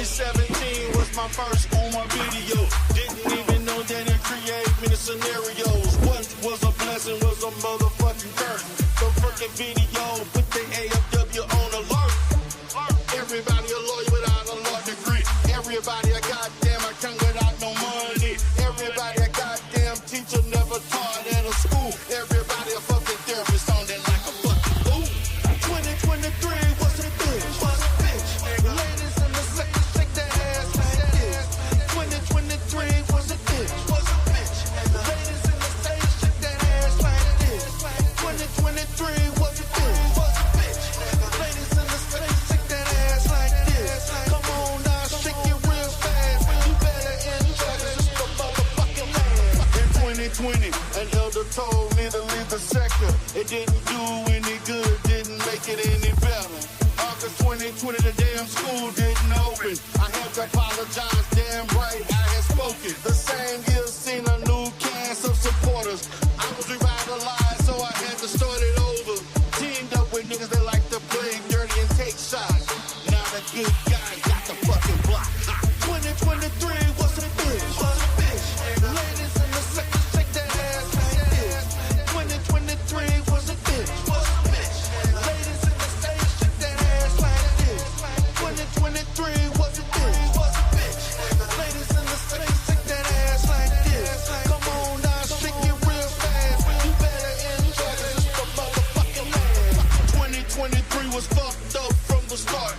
2017 was my first Umar video. Didn't even know that it create many scenarios. What was a blessing was a motherfucking curse. The freaking video put the AFW on alert. Everybody a lawyer without a law degree. Everybody a goddamn accountant without no money. Everybody a goddamn teacher never taught at a school. Everybody a fucking therapist sounding like a fucking fool. 2023 was a bitch. Ladies in the sector shake their ass like this. 2023 was a bitch. Ladies in the stage shake their ass like this. 2023 was a bitch. Ladies in the stage shake that ass like this. Come on now, shake it real fast. You better enjoy this. It's the motherfucking land. In 2020, an elder told me to leave the sector. It didn't do any good, didn't make it any better. August 2020, the damn school didn't open. I had to apologize, damn right, I had spoken. The same year, seen a new cast of supporters. I was revitalized, so I had to start it over. Teamed up with niggas that like to play dirty and take shots. Now the good guy got the fucking block hot. 2023 was a bitch. Ladies in the sector shake that ass like this. 2023 was a bitch. Ladies in the stage shake that ass like this. 2023 was a bitch. Ladies in the stage shake that ass like this. Come on now, shake it real fast. You better enjoy this. It's the motherfucking land. 2023 was fucked up from the start.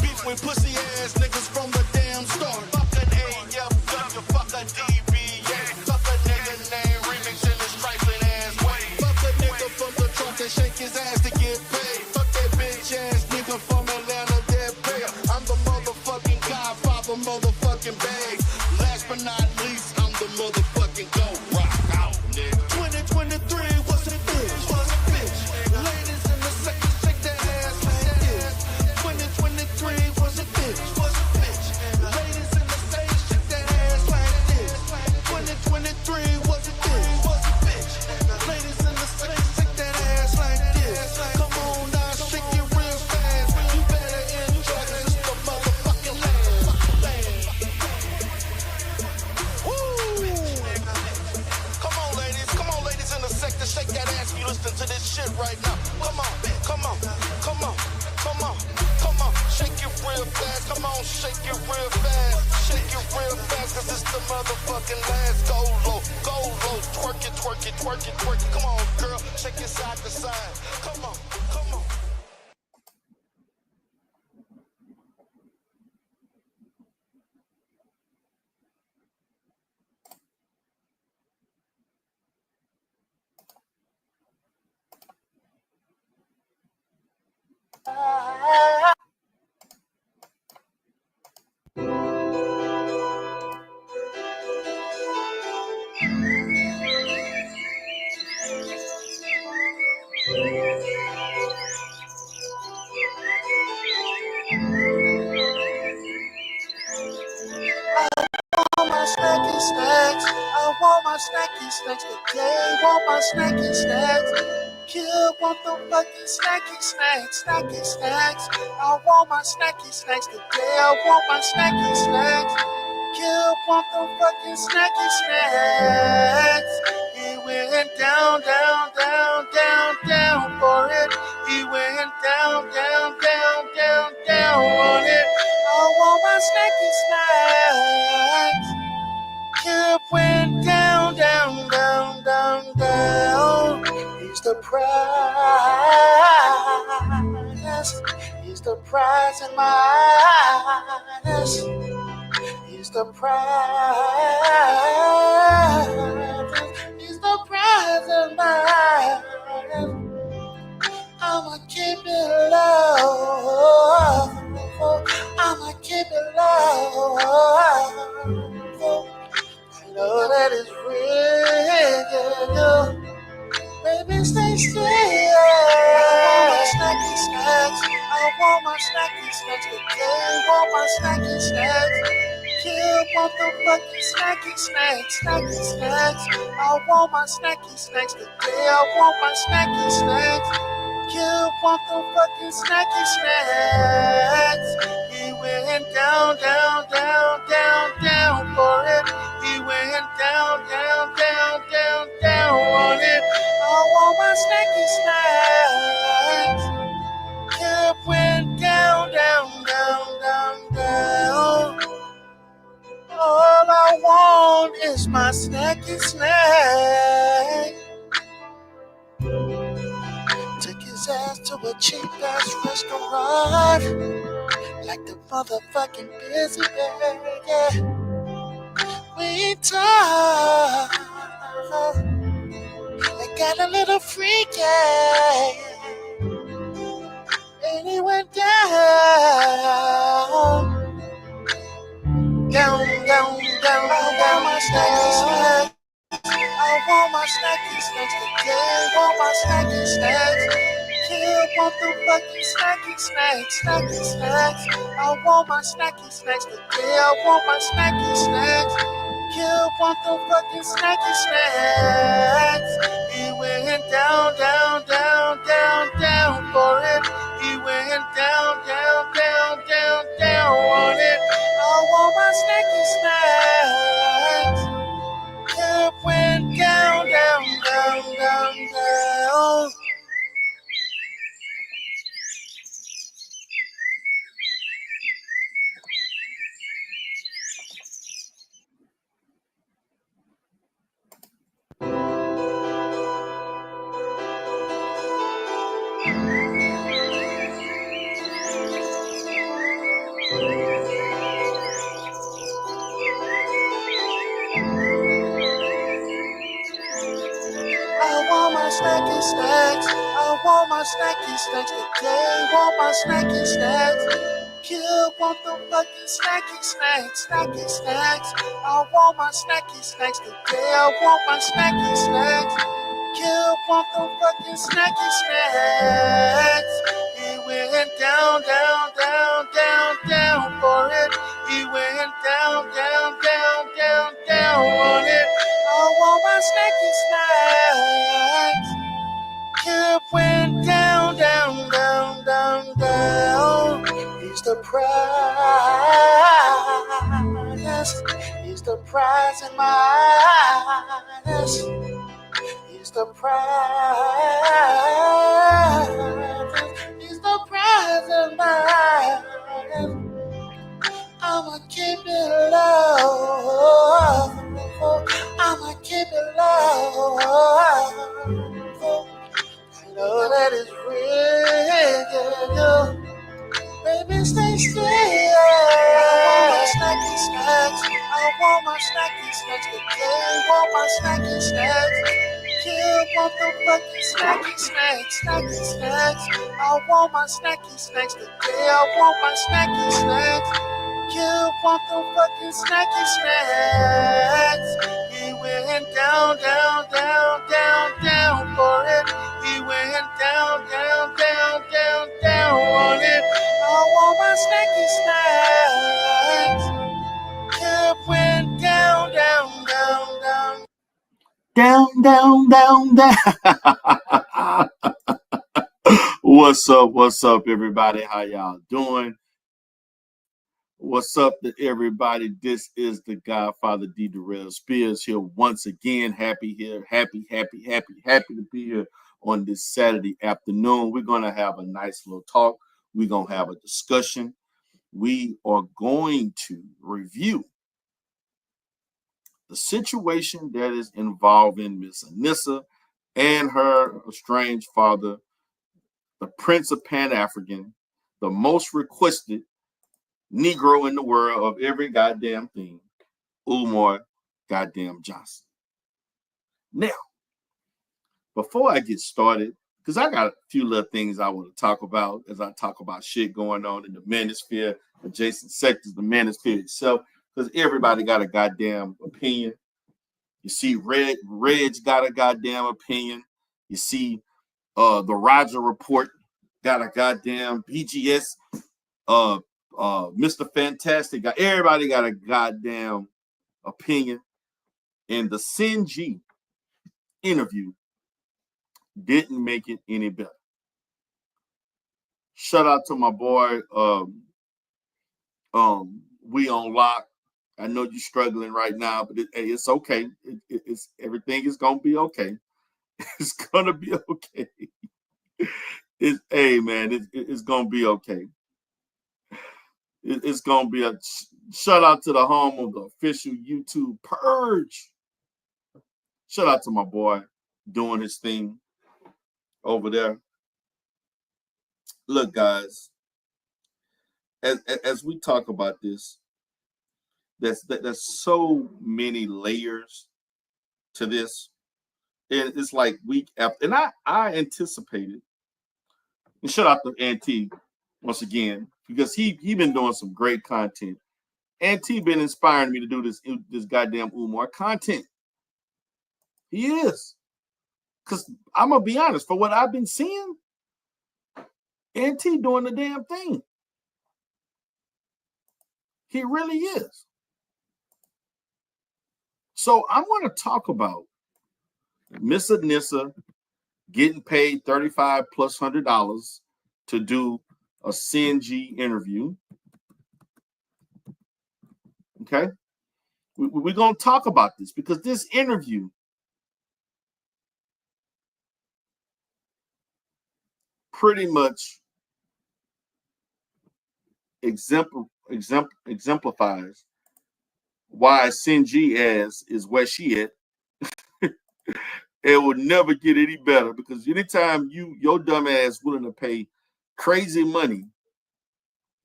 Beef with pussy ass niggas from the damn start. Fuck an AFW, fuck a DBA. Fuck a nigga name remix in his trifling ass way. Fuck a nigga from the trunk that shake his ass to get paid. Fuck that bitch ass nigga from Atlanta that pay. I'm the motherfucking godfather, motherfucking bag. Last but not least, I'm the motherfucking go rock out, nigga. 2023 was a bitch. Ladies in the sector shake that ass like this. 2023 was a bitch. Ladies in the stage shake that ass like this. 2023 was a bitch. Ladies in the stage shake that ass like this. Come on now, shake it real fast. You better enjoy this. It's the motherfucking land. Woo! Come on, ladies in the sector, shake that ass. You listen to this shit right now. Come on, shake it real fast. Come on, shake it real fast, cause it's the motherfucking last. Go low, twerk it. Come on, girl, shake it side to side. Come on. I want my snacky snacks today. Want my snacky snacks. Kid want the fucking snacky snacks. I want my snacky snacks today. I want my snacky snacks. Kid want the fucking snacky snacks. He went down for it. He went down on it. I want my snacky snacks. Kid went down. He's the prize. He's the prize in my eyes. He's the prize. He's the prize in my eyes. I'ma keep it low. I'ma keep it low. I know that it's real. Baby, stay still. I want my snacky snacks today. Want my snacky snacks. Kid want the fucking snacky snacks. I want my snacky snacks today. I want my snacky snacks. Kid want the fucking snacky snacks. He went down, down, down, down, down for it. He went down, down, down, down, down on it. I want my snacky snacks. Kid went down, down, down, down, down. All I want is my snacky snack. Took his ass to a cheap ass restaurant, like the motherfucking busy bear, yeah. We talk, I got a little freaky, and he went down, down, down, down, down my snacky snack. I want my snacky snacks today. Want my snacky snacks. Kid want the fucking snacky snacks. Snacky snacks. I want my snacky snacks today. I want my snacky snacks. Kid want the fucking snacky snacks. He went down, down, down, down, down for it. He went down, down, down, down, down on it. I want my snacky snacks. It went down, down, down, down, down. I want my snacky snacks. I want my snacky snacks today. Want my snacky snacks. Kid want the fucking snacky snacks. Snacky snacks. I want my snacky snacks today. I want my snacky snacks. Kid want the fucking snacky snacks. He went down, down, down, down, down for it. He went down, down, down, down, down on it. I want my snacky snacks. Kid went down, down, down, down, down. He's the prize. He's the prize in my eyes. He's the prize. He's the prize in my eyes. I'ma keep it low. I'ma keep it low. I know that it's real. Baby, stay still. I want my snacky snacks. I want my snacky snacks today. Want my snacky snacks. Kid want the fucking snacky snacks. Snacky snacks. I want my snacky snacks today. I want my snacky snacks. Kid want the fucking snacky snacks. He went down, down, down, down, down for it. He went down, down, down, down, down on it. I want my snacky snacks. Kid went down, down, down, down. Down, down, down, down. What's up, everybody? How y'all doing? What's up to everybody? This is the Godfather D. Darrell Spears here once again. Happy to be here on this Saturday afternoon. We're going to have a nice little talk. We're going to have a discussion. We are going to review the situation that is involving Miss Anisa and her estranged father, the Prince of Pan-African, the most requested Negro in the world of every goddamn thing, Umar goddamn Johnson. Now, before I get started, because I got a few little things I want to talk about as I talk about shit going on in the manosphere, adjacent sectors, the manosphere itself, because everybody got a goddamn opinion. You see, Red's got a goddamn opinion. You see, the Roger Report got a goddamn BGS. Mr. Fantastic got everybody got a goddamn opinion, and the Sinji interview didn't make it any better. Shout out to my boy. We on lock. I know you're struggling right now, but it's okay. It's everything is gonna be okay. It's gonna be okay. It's hey man, it's gonna be okay. It's gonna be a shout out to the home of the official YouTube purge. Shout out to my boy doing his thing over there. Look, guys, as we talk about this, there's so many layers to this. And it's like week after, and I anticipated. And shout out to Auntie once again because he been doing some great content. Auntie been inspiring me to do this goddamn Umar content. He is. Because I'm going to be honest, for what I've been seeing, Auntie doing the damn thing. He really is. So I'm going to talk about Miss Anisa getting paid $35 plus $100 to do a CNG interview. Okay? We're going to talk about this because this interview pretty much exemplifies why CNG is where she at. It would never get any better because anytime your dumb ass willing to pay crazy money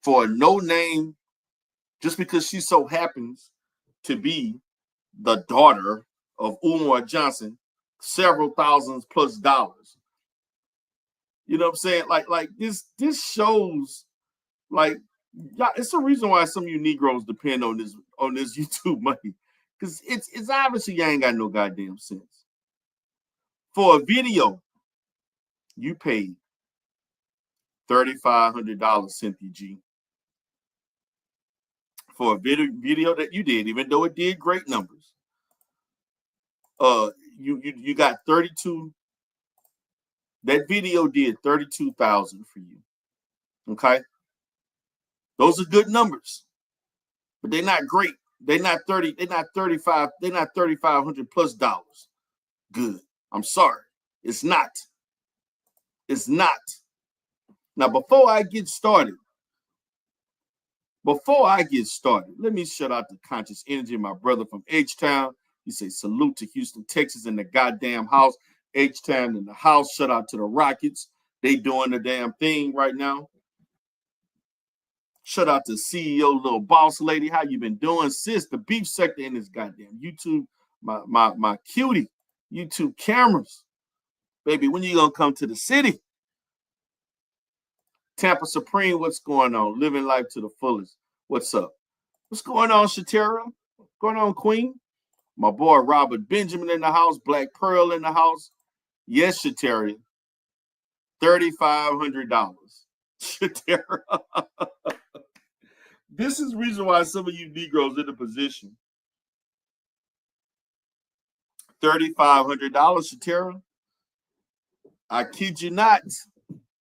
for a no name just because she so happens to be the daughter of Umar Johnson, several thousands plus dollars. You know what I'm saying? Like this shows like yeah, it's a reason why some of you Negroes depend on this YouTube money. Because it's obviously you ain't got no goddamn sense. For a video, you paid $3,500, Cynthia G. For a video that you did, even though it did great numbers. You got 32. That video did 32,000 for you. Okay? Those are good numbers. But they're not great. They're not 30, they're not 35, they're not 3,500 plus dollars. Good. I'm sorry. It's not. It's not. Now, before I get started, let me shout out to Conscious Energy, my brother from H-Town. He say salute to Houston, Texas in the goddamn house. H-Town in the house. Shout out to the Rockets. They doing the damn thing right now. Shout out to CEO, little boss lady. How you been doing, sis? The beef sector in this goddamn YouTube. My cutie. YouTube cameras. Baby, when you gonna come to the city? Tampa Supreme, what's going on? Living life to the fullest. What's up? What's going on, Shatera? What's going on, Queen? My boy Robert Benjamin in the house. Black Pearl in the house. Yes, Shatera. $3,500. Shatera. This is the reason why some of you Negroes in the position. $3,500, Shatera. I kid you not.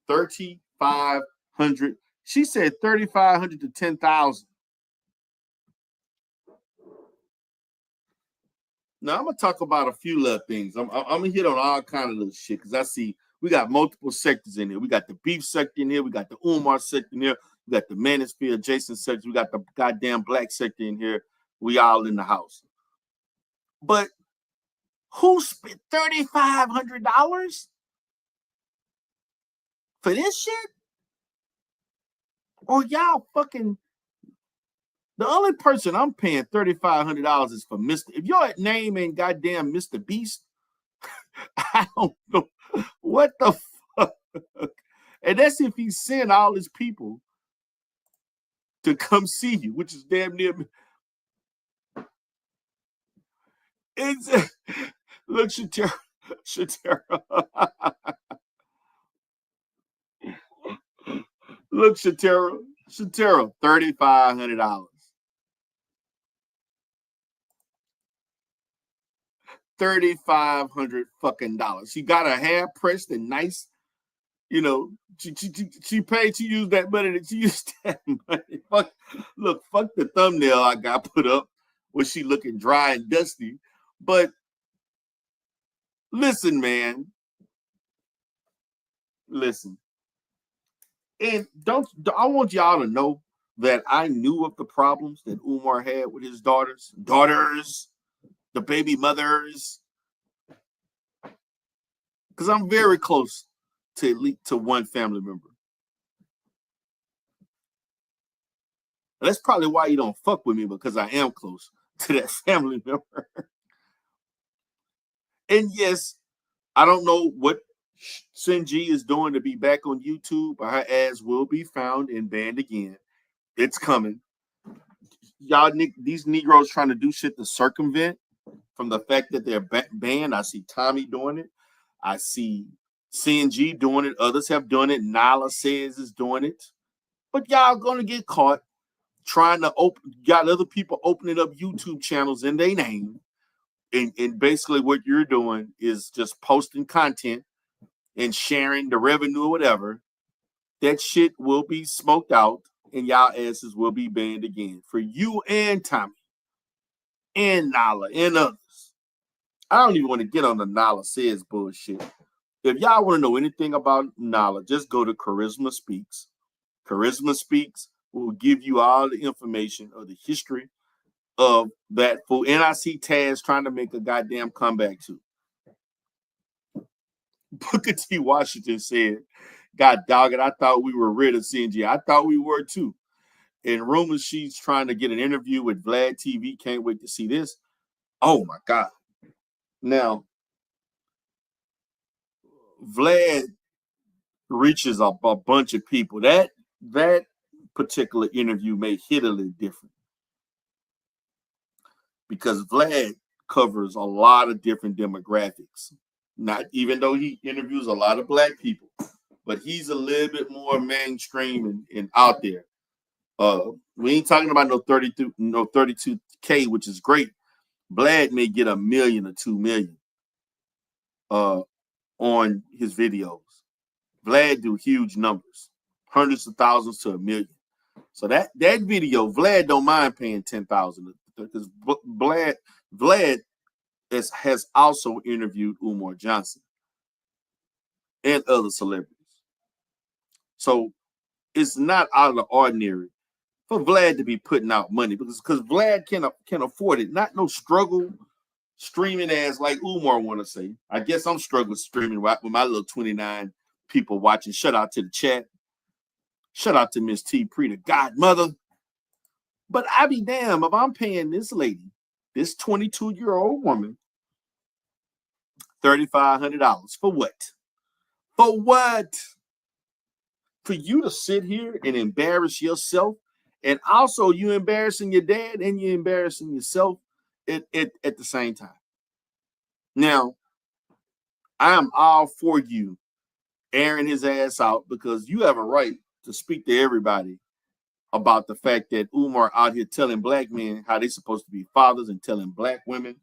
3,500. She said 3,500 to 10,000. Now I'm gonna talk about a few little things. I'm gonna hit on all kind of little shit because I see we got multiple sectors in here. We got the beef sector in here. We got the Umar sector in here. We got the Manosphere adjacent sector. We got the goddamn black sector in here. We all in the house. But who spent $3,500 for this shit? Or y'all fucking. The only person I'm paying $3,500 is for Mr. If your name ain't goddamn Mr. Beast, I don't know what the fuck. And that's if he sent all his people to come see you, which is damn near. It's look, Shatera. Look, Shatera, $3,500. $3,500 fucking dollars. She got her hair pressed and nice. You know, she paid to use that money to use that money. Fuck the thumbnail I got put up where she looking dry and dusty. But listen, man. Listen. And I want y'all to know that I knew of the problems that Umar had with his daughters, the baby mothers, because I'm very close to one family member. That's probably why you don't fuck with me, because I am close to that family member. And yes, I don't know what Sinji is doing to be back on YouTube, but her ass will be found and banned again. It's coming. Y'all, these Negroes trying to do shit to circumvent from the fact that they're banned. I see Tommy doing it. I see CNG doing it. Others have done it. Nala says is doing it. But y'all gonna get caught trying to got other people opening up YouTube channels in their name. And basically what you're doing is just posting content and sharing the revenue or whatever. That shit will be smoked out and y'all asses will be banned again for you and Tommy and Nala and others. I don't even want to get on the Nala says bullshit. If y'all want to know anything about Nala, just go to Charisma Speaks. Charisma Speaks will give you all the information of the history of that fool. And I see Taz trying to make a goddamn comeback too. Booker T. Washington said, God dog it, I thought we were rid of CNG. I thought we were too. And rumors she's trying to get an interview with Vlad TV. Can't wait to see this. Oh my God. Now, Vlad reaches a bunch of people. That particular interview may hit a little different because Vlad covers a lot of different demographics. Not even though he interviews a lot of black people, but he's a little bit more mainstream and out there. We ain't talking about no 32K, which is great. Vlad may get 1 million or 2 million on his videos. Vlad do huge numbers, hundreds of thousands to 1 million. So that video, Vlad don't mind paying 10,000 because Vlad has also interviewed Umar Johnson and other celebrities. So it's not out of the ordinary for Vlad to be putting out money because Vlad can afford it. Not no struggle streaming as like Umar want to say. I guess I'm struggling streaming with my little 29 people watching. Shout out to the chat. Shout out to Miss T. Pre, the godmother. But I be damn if I'm paying this lady, this 22-year-old woman, $3,500 for what? For what? For you to sit here and embarrass yourself, and also you embarrassing your dad and you embarrassing yourself at the same time. Now, I am all for you airing his ass out because you have a right to speak to everybody about the fact that Umar out here telling black men how they're supposed to be fathers and telling black women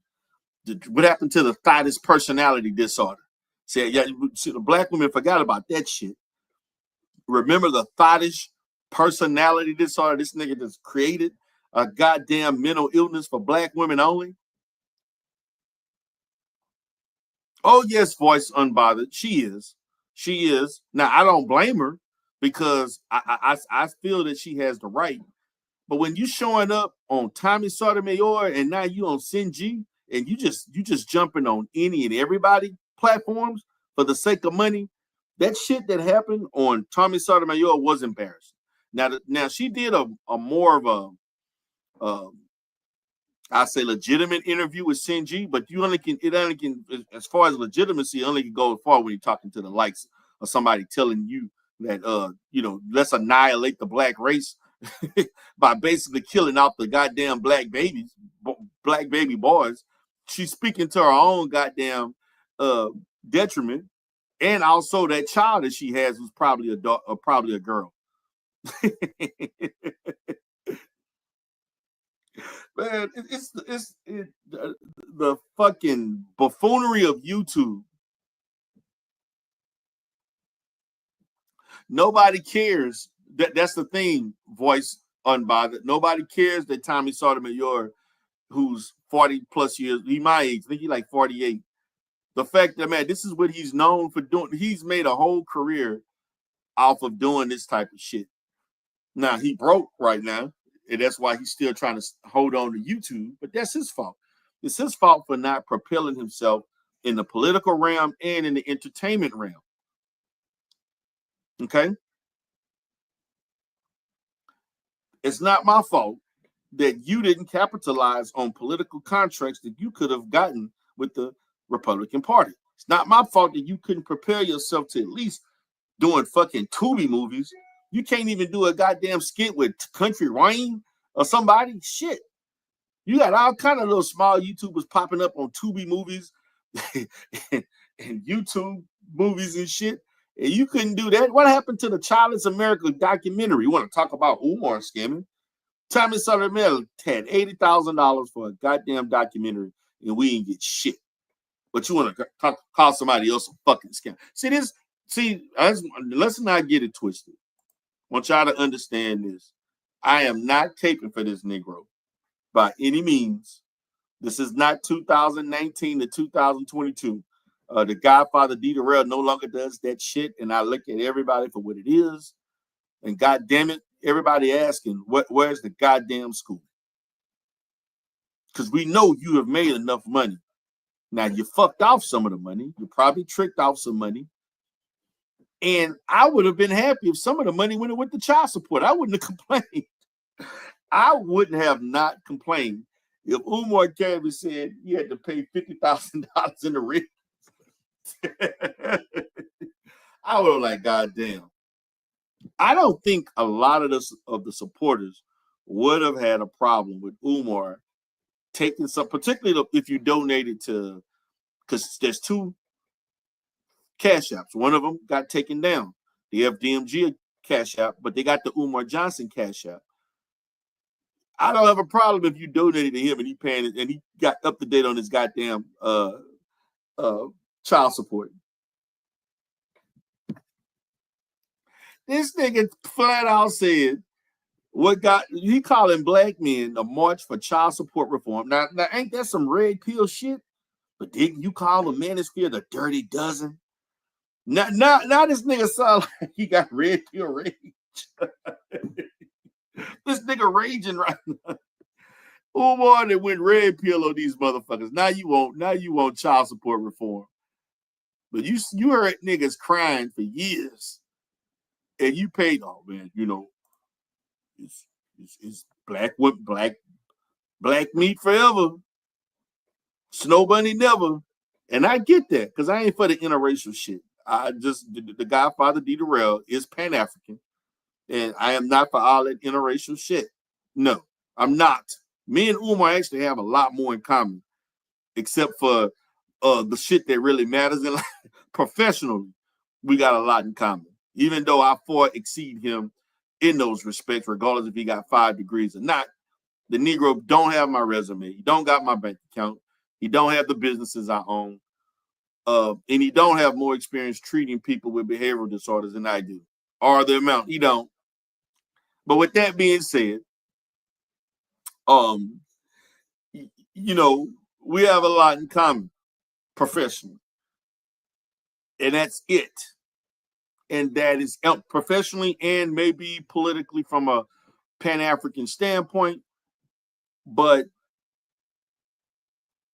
what happened to the thymus personality disorder. Said, yeah, the black women forgot about that shit. Remember the thymus personality disorder? This nigga just created a goddamn mental illness for black women only. Oh, yes, voice unbothered. She is. She is. Now, I don't blame her because I feel that she has the right. But when you showing up on Tommy Sotomayor and now you on Sinji and you just jumping on any and everybody platforms for the sake of money, that shit that happened on Tommy Sotomayor was embarrassing. Now she did a more of a I say legitimate interview with Sinji, but it only can as far as legitimacy, only can go as far when you're talking to the likes of somebody telling you that let's annihilate the black race by basically killing off the goddamn black baby boys. She's speaking to her own goddamn detriment, and also that child that she has was probably a girl. Man, it's the fucking buffoonery of YouTube Nobody cares. That's the thing, voice unbothered. Nobody cares that Tommy Sotomayor, who's 40 plus years, he my age, I think he's like 48. The fact that, man, this is what he's known for doing. He's made a whole career off of doing this type of shit. Now, he broke right now, and that's why he's still trying to hold on to YouTube, but that's his fault. It's his fault for not propelling himself in the political realm and in the entertainment realm. Okay? It's not my fault that you didn't capitalize on political contracts that you could have gotten with the Republican Party. It's not my fault that you couldn't prepare yourself to at least doing fucking Tubi movies. You can't even do a goddamn skit with Country Rain or somebody. Shit. You got all kind of little small YouTubers popping up on Tubi movies and YouTube movies and shit. And you couldn't do that. What happened to the Childless America documentary? You want to talk about Umar scamming? Tommy Sotomayor had $80,000 for a goddamn documentary, and we didn't get shit. But you want to call somebody else a fucking scam? Let's not get it twisted. I want y'all to understand this. I am not caping for this Negro by any means. This is not 2019 to 2022. The Godfather D. Durrell no longer does that shit, and I look at everybody for what it is. And God damn it, everybody asking, where's the goddamn school? Because we know you have made enough money. Now, you fucked off some of the money. You probably tricked off some money. And I would have been happy if some of the money went with the child support. I wouldn't have complained. I wouldn't have not complained if Umar Carey said he had to pay $50,000 in the rent. I would have like, God damn. I don't think a lot of the supporters would have had a problem with Umar taking some, particularly if you donated to, because there's two cash apps. One of them got taken down. The FDMG cash app, but they got the Umar Johnson cash app. I don't have a problem if you donated to him and he paying it and he got up to date on his goddamn child support. This nigga flat out said, he calling black men a march for child support reform. Now ain't that some red pill shit? But didn't you call the manosphere the dirty dozen? Now this nigga sound like he got red pill rage. This nigga raging right now. Umar that went red pill on these motherfuckers. Now you want child support reform. But you heard niggas crying for years. And you paid, oh man, you know, it's black meat forever. Snow bunny never. And I get that because I ain't for the interracial shit. The Godfather D. Durrell is Pan-African. And I am not for all that interracial shit. No, I'm not. Me and Umar actually have a lot more in common, except for the shit that really matters in life. Professionally, we got a lot in common. Even though I far exceed him in those respects, regardless if he got 5 degrees or not. The Negro don't have my resume. He don't got my bank account. He don't have the businesses I own. And he don't have more experience treating people with behavioral disorders than I do. Or the amount. He don't. But with that being said, you know, we have a lot in common professionally. And that's it. And that is professionally and maybe politically from a Pan-African standpoint. But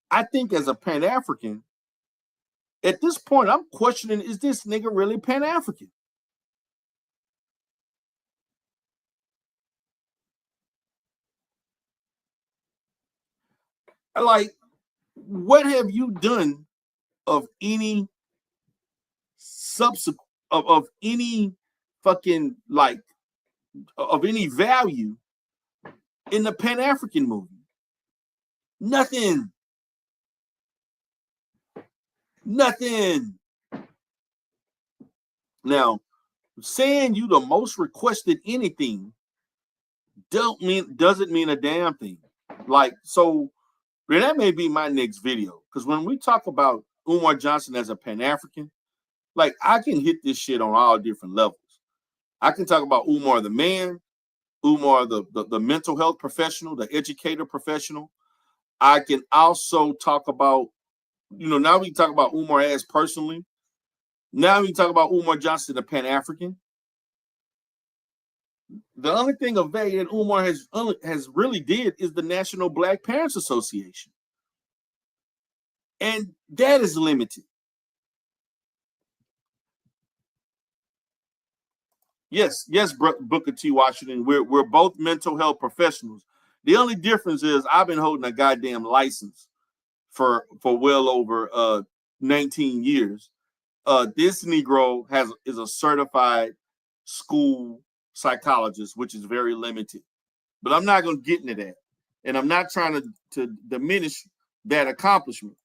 I think as a Pan-African, at this point, I'm questioning, is this nigga really Pan-African? Like, what have you done of any subsequent, of any fucking, like, of any value in the Pan-African movie? Nothing. Nothing. Now, saying you the most requested anything doesn't mean a damn thing. Like, so that may be my next video. Because when we talk about Umar Johnson as a Pan-African, like, I can hit this shit on all different levels. I can talk about Umar the man, Umar the mental health professional, the educator professional. I can also talk about, now we can talk about Umar as personally. Now we can talk about Umar Johnson, the Pan-African. The only thing of value that Umar has really did is the National Black Parents Association. And that is limited. Yes, Booker T. Washington. We're both mental health professionals. The only difference is I've been holding a goddamn license for well over 19 years. This Negro is a certified school psychologist, which is very limited. But I'm not going to get into that. And I'm not trying to diminish that accomplishment.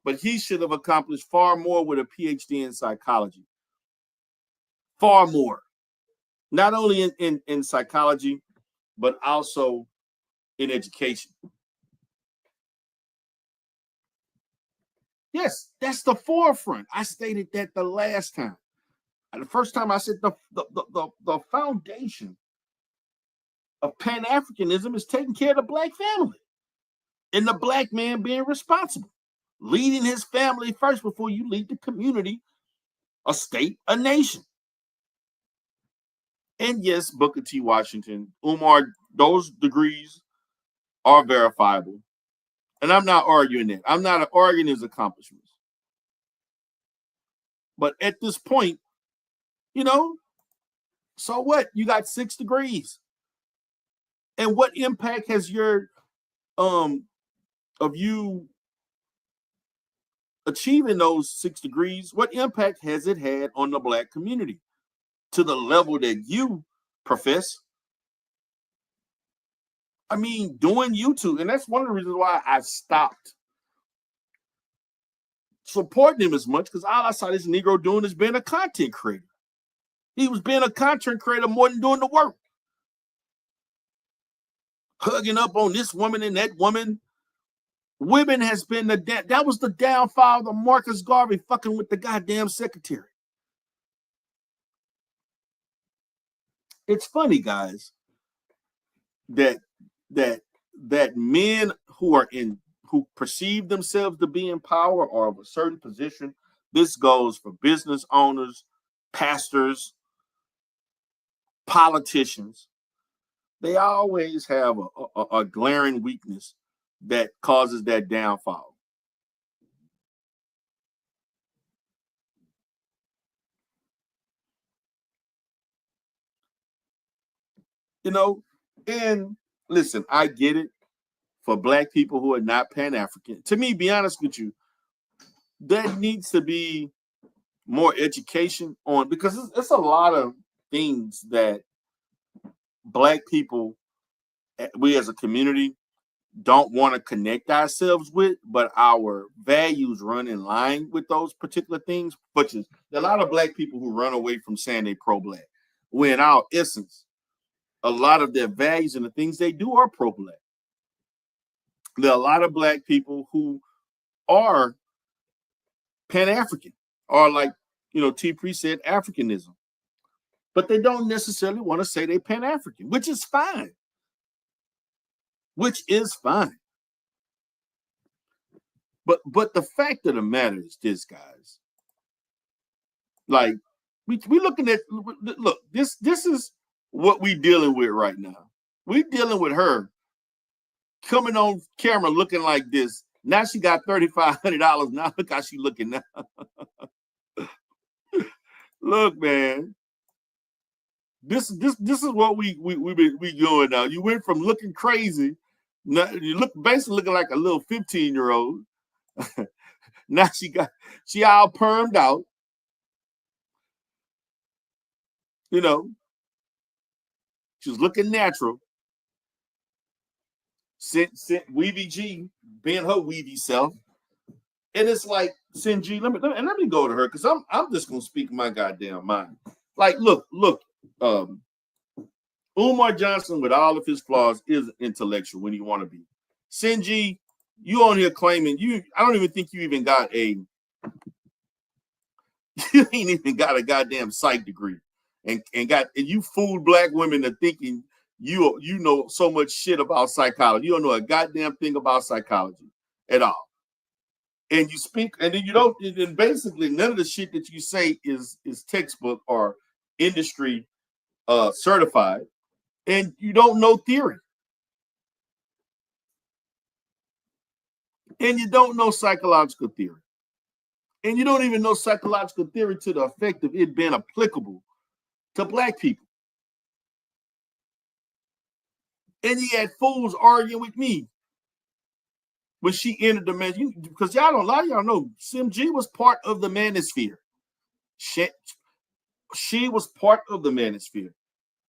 But he should have accomplished far more with a PhD in psychology. Far more. Not only in psychology, but also in education. Yes, that's the forefront. I stated that the last time. And the first time I said the foundation of Pan-Africanism is taking care of the Black family and the Black man being responsible, leading his family first before you lead the community, a state, a nation. And yes, Booker T. Washington, Umar, those degrees are verifiable. And I'm not arguing that. I'm not arguing his accomplishments. But at this point, so what? You got 6 degrees. And what impact has your of you achieving those 6 degrees, what impact has it had on the Black community to the level that you profess? I mean, doing YouTube, and that's one of the reasons why I stopped supporting him as much, because all I saw this Negro doing is being a content creator. He was being a content creator more than doing the work. Hugging up on this woman and that woman. Women has been that was the downfall of the Marcus Garvey fucking with the goddamn secretary. It's funny, guys, that men who perceive themselves to be in power or of a certain position, this goes for business owners, pastors, politicians, they always have a glaring weakness that causes that downfall. And listen, I get it for Black people who are not Pan-African. To me, be honest with you, there needs to be more education on, because it's a lot of things that Black people, we as a community, don't want to connect ourselves with, but our values run in line with those particular things. But there are a lot of Black people who run away from saying they pro-Black, when in our essence, a lot of their values and the things they do are pro-Black. There are a lot of Black people who are Pan-African, or like, T. Pre said, Africanism. But they don't necessarily want to say they're Pan-African, which is fine. But the fact of the matter is this, guys. Like, we looking at, look, this is what we dealing with right now. We dealing with her coming on camera looking like this. Now she got $3,500. Now look how she looking now. Look, man. This is what we doing now. You went from looking crazy. Now you look basically looking like a little 15-year-old. Now she all permed out. She's looking natural. Sent Weavy G being her weavy self. And it's like, Sinji, let me go to her, because I'm just gonna speak my goddamn mind. Like, look, Umar Johnson, with all of his flaws, is intellectual when you want to be. Sinji, you on here claiming I don't even think you even got you ain't even got a goddamn psych degree. and you fooled black women to thinking you know so much shit about psychology. You don't know a goddamn thing about psychology at all. And you speak, and then you don't, and basically none of the shit that you say is textbook or industry certified, and you don't know theory. And you don't know psychological theory. And you don't even know psychological theory to the effect of it being applicable to black people. And you had fools arguing with me when she entered the man, because y'all don't, a lot of y'all know SimG was part of the manosphere. She was part of the manosphere.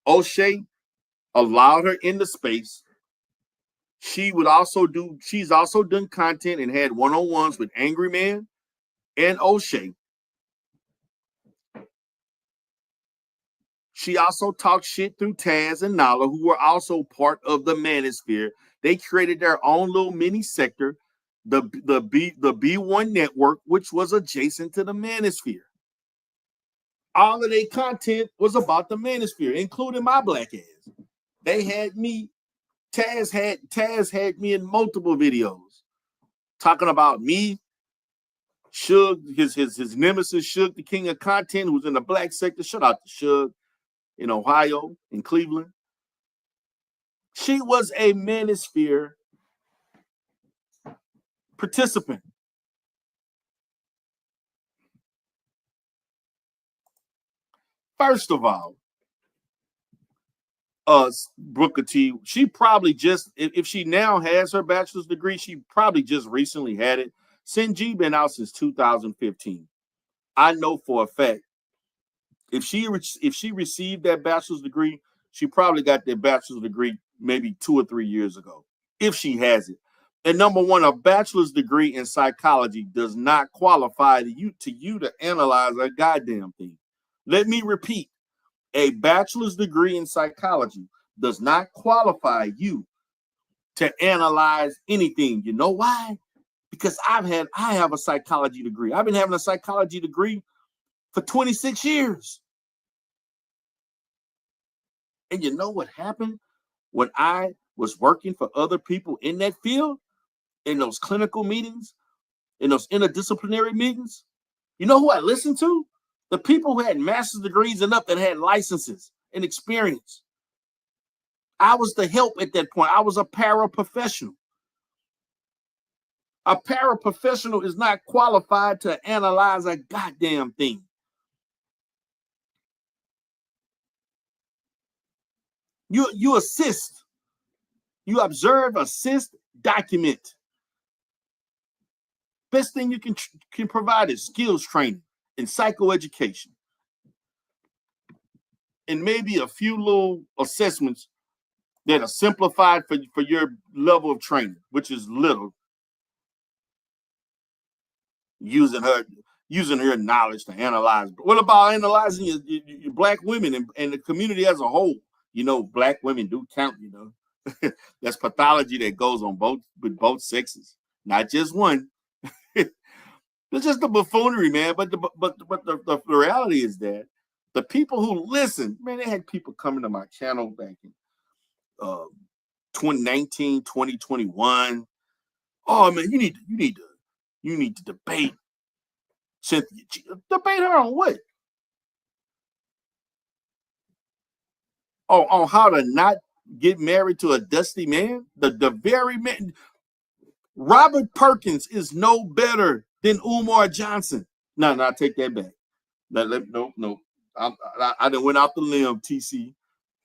O'Shea allowed her into space. She's also done content and had one-on-ones with Angry Man and O'Shea. She also talked shit through Taz and Nala, who were also part of the manosphere. They created their own little mini sector, the B1 network, which was adjacent to the manosphere. All of their content was about the manosphere, including my black ass. They had me, Taz had me in multiple videos talking about me, Suge, his nemesis, Suge, the king of content, who's in the black sector. Shout out to Suge in Ohio, in Cleveland. She was a manosphere participant. First of all, Booker T, she probably just, if she now has her bachelor's degree, she probably just recently had it. SimG been out since 2015. I know for a fact, if she received that bachelor's degree, she probably got that bachelor's degree maybe 2 or 3 years ago, if she has it. And number one, a bachelor's degree in psychology does not qualify you to analyze a goddamn thing. Let me repeat. A bachelor's degree in psychology does not qualify you to analyze anything. You know why? Because I have a psychology degree. I've been having a psychology degree for 26 years. And you know what happened when I was working for other people in that field, in those clinical meetings, in those interdisciplinary meetings? You know who I listened to? The people who had master's degrees and up that had licenses and experience. I was the help at that point. I was a paraprofessional. A paraprofessional is not qualified to analyze a goddamn thing. You assist. You observe, assist, document. Best thing you can provide is skills training and psychoeducation. And maybe a few little assessments that are simplified for your level of training, which is little. Using her knowledge to analyze. But what about analyzing your black women and the community as a whole? You know, black women do count, you know. That's pathology that goes on with both sexes, not just one. It's just the buffoonery, man. But the reality is that the people who listen, man, they had people coming to my channel back in 2019, 2021. Oh man, you need to debate Cynthia. Debate her on what? On how to not get married to a dusty man? The very man. Robert Perkins is no better than Umar Johnson. No, I take that back. No. I done went out the limb, TC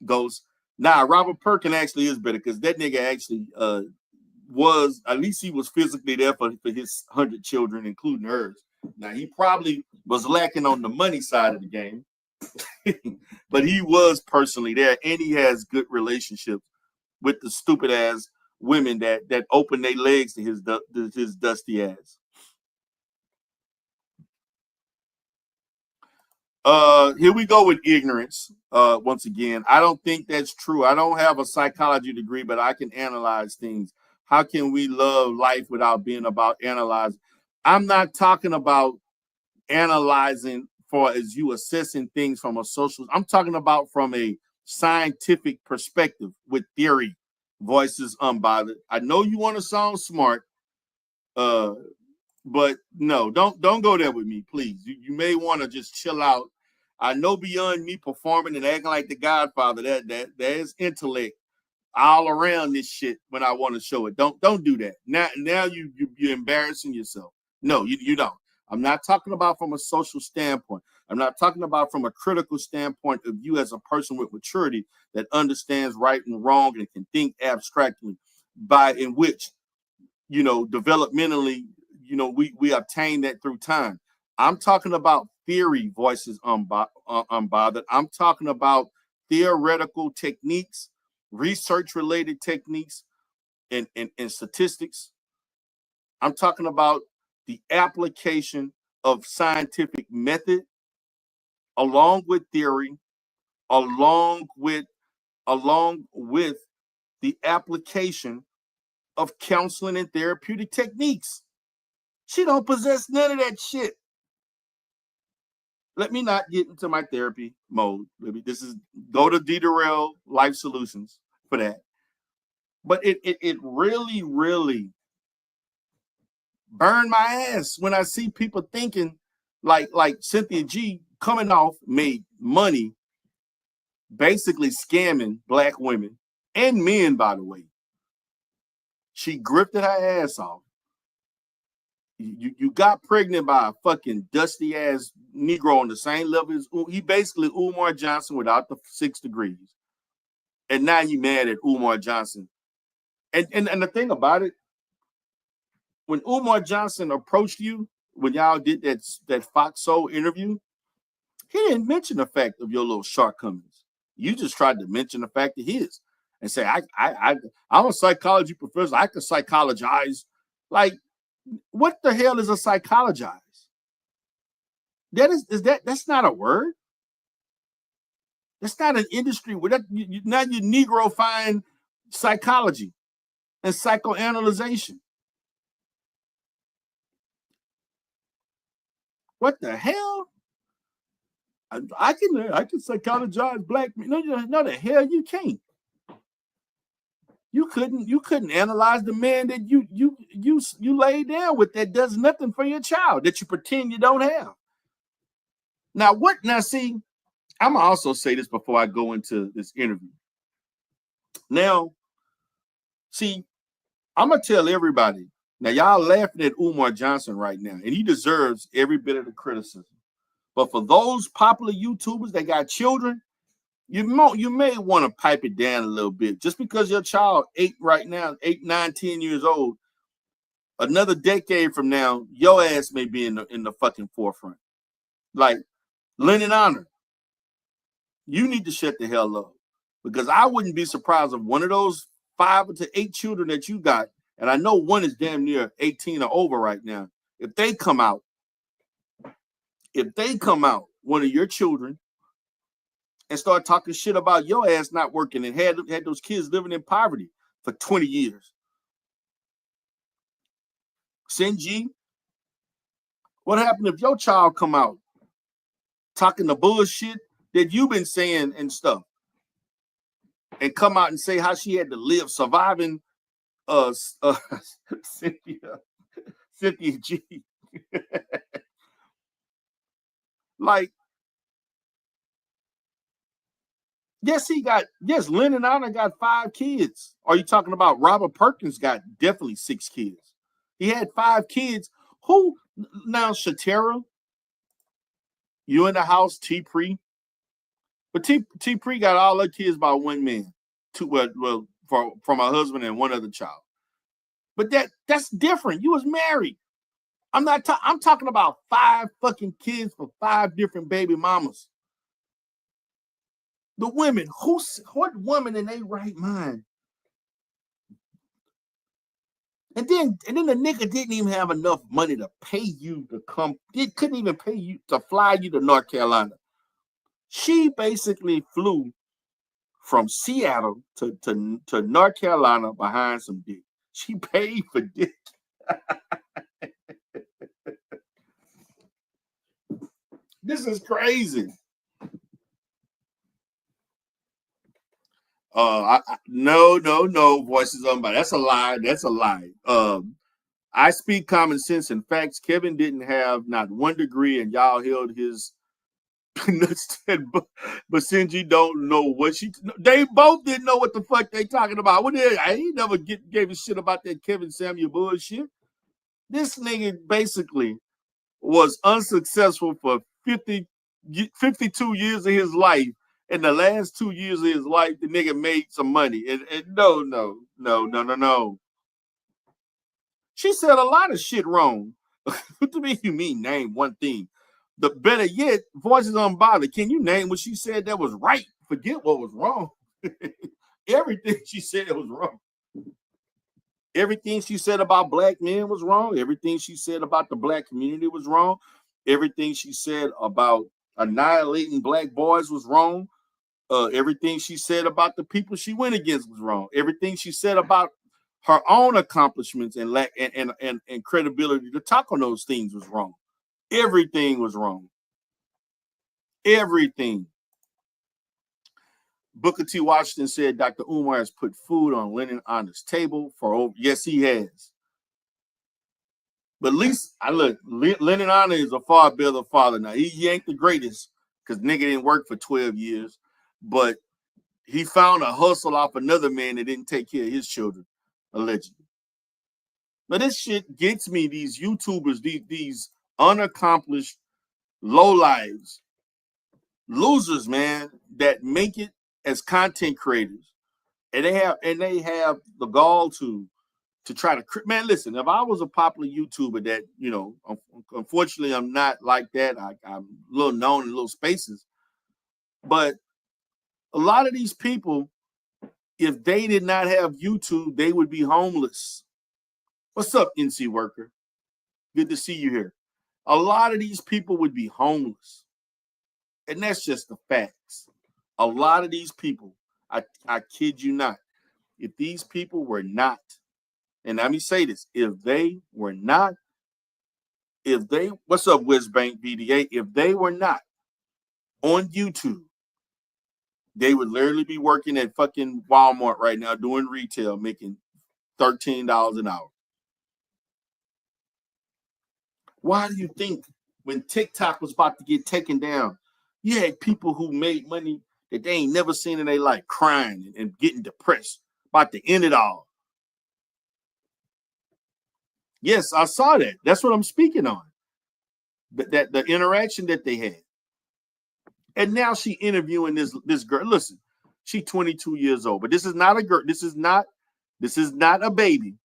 goes. Nah, Robert Perkins actually is better because that nigga actually was, at least he was physically there for his 100 children, including hers. Now, he probably was lacking on the money side of the game, but he was personally there, and he has good relationships with the stupid ass women that open their legs to his dusty ass. Here we go with ignorance. Once again, I don't think that's true. I don't have a psychology degree, but I can analyze things. How can we love life without being about analyzing? I'm not talking about analyzing far as you assessing things from a social. I'm talking about from a scientific perspective with theory. Voices unbothered. I know you want to sound smart, but no, don't go there with me, please. You may want to just chill out. I know beyond me performing and acting like the Godfather, that there's intellect all around this shit when I want to show it. Don't do that. Now you're embarrassing yourself. No, you don't. I'm not talking about from a social standpoint. I'm not talking about from a critical standpoint of you as a person with maturity that understands right and wrong and can think abstractly, by in which, developmentally, we obtain that through time. I'm talking about theory, voices unbothered. I'm talking about theoretical techniques, research-related techniques, and statistics. I'm talking about the application of scientific method along with theory, along with the application of counseling and therapeutic techniques. She don't possess none of that shit. Let me not get into my therapy mode. Maybe go to D-Durrell Life Solutions for that. But it really, really burned my ass when I see people thinking like Cynthia G coming off made money basically scamming black women and men, by the way. She grifted her ass off. You got pregnant by a fucking dusty ass Negro on the same level as he basically Umar Johnson without the 6 degrees. And now you mad at Umar Johnson. And the thing about it, when Umar Johnson approached you, when y'all did that Fox Soul interview, he didn't mention the fact of your little shortcomings. You just tried to mention the fact of his and say, I'm a psychology professor. I can psychologize. Like, what the hell is a psychologize? That's not a word. That's not an industry. Now you Negro-fine psychology and psychoanalyzation. What the hell? I can psychologize black men. No, the hell you can't. You couldn't analyze the man that you laid down with that does nothing for your child that you pretend you don't have. Now see, I'm gonna also say this before I go into this interview. Now, see, I'm gonna tell everybody. Now, y'all laughing at Umar Johnson right now, and he deserves every bit of the criticism. But for those popular YouTubers that got children, you may want to pipe it down a little bit. Just because your child 8 right now, 8, 9, 10 years old, another decade from now, your ass may be in the fucking forefront. Like Lennon Honor, you need to shut the hell up, because I wouldn't be surprised if one of those 5 to 8 children that you got, and I know one is damn near 18 or over right now, if they come out, one of your children, and start talking shit about your ass not working and had those kids living in poverty for 20 years. Sinji, what happened if your child come out talking the bullshit that you've been saying and stuff, and come out and say how she had to live surviving Cynthia G. Like, yes, Lennon Honor got 5 kids. Are you talking about Robert Perkins got definitely 6 kids? He had 5 kids. Who now, Shatera? You in the house, T-Pre? But T-Pre got all her kids by one man. From a husband and one other child. But that's different. You was married. I'm talking about 5 fucking kids for 5 different baby mamas. The women, what woman in their right mind? And then the nigga didn't even have enough money to pay you to come. It couldn't even pay you to fly you to North Carolina. She basically flew from Seattle to North Carolina behind some dick. She paid for dick. This is crazy. No, voices unbiased. That's a lie. That's a lie. I speak common sense and facts. Kevin didn't have not one degree, and y'all held his nuts. But Sinji don't know what she. They both didn't know what the fuck they talking about. I ain't never gave a shit about that Kevin Samuel bullshit. This nigga basically was unsuccessful for 52 years of his life. In the last 2 years of his life, the nigga made some money. And no. She said a lot of shit wrong. What do you mean name one thing? The better yet, voices unbothered. Can you name what she said that was right? Forget what was wrong. Everything she said was wrong. Everything she said about black men was wrong. Everything she said about the black community was wrong. Everything she said about annihilating black boys was wrong. Everything she said about the people she went against was wrong. Everything she said about her own accomplishments and lack and credibility to talk on those things was wrong. Everything was wrong. Everything. Booker T. Washington said Dr. Umar has put food on Lennon Anna's table for over. Yes, he has. But at least I look, Lennon Anna is a far better father now. He ain't the greatest because nigga didn't work for 12 years, but he found a hustle off another man that didn't take care of his children, allegedly. But this shit gets me, these YouTubers, these unaccomplished lowlives, losers, man, that make it as content creators. And they have the gall to try to, man, listen, if I was a popular YouTuber that, you know, unfortunately I'm not like that. I'm a little known in little spaces. But a lot of these people, if they did not have YouTube, they would be homeless. What's up, NC worker? Good to see you here. A lot of these people would be homeless. And that's just the facts. A lot of these people, I kid you not, if these people were not, and let me say this, if they were not, what's up, Wizbank BDA? If they were not on YouTube, they would literally be working at fucking Walmart right now doing retail, making $13 an hour. Why do you think when TikTok was about to get taken down, you had people who made money that they ain't never seen in their life crying and getting depressed, about to end it all? Yes, I saw that. That's what I'm speaking on. That the interaction that they had. And now she interviewing this girl. Listen, she's 22 years old, but this is not a girl. This is not a baby.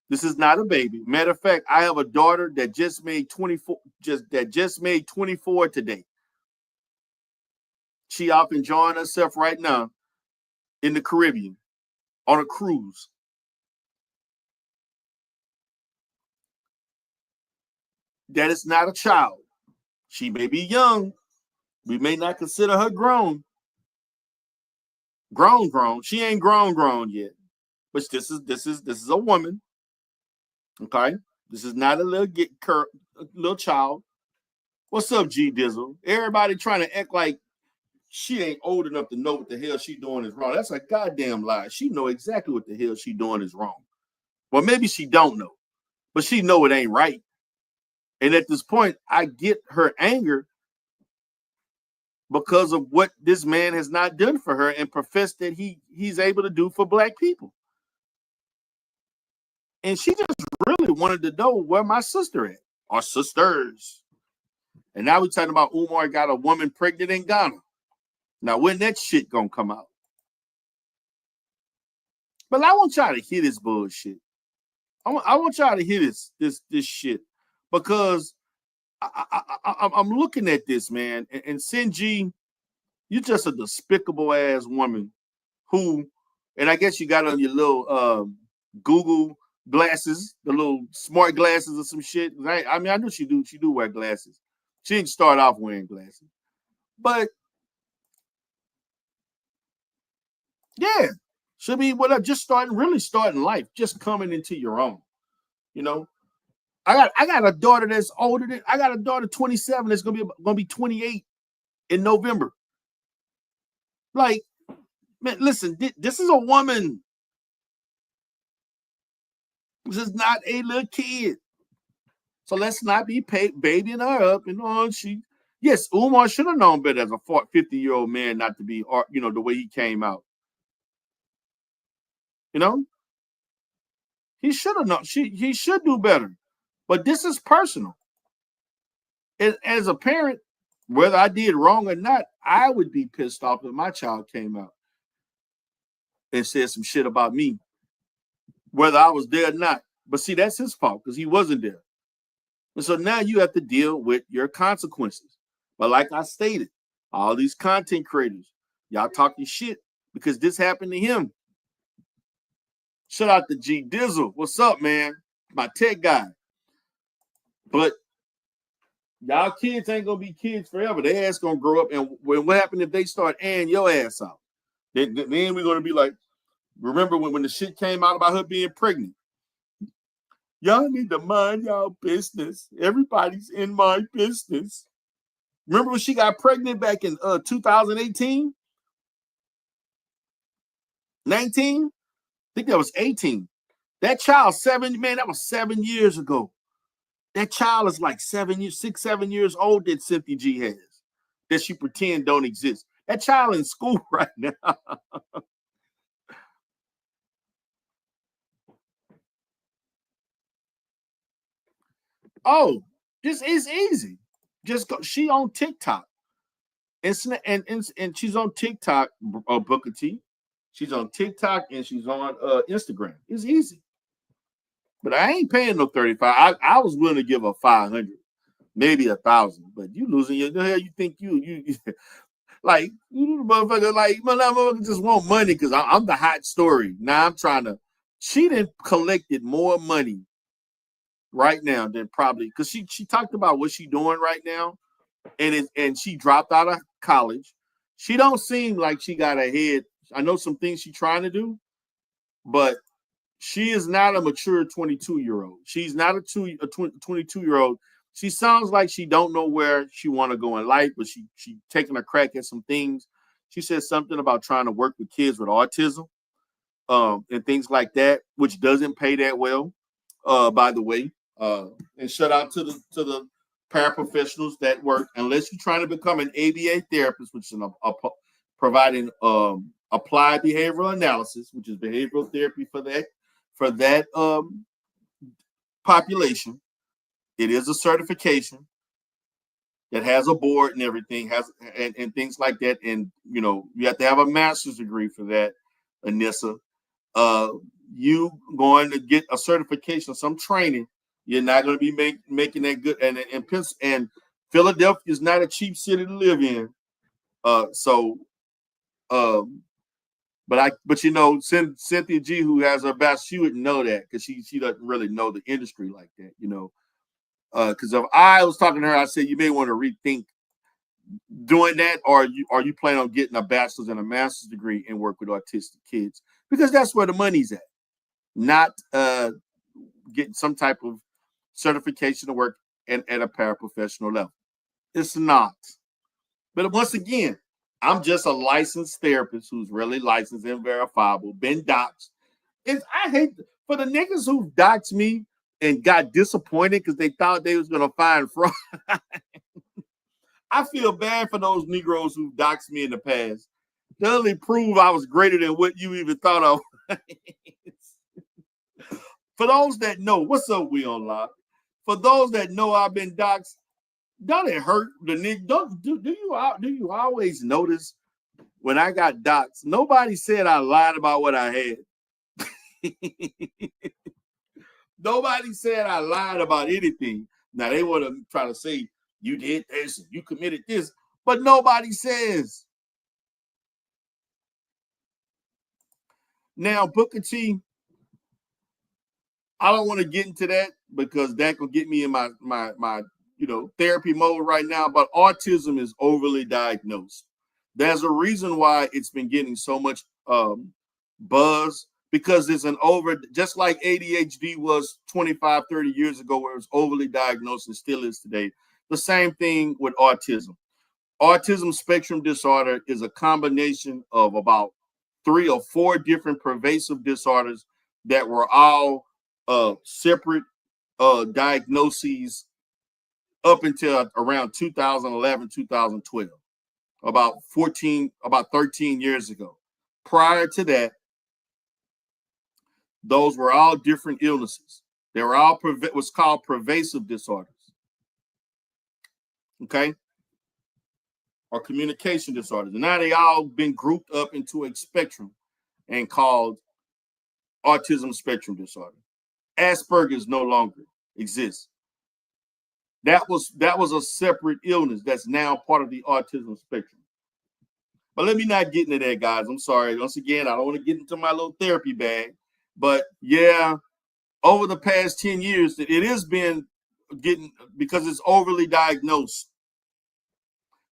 This is not a baby. Matter of fact, I have a daughter that just made 24, just made 24 today. She off enjoying herself right now in the Caribbean on a cruise. That is not a child. She may be young. We may not consider her grown. Grown. She ain't grown yet. But this is a woman. Okay? This is not a little child. What's up, G Dizzle? Everybody trying to act like she ain't old enough to know what the hell she doing is wrong. That's a goddamn lie. She know exactly what the hell she doing is wrong. Well, maybe she don't know, but she know it ain't right. And at this point, I get her anger because of what this man has not done for her and professed that he's able to do for black people. And she just really wanted to know where my sister at, or sisters. And now we're talking about Umar got a woman pregnant in Ghana. Now, when that shit gonna come out? But I want y'all to hear this bullshit. I want y'all to hear this shit, because I'm looking at this, man, and Sinji, you're just a despicable ass woman who, and I guess you got on your little Google glasses, the little smart glasses or some shit. I mean, I know she do wear glasses. She didn't start off wearing glasses, but yeah, should be just starting life, just coming into your own, you know. I got a daughter that's older than I got a daughter 27 that's gonna be 28 in November. Like, man, listen, this is a woman. This is not a little kid. So let's not be babying her up. And yes, Umar should have known better as a 50-year-old man not to be, the way he came out. He should have known. He should do better. But this is personal. And as a parent, whether I did wrong or not, I would be pissed off if my child came out and said some shit about me, whether I was there or not. But see, that's his fault because he wasn't there. And so now you have to deal with your consequences. But like I stated, all these content creators, y'all talking shit because this happened to him. Shout out to G Dizzle. What's up, man? My tech guy. But y'all kids ain't gonna be kids forever. Their ass gonna grow up. And what happened if they start airing your ass out? Then we're gonna be like, remember when the shit came out about her being pregnant? Y'all need to mind y'all business. Everybody's in my business. Remember when she got pregnant back in 2018? 19? I think that was 18. That child, that was 7 years ago. That child is like 6, 7 years old that Cynthia G has, that she pretend don't exist. That child in school right now. Oh, this is easy. Just go. She on TikTok, and she's on TikTok. Booker T. She's on TikTok and she's on Instagram. It's easy, but I ain't paying no 35. I was willing to give her 500, maybe 1,000. But you losing your the hell? You think you like you motherfucker? Like motherfucker just want money because I'm the hot story. Now I'm trying to. She done collected more money right now than probably because she talked about what she doing right now, and she dropped out of college. She don't seem like she got a head. I know some things she's trying to do, but she is not a mature 22-year-old. She's not a 22-year-old. She sounds like she don't know where she want to go in life, but she taking a crack at some things. She said something about trying to work with kids with autism, and things like that, which doesn't pay that well, by the way. And shout out to the paraprofessionals that work. Unless you're trying to become an ABA therapist, which is providing applied behavioral analysis, which is behavioral therapy for that population. It is a certification that has a board and everything, and things like that. And you have to have a master's degree for that, Anisa. You going to get a certification, some training. You're not going to be making that good. And Philadelphia is not a cheap city to live in. But Cynthia G, who has her best, she wouldn't know that because she doesn't really know the industry like that, Because if I was talking to her, I said you may want to rethink doing that, or you plan on getting a bachelor's and a master's degree and work with autistic kids because that's where the money's at, not getting some type of certification to work at a paraprofessional level. It's not. But once again, I'm just a licensed therapist who's really licensed and verifiable, been doxxed. I hate for the niggas who doxed me and got disappointed because they thought they was going to find fraud. I feel bad for those Negroes who doxed me in the past. They only prove I was greater than what you even thought I was. For those that know, what's up, we on live? For those that know I've been doxxed, don't it hurt the nigga? Do you always notice when I got doxxed? Nobody said I lied about what I had. Nobody said I lied about anything. Now they want to try to say you did this, and you committed this, but nobody says. Now Booker T, I don't want to get into that because that will get me in my therapy mode right now. But autism is overly diagnosed. There's a reason why it's been getting so much buzz because it's just like ADHD was 25, 30 years ago, where it was overly diagnosed and still is today. The same thing with autism. Autism spectrum disorder is a combination of about 3 or 4 different pervasive disorders that were all separate diagnoses up until around 2011, 2012, about 13 years ago. Prior to that, those were all different illnesses. They were all what's called pervasive disorders. Okay? Or communication disorders. And now they all been grouped up into a spectrum and called autism spectrum disorder. Asperger's no longer exists. That was a separate illness that's now part of the autism spectrum. But let me not get into that, guys. I'm sorry. Once again, I don't want to get into my little therapy bag. But yeah, over the past 10 years, it has been getting, because it's overly diagnosed.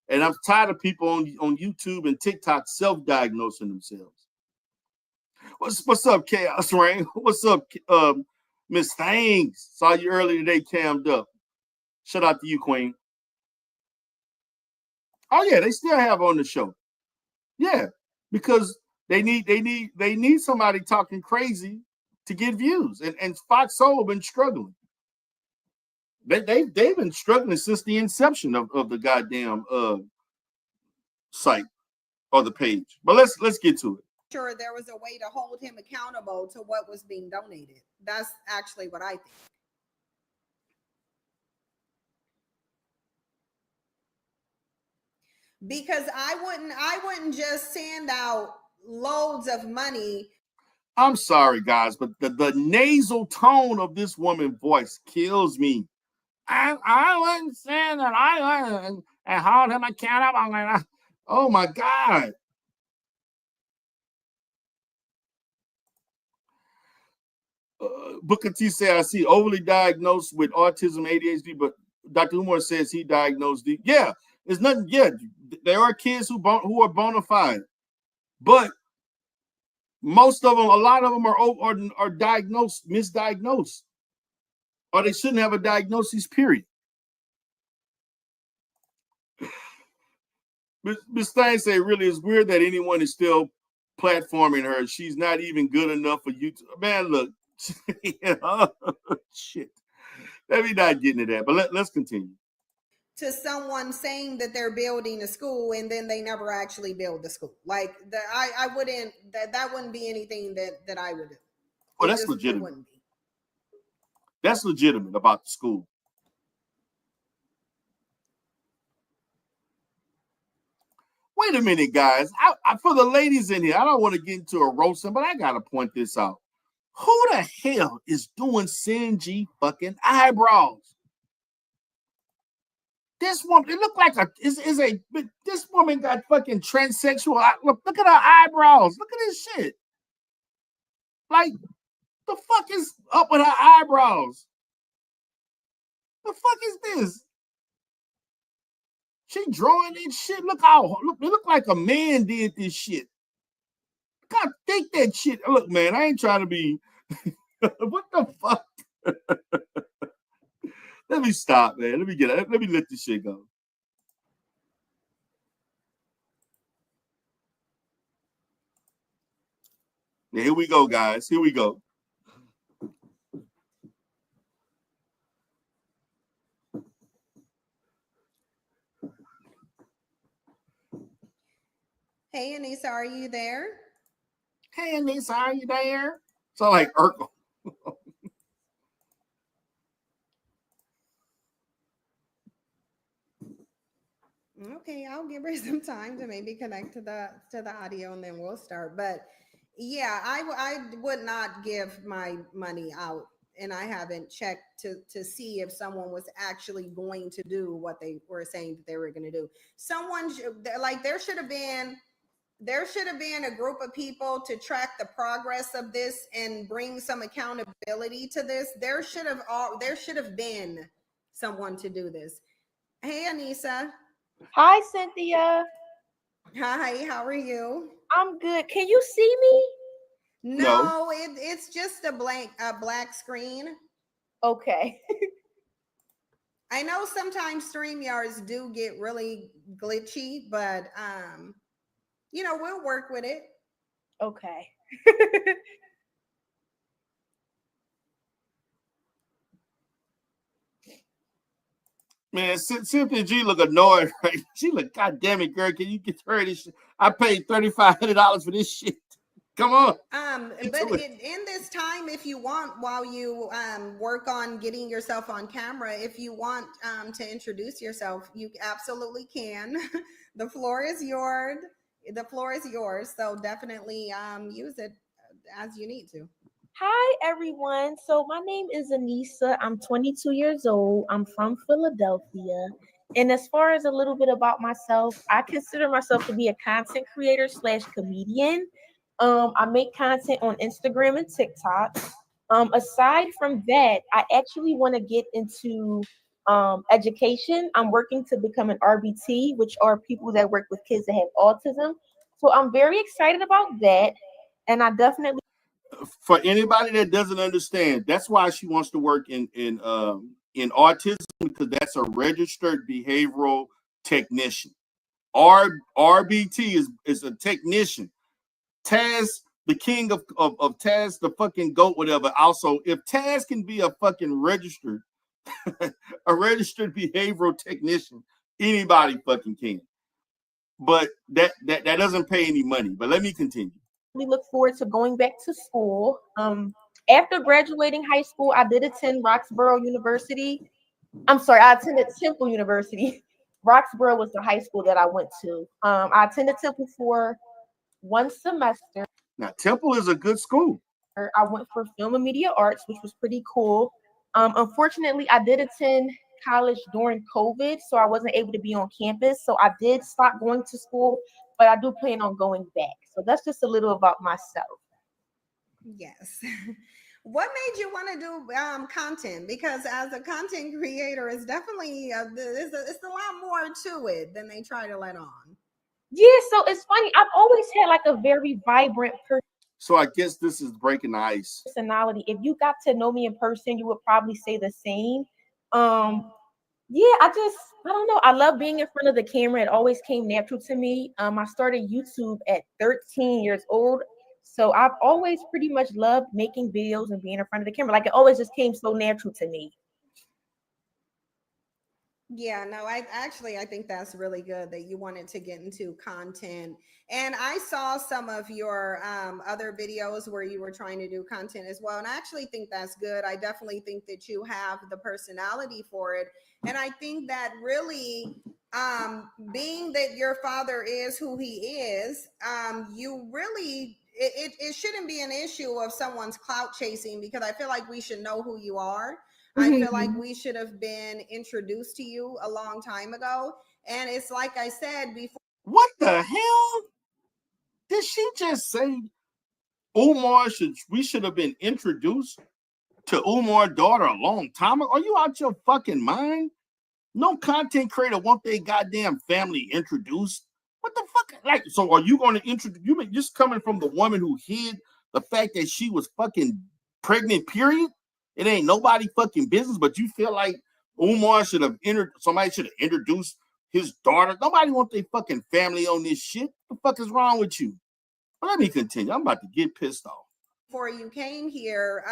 And I'm tired of people on YouTube and TikTok self-diagnosing themselves. What's up, Chaos Rain? What's up, Miss Thangs? Saw you earlier today, cammed up. Shout out to you, Queen. Oh yeah, they still have on the show. Yeah, because they need somebody talking crazy to get views, and Fox Soul been struggling. They've been struggling since the inception of the goddamn site or the page. But let's get to it. Sure, there was a way to hold him accountable to what was being donated. That's actually what I think. Because I wouldn't just send out loads of money. I'm sorry, guys, but the nasal tone of this woman's voice kills me. I wouldn't say that I wouldn't and hold him accountable. Oh my God. Booker T said, I see overly diagnosed with autism, ADHD, but Dr. Umar says he diagnosed the. Yeah, there's nothing. Yeah, there are kids who are bona fide, but most of them, a lot of them are diagnosed, misdiagnosed, or they shouldn't have a diagnosis, period. Ms. Stein say, really, it's weird that anyone is still platforming her. She's not even good enough for you to. Man, look. Shit. Let me not get into that, but let's continue. To someone saying that they're building a school and then they never actually build the school. Like I wouldn't, that wouldn't be anything that I would do. Well, that's legitimate. That's legitimate about the school. Wait a minute, guys. For the ladies in here, I don't want to get into a roasting, but I gotta point this out. Who the hell is doing Sinji fucking eyebrows? This woman, it looked like this woman got fucking transsexual. Look at her eyebrows. Look at this shit. Like, the fuck is up with her eyebrows? The fuck is this? She drawing this shit. Look, it look like a man did this shit. God, think that shit. Look, man, I ain't trying to be. What the fuck? Let me stop, man. Let me let this shit go. Yeah, here we go, guys. Here we go. Hey, Anisa, are you there? Hey, Anisa, are you there? So like Urkel. Okay, I'll give her some time to maybe connect to the audio and then we'll start. But yeah, I would not give my money out, and I haven't checked to see if someone was actually going to do what they were saying that they were going to do. There should have been a group of people to track the progress of this and bring some accountability to this. There should have been someone to do this. Hey, Anisa. Hi, Cynthia. Hi, how are you? I'm good. Can you see me? No. No, it's just a black screen. Okay. I know sometimes StreamYards do get really glitchy, but we'll work with it. Okay. Man, Cynthia G look annoyed, right? She look, God damn it, girl, can you get her this shit? I paid $3,500 for this shit. Come on. But in this time, if you want, while you work on getting yourself on camera, if you want to introduce yourself, you absolutely can. The floor is yours. The floor is yours. So definitely use it as you need to. Hi, everyone. So my name is Anisa. I'm 22 years old. I'm from Philadelphia. And as far as a little bit about myself, I consider myself to be a content creator slash comedian. I make content on Instagram and TikTok. Aside from that, I actually want to get into education. I'm working to become an RBT, which are people that work with kids that have autism. So I'm very excited about that. And I definitely For anybody that doesn't understand, that's why she wants to work in autism, because that's a registered behavioral technician. RBT is a technician. Taz, the king of Taz, the fucking goat, whatever. Also, if Taz can be a fucking registered, a registered behavioral technician, anybody fucking can. But that doesn't pay any money. But let me continue. look forward to going back to school. After graduating high school, I did attend Roxborough University. I'm sorry, I attended Temple University. Roxborough was the high school that I went to. I attended Temple for one semester. Now, Temple is a good school. I went for film and media arts, which was pretty cool. Unfortunately, I did attend college during COVID, so I wasn't able to be on campus. So I did stop going to school, but I do plan on going back. So that's just a little about myself. Yes. What made you want to do content? Because as a content creator, it's definitely it's a lot more to it than they try to let on. Yeah, so it's funny. I've always had like a very vibrant So I guess this is breaking the ice. personality. If you got to know me in person, you would probably say the same. Yeah, I don't know. I love being in front of the camera. It always came natural to me. I started YouTube at 13 years old. So I've always pretty much loved making videos and being in front of the camera. Like it always just came so natural to me. Yeah, no, I think that's really good that you wanted to get into content. And I saw some of your other videos where you were trying to do content as well. And I actually think that's good. I definitely think that you have the personality for it. And I think that really being that your father is who he is, you really it shouldn't be an issue of someone's clout chasing, because I feel like we should know who you are. I feel like we should have been introduced to you a long time ago. And it's like I said before. What the hell? Did she just say we should have been introduced to Umar's daughter a long time ago? Are you out your fucking mind? No content creator want their goddamn family introduced. What the fuck? Like, so are you going to introduce? You mean just coming from the woman who hid the fact that she was fucking pregnant, period? It ain't nobody fucking business, but you feel like Umar should have somebody should have introduced his daughter. Nobody want their fucking family on this shit. What the fuck is wrong with you? But let me continue. I'm about to get pissed off. Before you came here,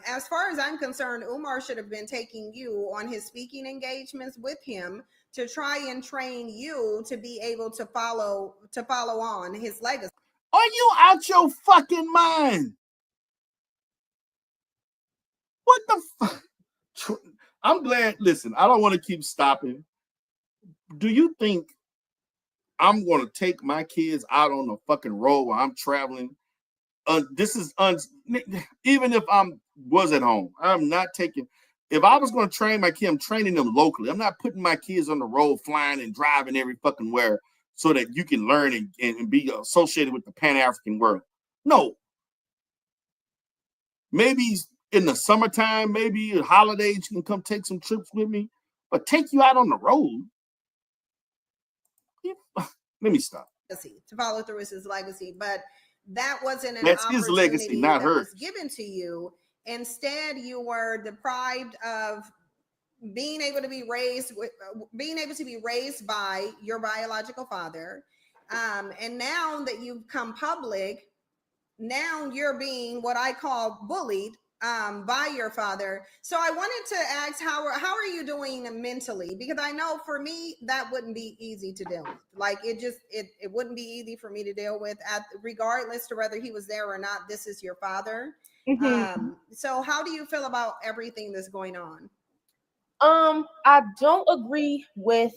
as far as I'm concerned, Umar should have been taking you on his speaking engagements with him to try and train you to be able to follow on his legacy. Are you out your fucking mind? What the fuck? I'm glad. Listen, I don't want to keep stopping. Do you think I'm going to take my kids out on the fucking road while I'm traveling? Even if was at home, I'm not taking. If I was going to train my kid, I'm training them locally. I'm not putting my kids on the road, flying and driving every fucking where so that you can learn and be associated with the Pan-African world. No. Maybe in the summertime, maybe at holidays, you can come take some trips with me, but take you out on the road. Let me stop. To follow through with his legacy. But that wasn't an That's his legacy, opportunity not that was hers. given to you. Instead, you were deprived of being able to be raised by your biological father. And now that you've come public, now you're being what I call bullied by your father. So I wanted to ask, how are you doing mentally? Because I know for me that wouldn't be easy to deal with. Like it wouldn't be easy for me to deal with, regardless to whether he was there or not. This is your father. Mm-hmm. So how do you feel about everything that's going on? I don't agree with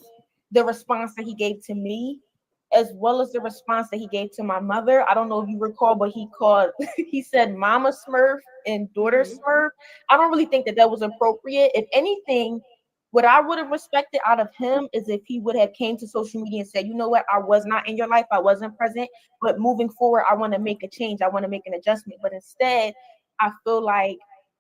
the response that he gave to me, as well as the response that he gave to my mother. I don't know if you recall, but he said Mama Smurf and daughter Mm-hmm. Smurf. I don't really think that that was appropriate. If anything, what I would have respected out of him is if he would have came to social media and said, you know what, I was not in your life, I wasn't present, but moving forward, I want to make a change, I want to make an adjustment. But instead, I feel like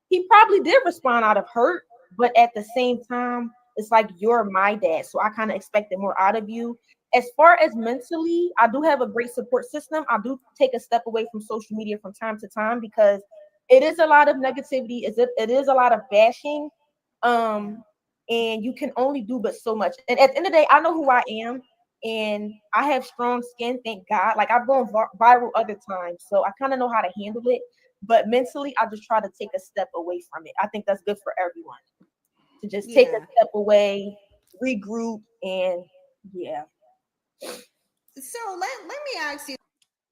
he probably did respond out of hurt, but at the same time, it's like you're my dad, so I kind of expected more out of you. As far as mentally, I do have a great support system. I do take a step away from social media from time to time because it is a lot of negativity. It is a lot of bashing, and you can only do but so much. And at the end of the day, I know who I am, and I have strong skin. Thank God. Like I've gone viral other times, so I kind of know how to handle it. But mentally, I just try to take a step away from it. I think that's good for everyone to just take a Yeah. step away, regroup, and yeah. So let me ask you.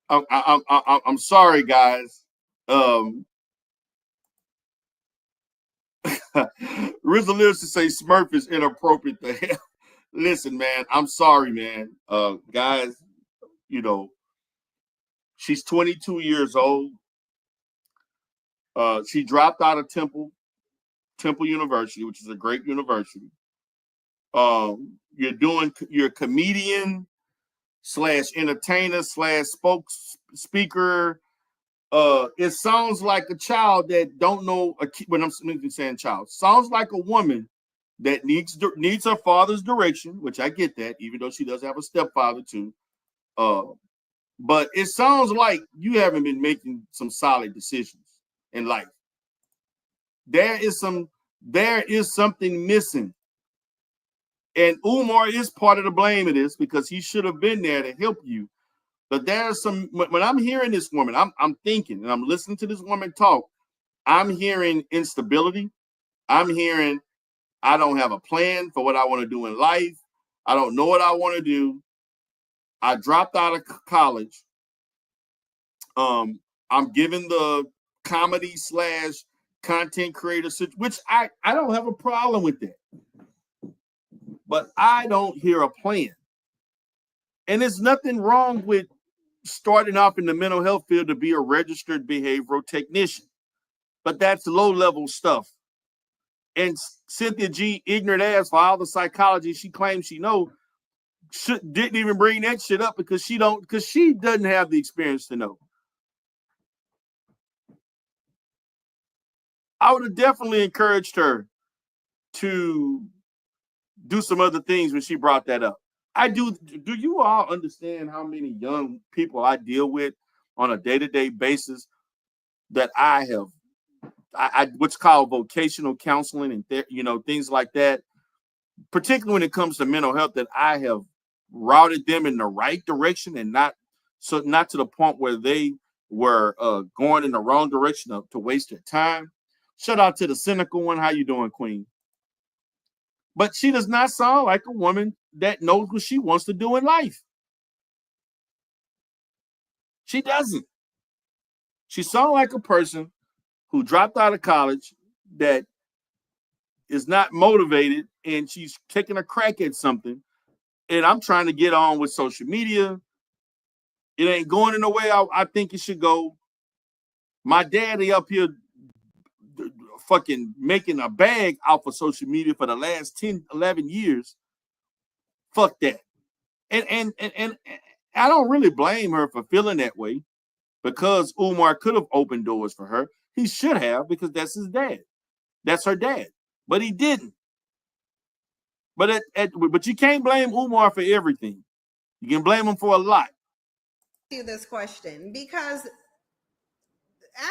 I'm sorry, guys. Rizzo lives to say Smurf is inappropriate to hell. Listen, man, I'm sorry, man. Guys, you know, she's 22 years old. She dropped out of Temple University, which is a great university. You're a comedian slash entertainer slash speaker. It sounds like a child that don't know when I'm saying child. Sounds like a woman that needs her father's direction, which I get that, even though she does have a stepfather too. But it sounds like you haven't been making some solid decisions in life. There is something missing. And Umar is part of the blame of this because he should have been there to help you. But there's when I'm hearing this woman, I'm thinking and I'm listening to this woman talk, I'm hearing instability. I'm hearing I don't have a plan for what I want to do in life. I don't know what I want to do. I dropped out of college. I'm given the comedy / content creator, which I don't have a problem with that. But I don't hear a plan. And there's nothing wrong with starting off in the mental health field to be a registered behavioral technician. But that's low-level stuff. And Cynthia G, ignorant ass for all the psychology she claims she knows, didn't even bring that shit up because she doesn't have the experience to know. I would have definitely encouraged her to do some other things when she brought that up. I do. Do you all understand how many young people I deal with on a day-to-day basis that I have what's called vocational counseling and things like that, particularly when it comes to mental health, that I have routed them in the right direction and not to the point where they were going in the wrong direction to waste their time. Shout out to the cynical one. How you doing, Queen? But she does not sound like a woman that knows what she wants to do in life. She doesn't. She sounds like a person who dropped out of college that is not motivated and she's taking a crack at something. And I'm trying to get on with social media. It ain't going in the way I think it should go. My daddy up here fucking making a bag off of social media for the last 10, 11 years. Fuck that. And I don't really blame her for feeling that way because Umar could have opened doors for her. He should have because that's his dad. That's her dad. But he didn't. But you can't blame Umar for everything. You can blame him for a lot. you this question because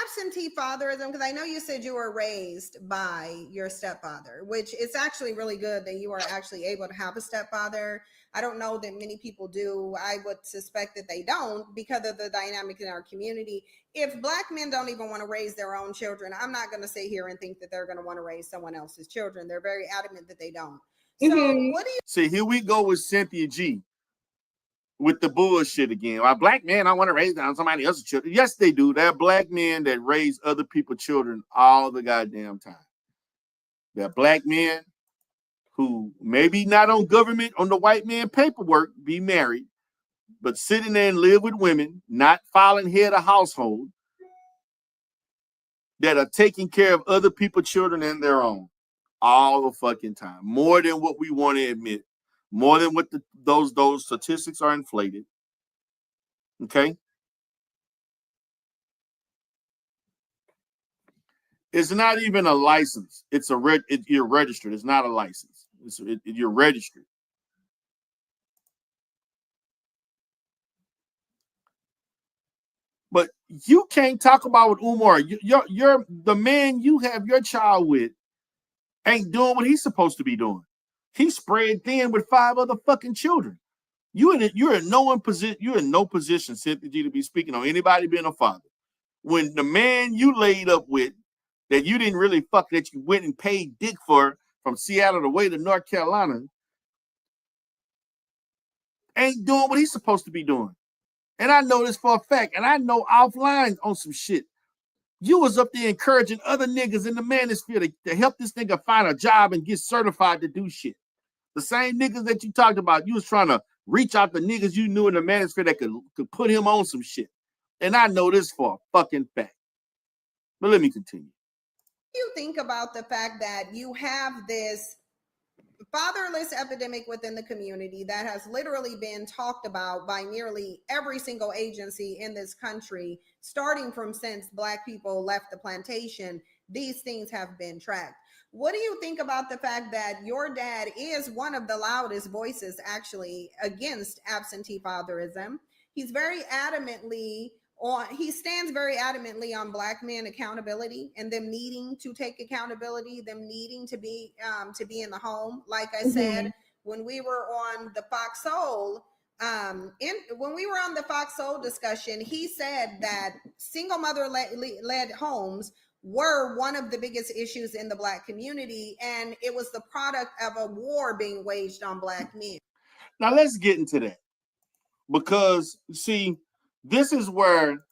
absentee fatherism, because I know you said you were raised by your stepfather, which it's actually really good that you are actually able to have a stepfather. I don't know that many people do. I would suspect that they don't because of the dynamic in our community. If Black men don't even want to raise their own children, I'm not going to sit here and think that they're going to want to raise someone else's children. They're very adamant that they don't. So what do you see? Here we go with Cynthia G with the bullshit again. Well, Black men, I want to raise down somebody else's children. Yes, they do. They're Black men that raise other people's children all the goddamn time. They're Black men who maybe not on government, on the white man paperwork, be married, but sitting there and live with women, not filing head of household, that are taking care of other people's children and their own all the fucking time. More than what we want to admit. More than what those statistics are inflated. Okay? It's not even a license. It's you're registered. It's not a license. You're registered. But you can't talk about with Umar. You're the man you have your child with ain't doing what he's supposed to be doing. He's spread thin with 5 other fucking children. You're in no position, Cynthia G, to be speaking on anybody being a father. When the man you laid up with that you didn't really fuck, that you went and paid dick for from Seattle the way to North Carolina, ain't doing what he's supposed to be doing. And I know this for a fact. And I know offline on some shit. You was up there encouraging other niggas in the manosphere to help this nigga find a job and get certified to do shit. The same niggas that you talked about, you was trying to reach out to niggas you knew in the manosphere that could put him on some shit. And I know this for a fucking fact. But let me continue. You think about the fact that you have this fatherless epidemic within the community that has literally been talked about by nearly every single agency in this country, starting from since Black people left the plantation. These things have been tracked. What do you think about the fact that your dad is one of the loudest voices actually against absentee fatherism? He's very adamantly he stands very adamantly on Black men accountability and them needing to take accountability, them needing to be in the home. Like I said, when we were on the Fox Soul, when we were on the Fox Soul discussion, he said that single mother led homes were one of the biggest issues in the Black community, and it was the product of a war being waged on Black men. Now let's get into that, because see, this is where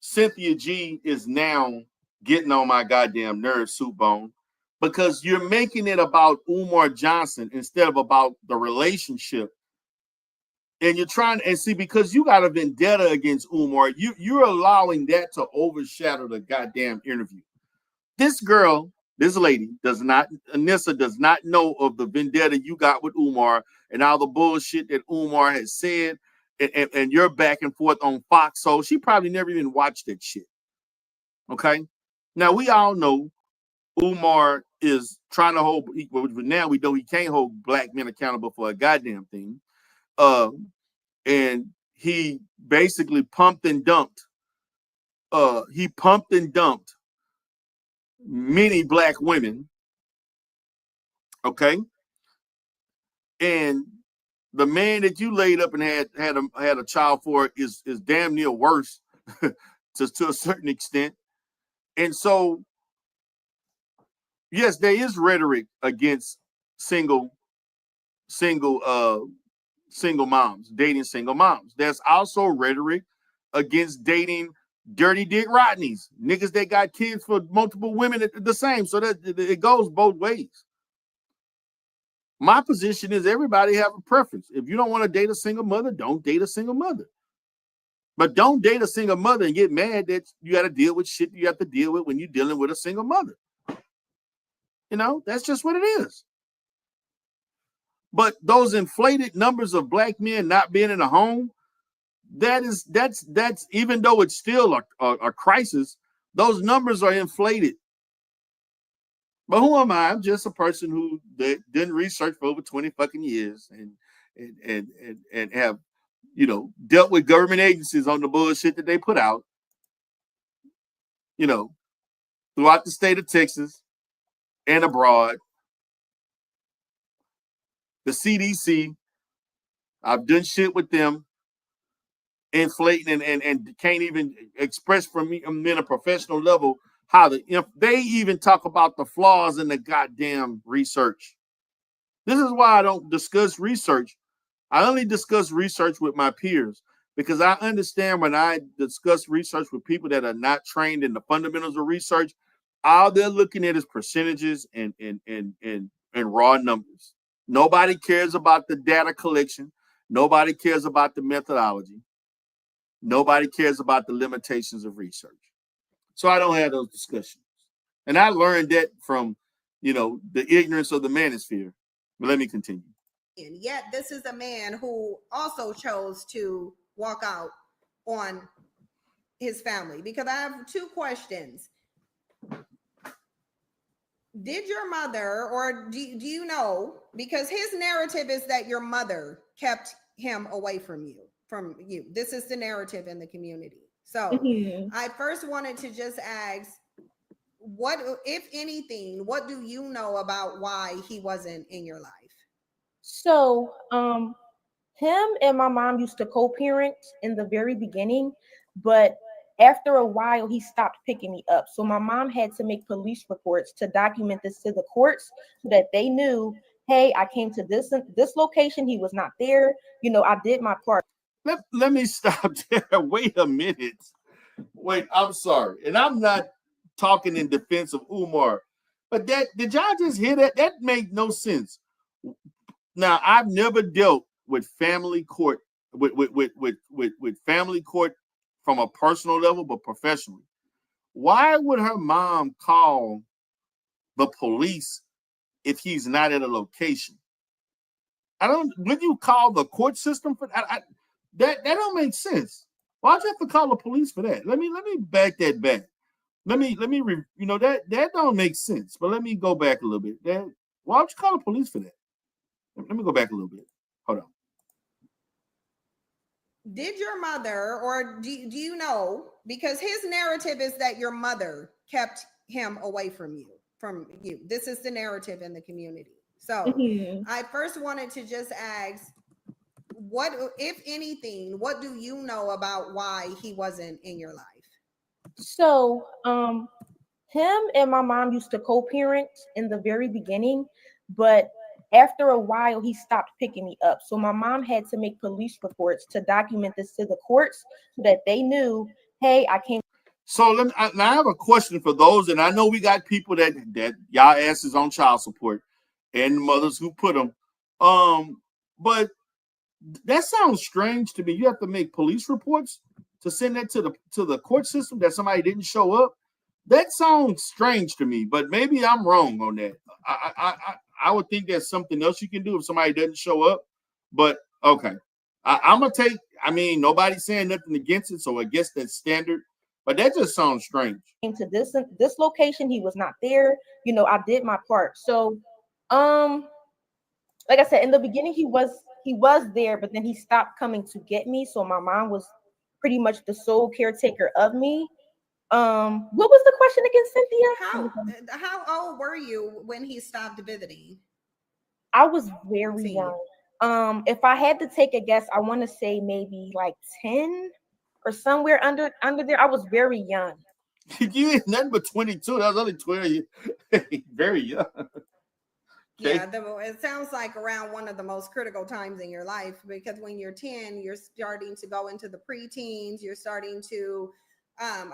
Cynthia G is now getting on my goddamn nerves, soup bone, because you're making it about Umar Johnson instead of about the relationship. And you're trying to see, because you got a vendetta against Umar, you're allowing that to overshadow the goddamn interview. This girl, this lady, Anisa does not know of the vendetta you got with Umar and all the bullshit that Umar has said. And you're back and forth on Fox, so she probably never even watched that shit. Okay? Now, we all know Umar is trying to hold, but now we know he can't hold Black men accountable for a goddamn thing. And he basically pumped and dumped many Black women. Okay? And the man that you laid up and had a child for is damn near worse to a certain extent. And so, yes, there is rhetoric against single moms, dating single moms. There's also rhetoric against dating dirty dick Rodneys, niggas that got kids for multiple women at the same. So that it goes both ways. My position is everybody have a preference. If you don't want to date a single mother, don't date a single mother. But don't date a single mother and get mad that you got to deal with shit you have to deal with when you're dealing with a single mother. You know, that's just what it is. But those inflated numbers of Black men not being in a home, that's even though it's still a crisis, those numbers are inflated. But who am I? I'm just a person who didn't research for over 20 fucking years and have, dealt with government agencies on the bullshit that they put out, throughout the state of Texas and abroad. The CDC, I've done shit with them, inflating and can't even express from me in a professional level how they even talk about the flaws in the goddamn research. This is why I don't discuss research. I only discuss research with my peers because I understand when I discuss research with people that are not trained in the fundamentals of research, all they're looking at is percentages and raw numbers. Nobody cares about the data collection. Nobody cares about the methodology. Nobody cares about the limitations of research. So I don't have those discussions. And I learned that from, the ignorance of the manosphere. But let me continue. And yet this is a man who also chose to walk out on his family. Because I have two questions. Did your mother, or do you know, because his narrative is that your mother kept him away from you. This is the narrative in the community. So I first wanted to just ask, what, if anything, what do you know about why he wasn't in your life? So him and my mom used to co-parent in the very beginning, but after a while, he stopped picking me up. So my mom had to make police reports to document this to the courts so that they knew, hey, I came to this location. He was not there. I did my part. Let me stop there. Wait a minute. Wait, I'm sorry. And I'm not talking in defense of Umar. But did y'all just hear that? That made no sense. Now, I've never dealt with family court, with family court from a personal level, but professionally. Why would her mom call the police if he's not at a location? Would you call the court system for that? That don't make sense. Why'd you have to call the police for that? Let me back that back. That don't make sense. But let me go back a little bit. Why would you call the police for that? Let me go back a little bit. Hold on. Did your mother, or do you know, because his narrative is that your mother kept him away from you. This is the narrative in the community. So I first wanted to just ask, what, if anything, what do you know about why he wasn't in your life? So him and my mom used to co-parent in the very beginning, but after a while, he stopped picking me up. So my mom had to make police reports to document this to the courts so that they knew, hey, I came. So I have a question for those, and I know we got people that y'all asses on child support and mothers who put them. But that sounds strange to me. You have to make police reports to send that to the court system that somebody didn't show up. That sounds strange to me, but maybe I'm wrong on that. I would think there's something else you can do if somebody doesn't show up. But okay, I'm gonna take. I mean, nobody's saying nothing against it, so I guess that's standard. But that just sounds strange. Came to this location, he was not there. I did my part. So, like I said, in the beginning, he was there, but then he stopped coming to get me. So my mom was pretty much the sole caretaker of me. What was the question again, Cynthia? How old were you when he stopped visiting? I was very young. If I had to take a guess, I want to say maybe like 10 or somewhere under there. I was very young. You ain't nothing but 22. That was only 12. Very young. Okay. Yeah, it sounds like around one of the most critical times in your life, because when you're 10, you're starting to go into the preteens. You're starting to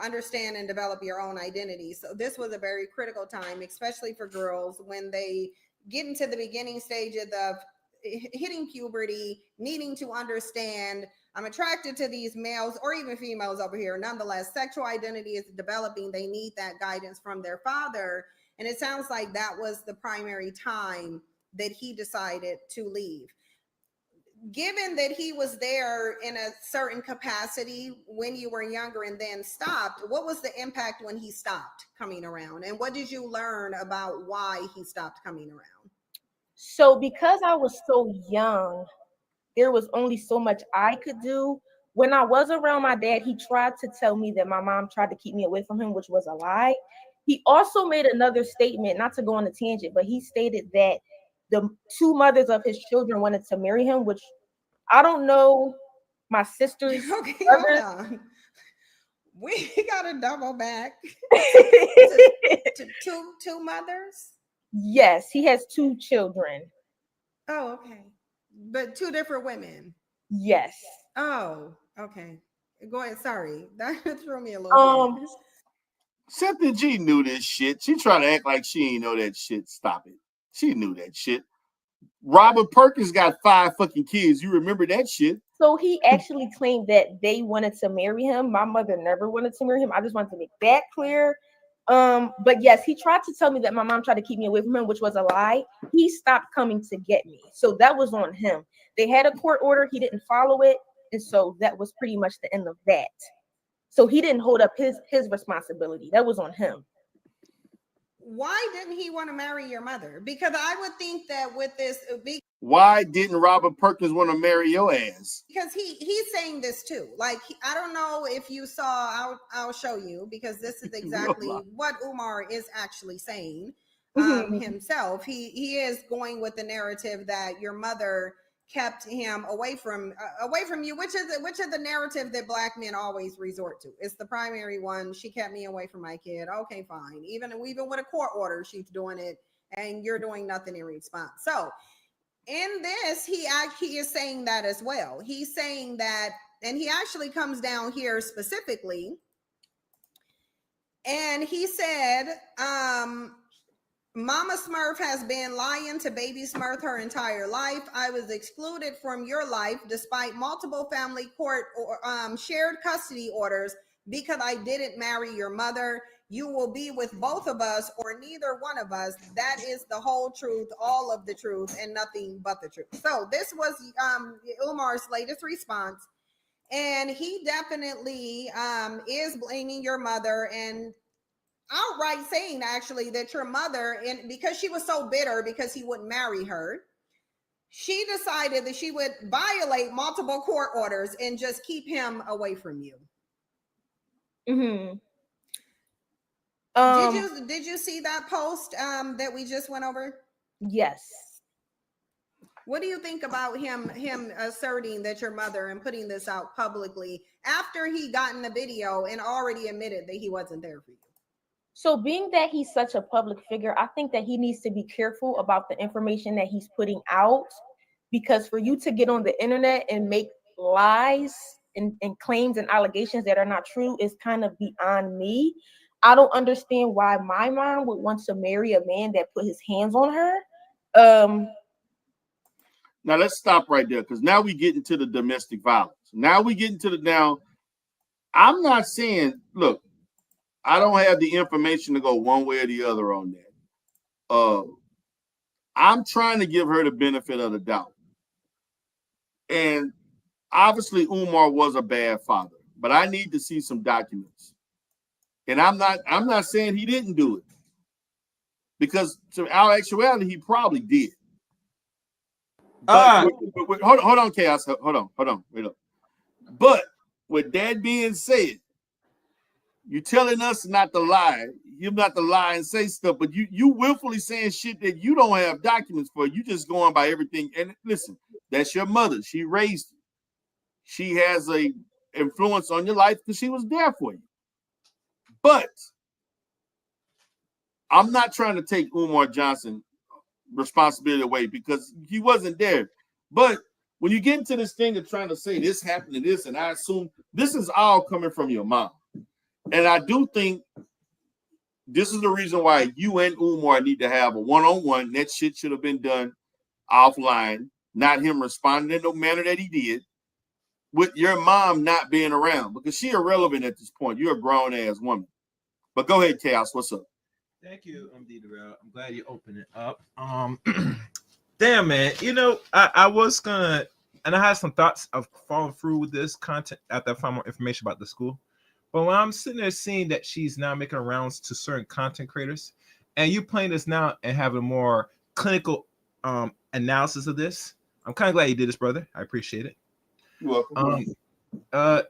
understand and develop your own identity. So this was a very critical time, especially for girls when they get into the beginning stages of hitting puberty, needing to understand, I'm attracted to these males or even females over here. Nonetheless, sexual identity is developing. They need that guidance from their father. And it sounds like that was the primary time that he decided to leave. Given that he was there in a certain capacity when you were younger and then stopped, what was the impact when he stopped coming around? And what did you learn about why he stopped coming around? So because I was so young, there was only so much I could do. When I was around my dad, he tried to tell me that my mom tried to keep me away from him, which was a lie. He also made another statement, not to go on a tangent, but he stated that the two mothers of his children wanted to marry him, which I don't know. My sister's Okay, brothers. hold on. We gotta double back to two mothers. Yes, he has two children. Oh, okay, but two different women. Yes. Oh, okay. Go ahead. Sorry, that threw me a little bit. Cynthia G knew this shit. She trying to act like she ain't know that shit. Stop it. She knew that shit. Robert Perkins got 5 fucking kids. You remember that shit? So he actually claimed that they wanted to marry him. My mother never wanted to marry him. I just wanted to make that clear. But yes, he tried to tell me that my mom tried to keep me away from him, which was a lie. He stopped coming to get me. So that was on him. They had a court order, he didn't follow it, and so that was pretty much the end of that. So he didn't hold up his responsibility. That was on him. Why didn't he want to marry your mother? Because I would think that with this, why didn't Robert Perkins want to marry your ass? Because he's saying this too. Like, I don't know if you saw, I'll show you, because this is exactly what Umar is actually saying himself. He is going with the narrative that your mother kept him away from you, which is the narrative that Black men always resort to. It's the primary one. She kept me away from my kid. Okay, fine. Even with a court order, she's doing it, and you're doing nothing in response. So in this, he is saying that as well. He's saying that, and he actually comes down here specifically, and he said, Mama Smurf has been lying to baby Smurf her entire life. I was excluded from your life despite multiple family court or shared custody orders because I didn't marry your mother. You will be with both of us or neither one of us. That is the whole truth, all of the truth, and nothing but the truth. So this was Umar's latest response. And he definitely is blaming your mother and outright saying actually that your mother, and because she was so bitter because he wouldn't marry her, she decided that she would violate multiple court orders and just keep him away from you. Did you see that post that we just went over? Yes. What do you think about him asserting that your mother and putting this out publicly after he got in the video and already admitted that he wasn't there for you? So being that he's such a public figure, I think that he needs to be careful about the information that he's putting out, because for you to get on the internet and make lies and claims and allegations that are not true is kind of beyond me. I don't understand why my mom would want to marry a man that put his hands on her. Now let's stop right there, because now we get into the domestic violence. Now I'm not saying, look, I don't have the information to go one way or the other on that. I'm trying to give her the benefit of the doubt. And obviously Umar was a bad father, but I need to see some documents. And I'm not saying he didn't do it, because to our actuality, he probably did. But hold on, Chaos. Hold on. Wait up. But with that being said, you're telling us not to lie. You're not to lie and say stuff, but you willfully saying shit that you don't have documents for. You just going by everything. And listen, that's your mother. She raised you. She has a influence on your life because she was there for you. But I'm not trying to take Umar Johnson responsibility away because he wasn't there. But when you get into this thing of trying to say this happened to this, and I assume this is all coming from your mom. And I do think this is the reason why you and Umar need to have a one-on-one. That shit should have been done offline, not him responding in the manner that he did, with your mom not being around, because she irrelevant at this point. You're a grown-ass woman. But go ahead, Chaos. What's up? Thank you, D. Darrell. I'm glad you opened it up. Damn, man. I was gonna, and I had some thoughts of following through with this content after I found more information about the school. But when I'm sitting there seeing that she's now making rounds to certain content creators, and you playing this now and having more clinical analysis of this, I'm kind of glad you did this, brother. I appreciate it. You're welcome. A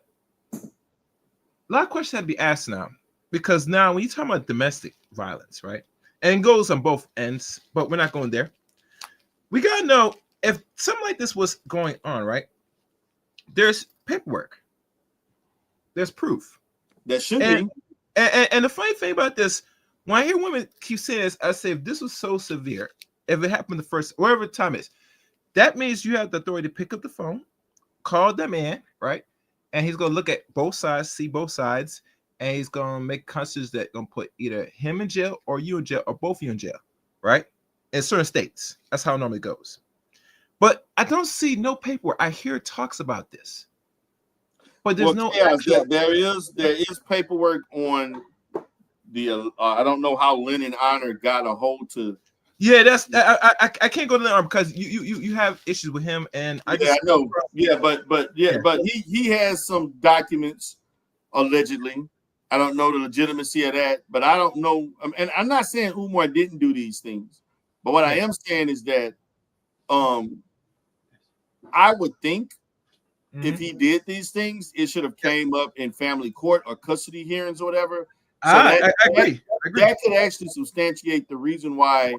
lot of questions have to be asked now, because now when you talk about domestic violence, right, and it goes on both ends, but we're not going there. We gotta know if something like this was going on, right? There's paperwork, there's proof. That should And, be. and the funny thing about this, when I hear women keep saying this, I say, if this was so severe, if it happened the first, whatever time is, that means you have the authority to pick up the phone, call them in, right? And he's gonna look at both sides, see both sides, and he's gonna make decisions that gonna put either him in jail or you in jail or both of you in jail, right? In certain states, that's how it normally goes. But I don't see no paperwork. I hear talks about this, but there's no. Actual... there is paperwork on the. I don't know how Lennon Honor got a hold to. Yeah, that's I can't go to the arm because you have issues with him, and I know. Yeah, but he has some documents allegedly. I don't know the legitimacy of that, but I don't know. And I'm not saying Umar didn't do these things, but what I am saying is that I would think if he did these things, it should have came up in family court or custody hearings or whatever. So I agree. That could actually substantiate the reason why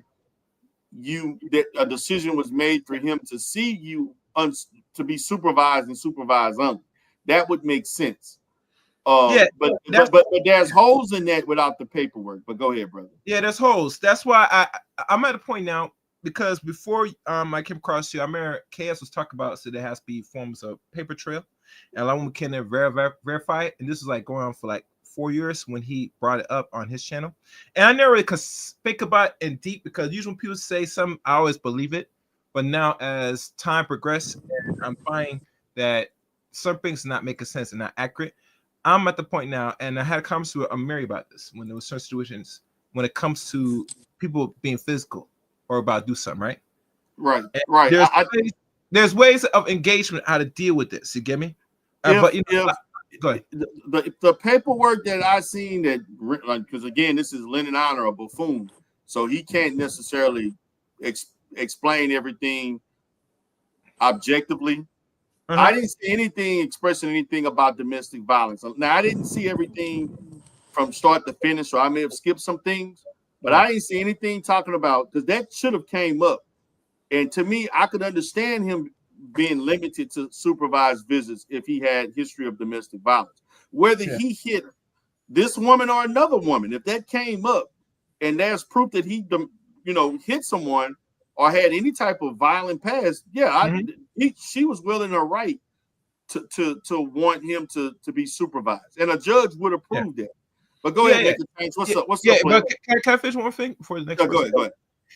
that a decision was made for him to see you to be supervised and supervised under. That would make sense. But there's holes in that without the paperwork. But go ahead, brother. Yeah, there's holes. That's why I'm at a point now, because before I came across you, I remember KS was talking about, so there has to be forms of paper trail, and a lot of them can verify it. And this is like going on for like 4 years when he brought it up on his channel. And I never really could speak about it in deep, because usually when people say something, I always believe it. But now as time progresses, I'm finding that some things are not making sense and not accurate. I'm at the point now, and I had a conversation with Mary about this, when there was certain situations when it comes to people being physical or about to do something, right? Right. There's ways of engagement how to deal with this. You get me? Go ahead. The paperwork that I seen that, because again, this is Lennon Honor, a buffoon, so he can't necessarily explain everything objectively. I didn't see anything expressing anything about domestic violence. Now, I didn't see everything from start to finish, so I may have skipped some things, but I didn't see anything talking about, because that should have came up. And to me, I could understand him being limited to supervised visits if he had history of domestic violence. Whether he hit this woman or another woman, if that came up and there's proof that he hit someone or had any type of violent past, she was willing or right to want him to be supervised, and a judge would approve that. But go ahead, make a change. What's up? But can I finish one thing before the next? Go ahead.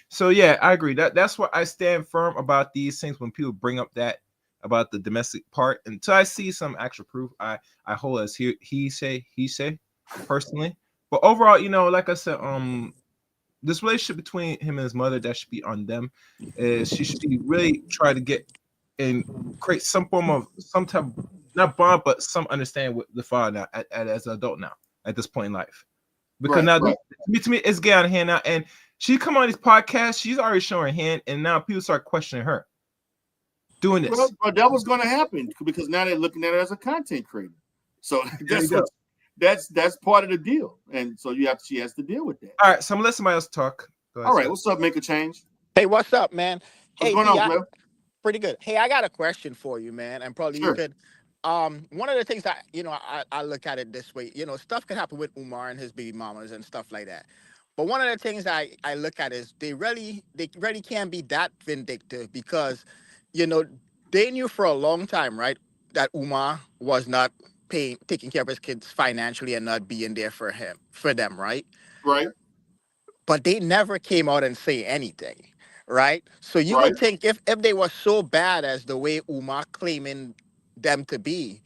So yeah, I agree. That's why I stand firm about these things when people bring up that about the domestic part. Until I see some actual proof, I hold as he say personally. But overall, like I said, this relationship between him and his mother, that should be on them. She should be really try to get and create some form of some type of, not bond, but some understanding with the father now as an adult now at this point in life. Because to me, it's getting out of hand now. And she come on these podcasts, she's already showing her hand, and now people start questioning her doing this. Well, that was going to happen because now they're looking at her as a content creator. So that's part of the deal, and so she has to deal with that. All right, so I'm gonna let somebody else talk. All right, what's up? Make a change. Hey, what's up, man? What's going on, man? Pretty good. Hey, I got a question for you, man, and probably you could. One of the things that I look at it this way. Stuff can happen with Umar and his baby mamas and stuff like that. But one of the things I look at is they really can't be that vindictive, because they knew for a long time, right, that Umar was not taking care of his kids financially and not being there for them, right? Right. But they never came out and say anything, right? So you would think if they were so bad as the way Umar claiming them to be,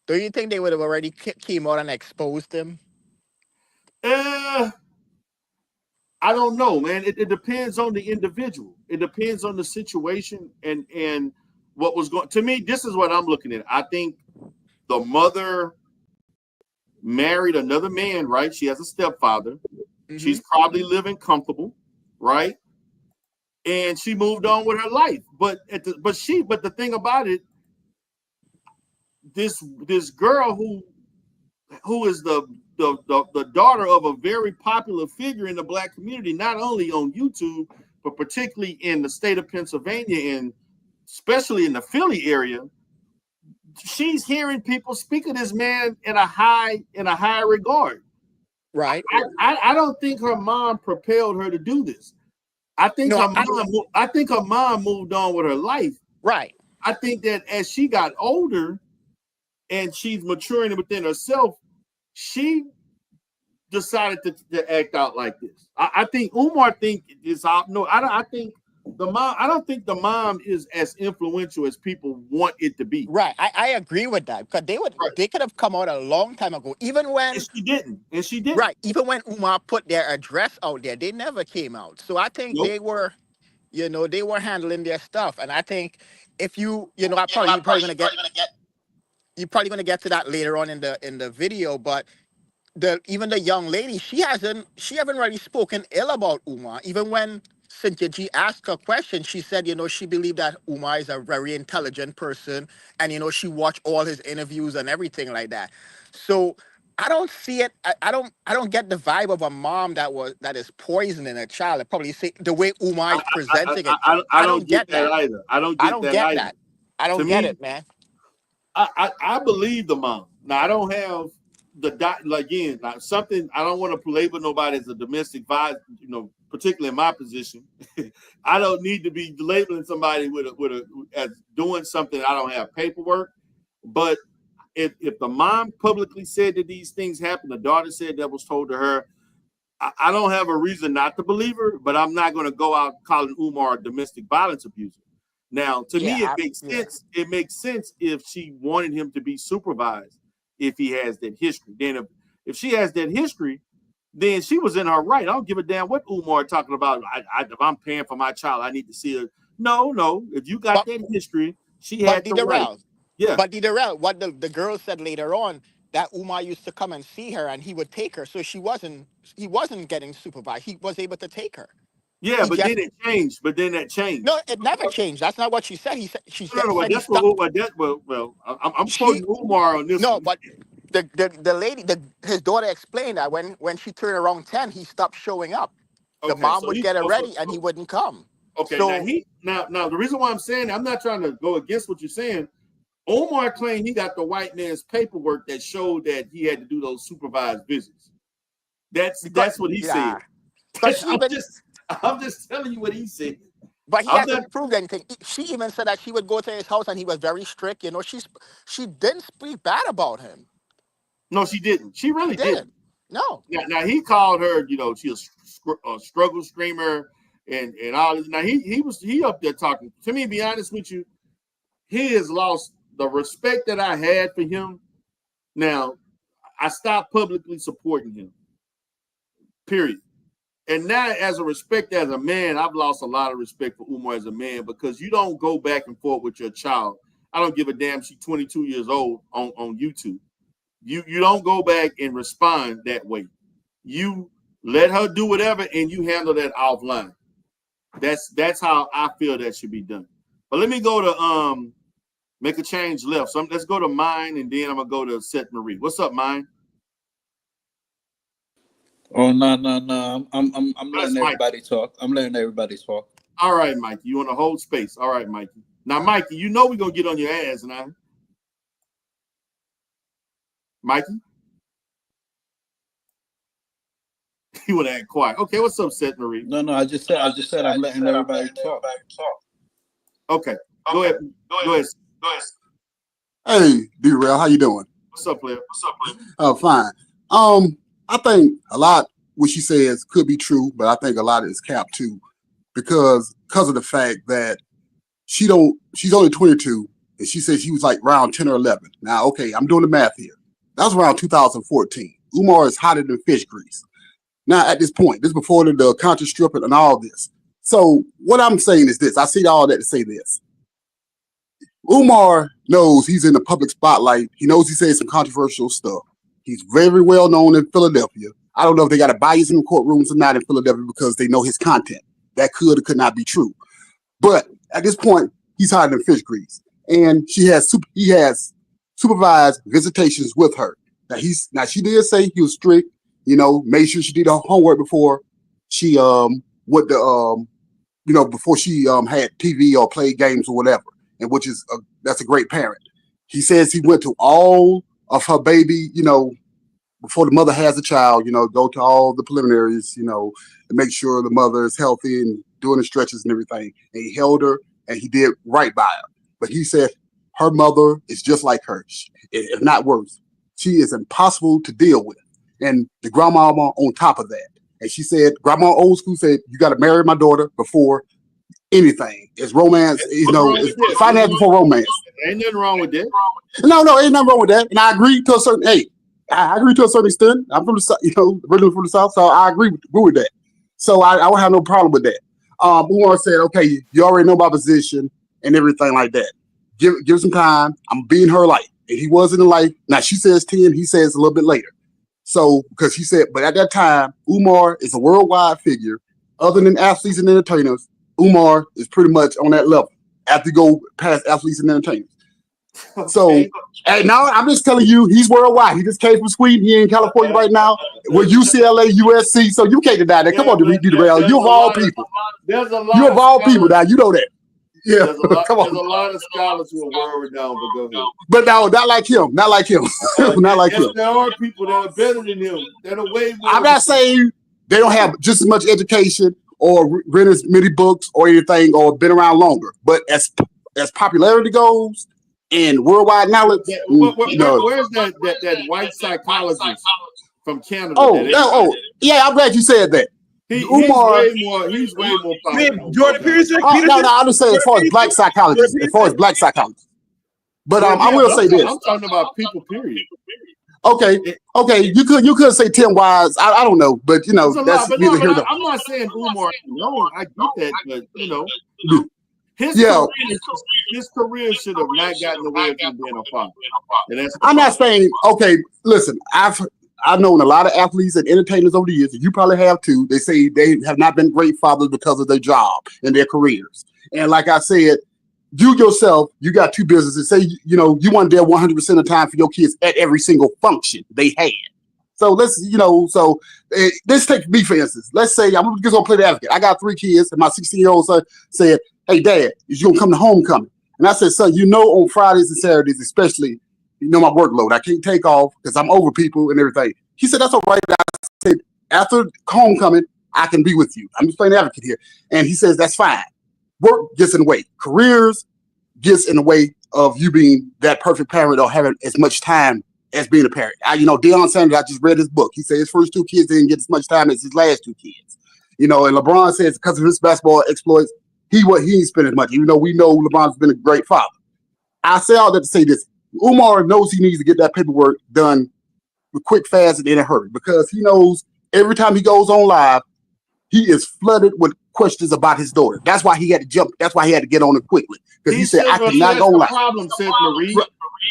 do you think they would have already came out and exposed him? I don't know, man. It depends on the individual. It depends on the situation and what was going. To me, this is what I'm looking at. I think the mother married another man, right? She has a stepfather. Mm-hmm. She's probably living comfortable, right? and she moved on with her life. But the thing about it, this girl who is the daughter of a very popular figure in the Black community, not only on YouTube, but particularly in the state of Pennsylvania and especially in the Philly area, she's hearing people speak of this man in a high regard. Right. I don't think her mom propelled her to do this. I think her mom moved on with her life. Right. I think that as she got older and she's maturing within herself, she decided to act out like this. I think Umar think is out. No, I think the mom. I don't think the mom is as influential as people want it to be. Right. I agree with that because they could have come out a long time ago. Even when she didn't. Right. Even when Umar put their address out there, they never came out. So I think they were, they were handling their stuff. And I think if you're probably gonna get to that later on in the video, but even the young lady, she haven't really spoken ill about Umar. Even when Cynthia G asked her question, she said, she believed that Umar is a very intelligent person, and she watched all his interviews and everything like that. So I don't see it. I don't get the vibe of a mom that is poisoning a child. I probably say the way Umar is presenting it. I don't get that either. I don't get that. I don't get it, man. I believe the mom. Now I don't have something. I don't want to label nobody as a domestic violence, particularly in my position. I don't need to be labeling somebody as doing something. I don't have paperwork, but if the mom publicly said that these things happened, the daughter said that was told to her, I don't have a reason not to believe her, but I'm not going to go out calling Umar a domestic violence abuser. Now, to me, it makes sense. It makes sense if she wanted him to be supervised, if he has that history. Then if she has that history, then she was in her right. I don't give a damn what Umar talking about. If I'm paying for my child, I need to see her. No. If you got that history, she had the right. Yeah. But Darrell, what the girl said later on, that Umar used to come and see her and he would take her. So he wasn't getting supervised. He was able to take her. Yeah, then it changed. But then that changed. No, it never changed. That's not what she said. She said. No, that's well, I'm quoting Umar on this. No, one. but the lady, his daughter explained that when she turned around 10, he stopped showing up. The mom would get her ready and he wouldn't come. Okay, so, now the reason why I'm saying I'm not trying to go against what you're saying. Umar claimed he got the white man's paperwork that showed that he had to do those supervised visits. That's what he said. I'm just telling you what he said. But he hasn't proved anything. She even said that she would go to his house and he was very strict. She didn't speak bad about him. No, she didn't. She really didn't. No. Now he called her, she a struggle screamer and all this. Now he up there talking. To me, to be honest with you, he has lost the respect that I had for him. Now, I stopped publicly supporting him. Period. And now, as a respect as a man, I've lost a lot of respect for Umar as a man because you don't go back and forth with your child. I don't give a damn. She's 22 years old on YouTube. You don't go back and respond that way. You let her do whatever and you handle that offline. That's how I feel that should be done. But let me go to make a change left. So let's go to mine and then I'm gonna go to Seth Marie. What's up, mine? Oh no. I'm letting everybody talk. All right, Mikey. You want to hold space? All right, Mikey. Now, Mikey, we're gonna get on your ass now. Mikey? You want to act quiet. Okay, what's up, Seth Marie? No, I just said I'm letting everybody talk. Okay. Go ahead. Hey, D-Rail, how you doing? What's up, player? Fine. I think a lot what she says could be true, but I think a lot is capped too, because of the fact that she's only 22, and she said she was like around 10 or 11. Now, okay, I'm doing the math here. That was around 2014. Umar is hotter than fish grease. Now, at this point, this is before the conscious stripping and all this. So what I'm saying is this. I see all that to say this. Umar knows he's in the public spotlight. He knows he says some controversial stuff. He's very well known in Philadelphia. I don't know if they got a bias in the courtrooms or not in Philadelphia because they know his content. that could or could not be true. But at this point, he's hiding in fish grease, and he has supervised visitations with her. Now she did say he was strict, made sure she did her homework before she went to before she had TV or played games or whatever, and that's a great parent. He says he went to all of her baby, before the mother has a child, go to all the preliminaries, and make sure the mother is healthy and doing the stretches and everything. And he held her and he did right by her. But he said her mother is just like her, if not worse. She is impossible to deal with. And the grandmama on top of that. And she said, Grandma old school said, you got to marry my daughter before anything. It's romance, it's finance before romance. Ain't nothing wrong with that. No, ain't nothing wrong with that. And I agree to a certain extent. I'm from the South, originally from the South, so I agree with that. So I would have no problem with that. Umar said, okay, you already know my position and everything like that. Give some time. I'm being her life. And he was in the life. Now she says 10, he says a little bit later. So, because he said, but at that time, Umar is a worldwide figure. Other than athletes and entertainers, Umar is pretty much on that level after you go past athletes and entertainers. Okay. So, and now I'm just telling you, he's worldwide. He just came from Sweden. He in California right now with UCLA, USC. So you can't deny that. Come on, D-Rail. You of all people. You of all people now. You know that. Yeah, come on. There's a lot of scholars who are worried down, but go ahead. But no, not like him. Not like him. Not like him. There are people that are better than him. That are way more. I'm not saying they don't have just as much education or read as many books or anything or been around longer. But as popularity goes and worldwide knowledge, where's that white psychologist from Canada? Yeah, I'm glad you said that. Umar, he's way more popular. Jordan Peterson? No, I'm just saying as far as black psychologists. But I will say this. I'm talking about people, period. Okay. You could say Tim Wise. I don't know, but that's neither here nor there. I'm not saying Umar. No, I get that, but his career should have not gotten away with him being a father. I'm not saying. Okay, listen. I've known a lot of athletes and entertainers over the years, and you probably have too. They say they have not been great fathers because of their job and their careers. And like I said, you yourself, you got two businesses. Say, you weren't there 100% of the time for your kids at every single function they had. So let's, let's take me for instance. Let's say I'm just gonna play the advocate. I got 3 kids, and my 16-year-old son said, "Hey, Dad, is you gonna come to homecoming?" And I said, "Son, on Fridays and Saturdays, especially, my workload. I can't take off because I'm over people and everything." He said, "That's all right." I said, "After homecoming, I can be with you." I'm just playing advocate here. And he says, "That's fine." Work gets in the way. Careers gets in the way of you being that perfect parent or having as much time as being a parent. Deion Sanders, I just read his book. He said his first 2 kids didn't get as much time as his last 2 kids. And LeBron says because of his basketball exploits, he ain't spent as much, even though we know LeBron's been a great father. I say all that to say this. Umar knows he needs to get that paperwork done quick, fast, and in a hurry because he knows every time he goes on live, he is flooded with questions about his daughter. That's why he had to jump. That's why he had to get on it quickly because he said, "I cannot go live." Problem, said Marie.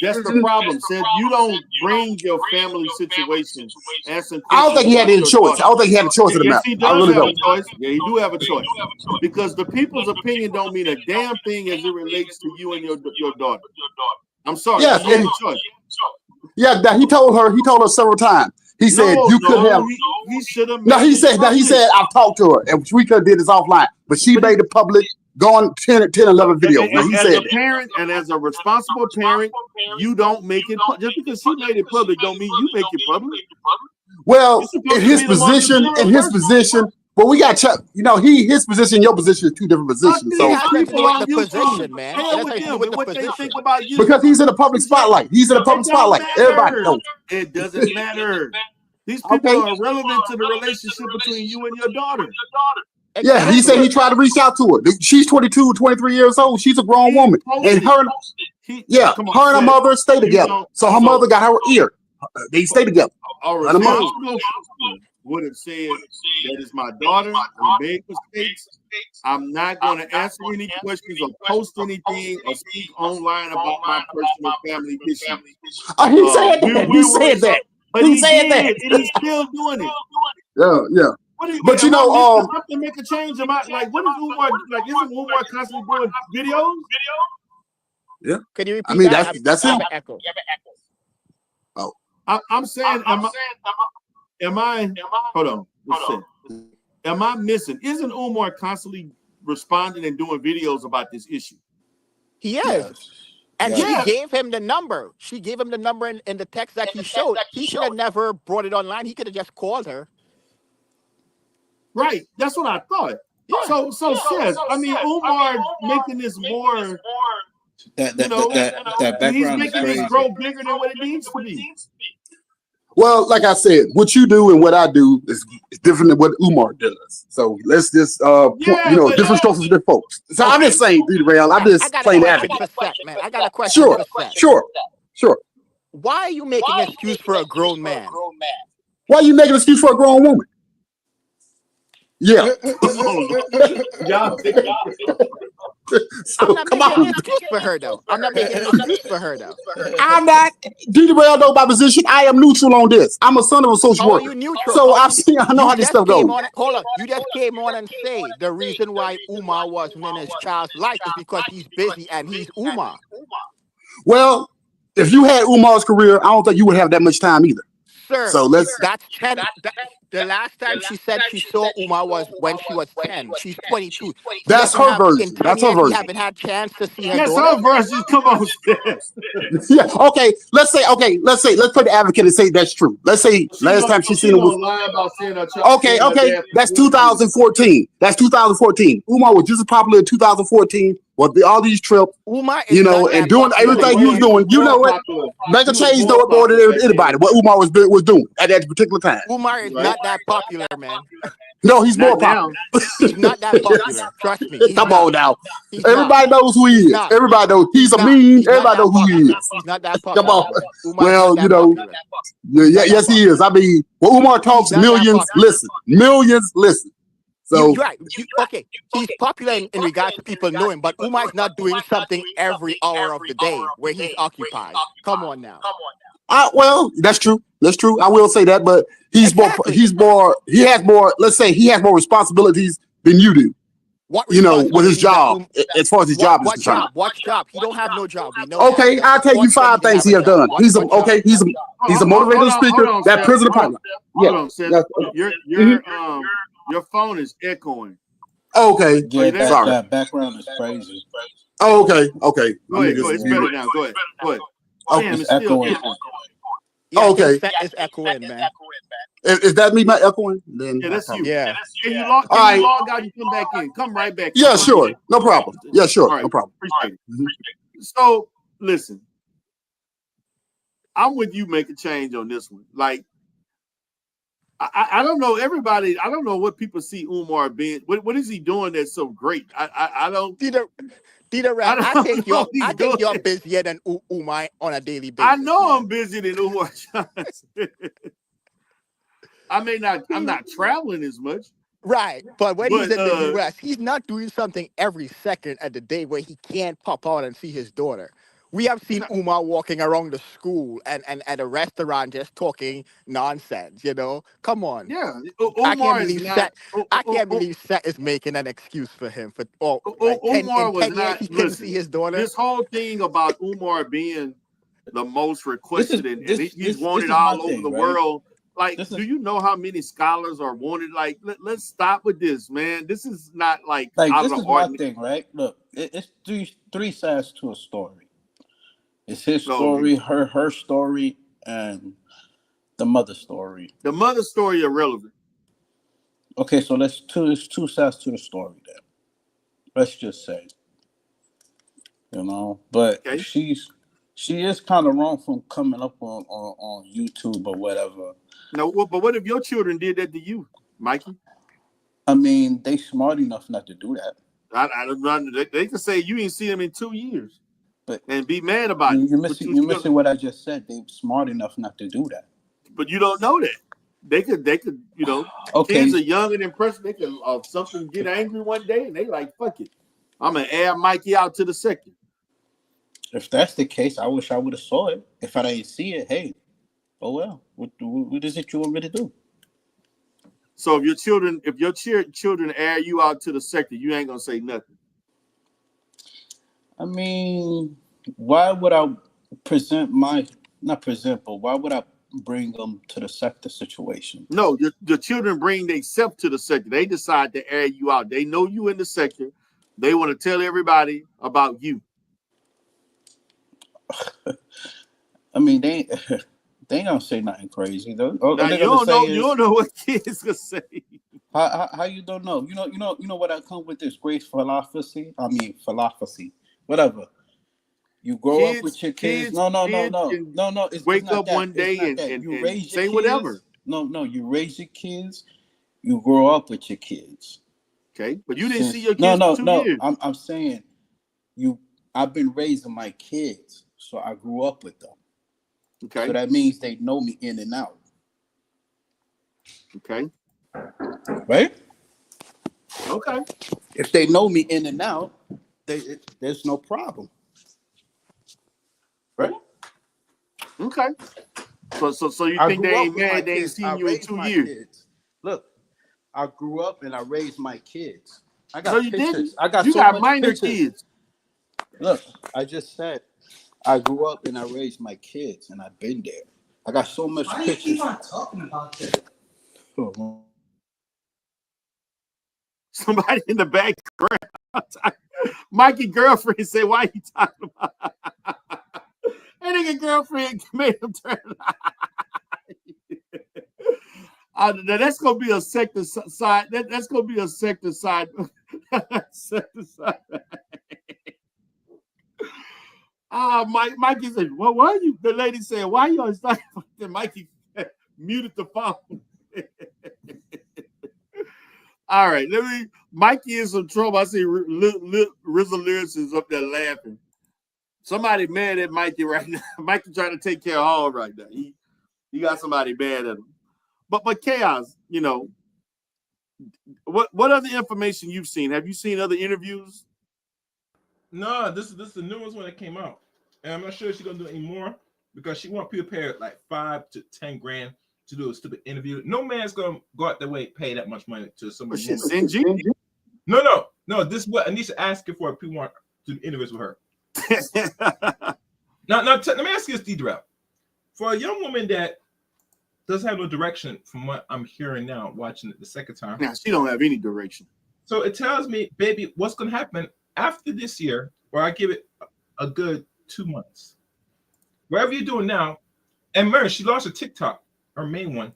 That's the problem. Said you don't bring your family situation. I don't think he had any choice. I don't think he had a choice in the matter. He does have a choice. Yeah, he do have a choice because the people's opinion don't mean a damn thing as it relates to you and your daughter. I'm sorry. Yes, and, yeah. He told her several times. He said you could have. He should have. No, he said I've talked to her, and we could have did this offline, but she made it public. Gone 10, 11 videos. And as a parent and as a responsible parent, you don't make it just because she made it public. Don't mean you make it public. Well, in his position. Well, we got Chuck. His position, your position is 2 different positions. So position, man. What they think about you because he's in a public spotlight. Everybody knows. It doesn't matter. These people are relevant to the relationship between you and your daughter. Yeah, he said he tried to reach out to her. She's 22, 23 years old. She's a grown woman. And her and her mother stay together. So her mother got her ear. They stay together. Would have said that is my daughter. I made mistakes. I'm not going to answer any questions or post anything or speak online about my personal family issues. He said that. But he said that. And he's still doing it. Yeah. But you am I know, missing something to make a change? Am I like what is Umar like? Isn't Umar constantly doing videos? yeah. Can you I repeat mean, that? that's I have him. an echo. Oh, I'm saying, am I? Hold on. Let's see. Am I missing? Isn't Umar constantly responding and doing videos about this issue? He is. Yes. And Yes. she gave him the number. She gave him the number in the text that he showed. He should have never brought it online. He could have just called her. Right. That's what I thought. Yeah. So says, I mean, Umar making this more, That you know, that he's background is making this crazy. grow bigger than what it needs to be. well, like I said, what you do and what I do is different than what Umar does. So let's just, Yeah, but different strokes for different folks. So I'm just saying, D-Rail, I'm I just got a playing question advocate. for Seth, man. I got a question Sure, for Seth. sure. Why are you making an excuse for a grown man? Why are you making an excuse for a grown woman? Yeah. y'all, So I'm not come making on. an excuse for her, though. I'm not making an excuse for her, though. I'm not D-Rail know my position. I am neutral on this. I'm a son of a social How are worker. you neutral? So How I've seen, I know you how this just stuff goes. came on. Hold up. You just came on and say the reason why Umar wasn't in his child's life is because he's busy and he's Umar. Well, if you had Umar's career, I don't think you would have that much time either. Sir, So let's. that's 10. The last time she said she saw Umar was when she was 10. She's 22. That's her version. In 10 That's her years, you version. haven't had chance to see her that's daughter? her version. Come on, Steph. Yeah. Okay. Let's put the advocate and say that's true. Let's say last time she seen him was. lie about seeing her child. Okay. That's 2014. That's 2014. Umar was just as popular in 2014 with all these trips, Umar is not and that doing popular. everything he was doing. You know what? Make a change though more than anybody. What Umar was doing at that particular time. Umar is not that popular, man. No, he's more Not now. popular. He's not that popular. Trust me. He's Come not. on now. He's Everybody knows who he is. not. Everybody knows he's a not. mean. He's not Everybody that knows who he popular. is. He's not that Come popular. on. Umar's Well, not that popular. yes, he is. I mean, when Umar talks, He's not that millions popular. listen. Millions listen. So You're right. Okay, he's popular in regards to people knowing, but Umar's not doing something every hour of the day where he's occupied. Come on now. well, that's true. That's true. I will say that, but he has more. Let's say he has more responsibilities than you do. What with his job, as far as his job is concerned. What job? He don't have no job. We know Okay, that. I'll tell you 5 things he has done. He's a motivational speaker. That president pipeline. Hold on, Seth. Your phone is echoing. Okay. Yeah, Sorry. that background is crazy. Oh, okay. Go ahead. It's better now. Go ahead. Damn, it's still echoing. Yeah, Okay. It's echoing, man. Is that me not echoing? Then Yeah, that's you. Yeah. Can you log out and come back in? Come right back. Yeah, sure. No problem. Yeah, sure. All right. No problem. Appreciate it. So listen, I'm with you. Make a change on this one. Like, I don't know. Everybody, I don't know what people see Umar being. What is he doing that's so great? I don't. I think you're busier than Umar on a daily basis. I know, man. I'm busier than Umar Johnson. I'm not traveling as much. Right, but when he's in the U.S., he's not doing something every second of the day where he can't pop out and see his daughter. We have seen Umar walking around the school and at a restaurant just talking nonsense, Come on. Yeah. I can't believe Seth is making an excuse for him. Umar was 10 years not. he couldn't Listen, see his daughter. This whole thing about Umar being the most requested and he's wanted this all is my over thing, the right? world. Like, do you know how many scholars are wanted? Like, let's stop with this, man. This is not like out this of is the my ordinary. thing, right? Look, it's three sides to a story. It's his story, her story, and the mother's story. The mother's story irrelevant. Okay, so there's two sides to the story then. Let's just say, but Okay. she is kind of wrong from coming up on YouTube or whatever. No, but what if your children did that to you, Mikey? I mean, they smart enough not to do that. I don't know. They can say you ain't see them in 2 years, and be mad about it. You're missing what I just said. They're smart enough not to do that. But you don't know that. They could, Okay. Kids are young and impressed. They can something get angry one day and they like, fuck it. I'm gonna add Mikey out to the second. If that's the case, I wish I would have saw it. If I didn't see it, hey, oh well. What is it you want me to do? So if your children air you out to the sector, you ain't gonna say nothing. I mean, why would I why would I bring them to the sector situation? No, the children bring themselves to the sector. They decide to air you out. They know you in the sector. They want to tell everybody about you. I mean, they ain't gonna say nothing crazy though. Now you don't know what kids gonna say. How you don't know? You know what I come with this great philosophy. I mean philosophy, whatever. You grow up with your kids. No. Wake up one day and you raise say your kids. whatever. No, you raise your kids. You grow up with your kids. Okay, but you didn't see your kids for 2 years. I'm saying I've been raising my kids, so I grew up with them. Okay. So that means they know me in and out. Okay. Right? Okay. If they know me in and out, there's no problem. Right? Okay. So you think they ain't mad they ain't seen you in 2 years? Kids. Look, I grew up and I raised my kids. I got no, you pictures. Didn't. You got minor pictures. Kids. Look, I just said I grew up and I raised my kids, and I've been there. I got so much pictures. Why do you keep on talking about this? Somebody in the background. Mikey's girlfriend said, "Why are you talking about?" That nigga girlfriend made him turn. Now that's gonna be a sector side. That's gonna be a sector side. Sector side. Mikey said, "Well, why are you?" The lady said, "Why are you always talking about that?" Mikey muted the phone. All right, Mikey is in trouble. I see Rizzo Lyrics is up there laughing. Somebody mad at Mikey right now. Mikey trying to take care of Hall right now. He got somebody mad at him. But Chaos, what other information you've seen? Have you seen other interviews? No, this is the newest one that came out, and I'm not sure if she's gonna do any more because she want people to pay like $5 to $10 grand to do a stupid interview. No man's gonna go out their way and pay that much money to someone. No. This is what Anisa asking for. If people want to do interviews with her. Now, let me ask you this, D-Drop. For a young woman that doesn't have no direction, from what I'm hearing now, watching it the second time. Now she don't have any direction. So it tells me, baby, what's gonna happen after this year, where I give it a good 2 months. Whatever you're doing now, and Mary, she lost her TikTok, her main one,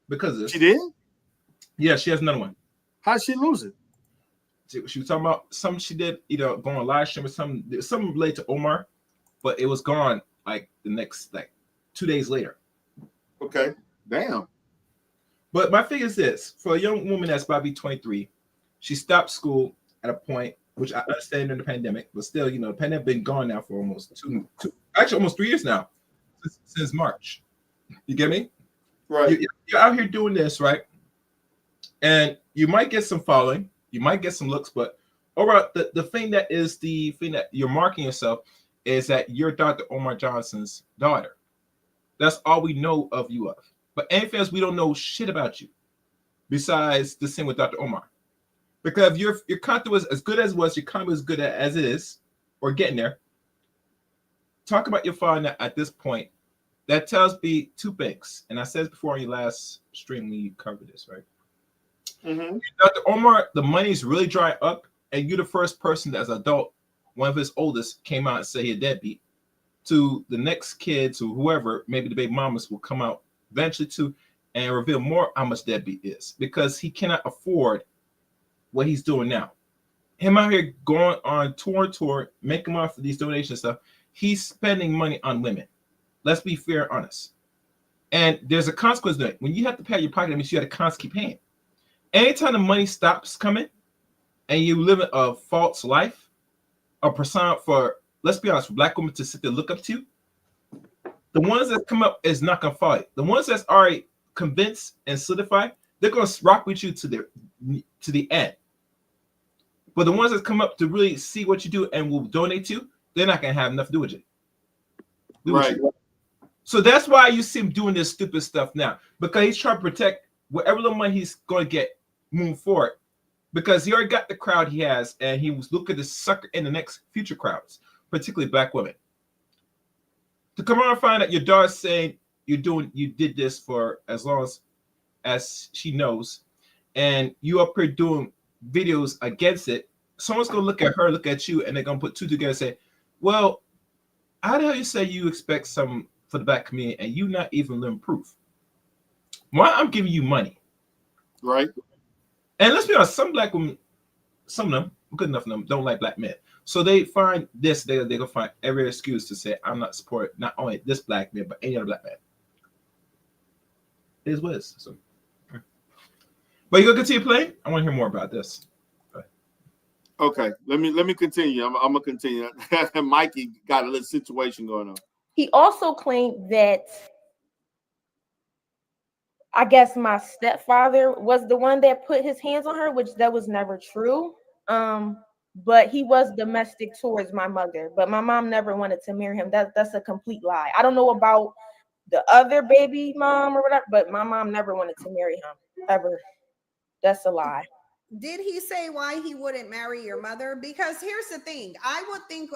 because of this. She did? Yeah, she has another one. How'd she lose it? She was talking about something she did, either going on live stream or something related to Umar, but it was gone like the next 2 days later. Okay. Damn. But my thing is this: for a young woman that's about to be 23, she stopped school at a point, which I understand during the pandemic, but still, the pandemic been gone now for almost almost 3 years now, since March. You get me? Right. You're out here doing this, right? And you might get some following, you might get some looks, but overall, the thing that you're marking yourself is that you're Dr. Umar Johnson's daughter. That's all we know of you of. But anything else, we don't know shit about you besides the same with Dr. Umar. Because if your content was as good as it was, your content was good as it is, or getting there. Talk about your father at this point. That tells me two things. And I said this before on your last stream when you covered this, right? Mm-hmm. Dr. Umar, the money's really dry up, and you're the first person that, as an adult, one of his oldest, came out and said he a deadbeat. To the next kids or whoever, maybe the baby mamas will come out eventually too and reveal more how much deadbeat is, because he cannot afford what he's doing now. Him out here going on tour, making money for these donations stuff. He's spending money on women. Let's be fair and honest. And there's a consequence to it. When you have to pay out your pocket, that means you have to constantly keep paying. Anytime the money stops coming and you live a false life, a persona for, let's be honest, for Black women to sit there and look up to you, the ones that come up is not going to follow you. The ones that's already convinced and solidified, they're going to rock with you to the end. But the ones that come up to really see what you do and will donate to you, they're not going to have enough to do with you. Right. So that's why you see him doing this stupid stuff now, because he's trying to protect whatever little money he's going to get moving forward, because he already got the crowd he has, and he was looking to sucker in the next future crowds, particularly black women. To come around and find out your daughter's saying you did this for as long as she knows, and you up here doing videos against it, someone's gonna look at her, look at you, and they're gonna put two together and say, well, how the hell you say you expect some for the black community and you not even living proof? Why I'm giving you money, right? And let's be honest, some black women, some of them, good enough of them, don't like black men. So they find this, they're gonna find every excuse to say, I'm not supporting not only this black man, but any other black man. It is what it is. So, but you gonna continue playing? I want to hear more about this. Okay, let me continue. I'm gonna continue. Mikey got a little situation going on. He also claimed that I guess my stepfather was the one that put his hands on her, which that was never true. But he was domestic towards my mother. But my mom never wanted to marry him. That's a complete lie. I don't know about the other baby mom or whatever, but my mom never wanted to marry him ever. That's a lie. Did he say why he wouldn't marry your mother? Because here's the thing. I would think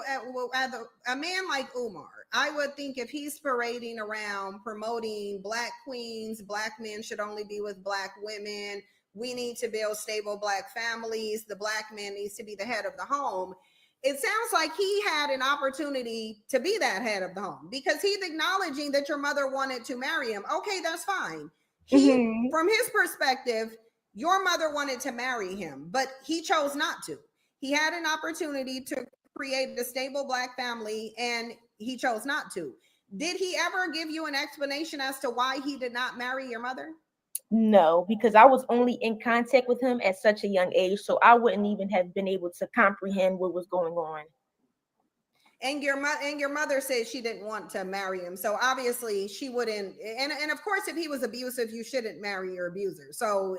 a man like Umar, I would think if he's parading around promoting black queens, black men should only be with black women, we need to build stable black families, the black man needs to be the head of the home. It sounds like he had an opportunity to be that head of the home because he's acknowledging that your mother wanted to marry him. Okay, that's fine. From his perspective, your mother wanted to marry him, but he chose not to. He had an opportunity to create a stable black family and he chose not to. Did he ever give you an explanation as to why he did not marry your mother? No, because I was only in contact with him at such a young age, so I wouldn't even have been able to comprehend what was going on. And your mother said she didn't want to marry him, so obviously she wouldn't. And of course, if he was abusive, you shouldn't marry your abuser. So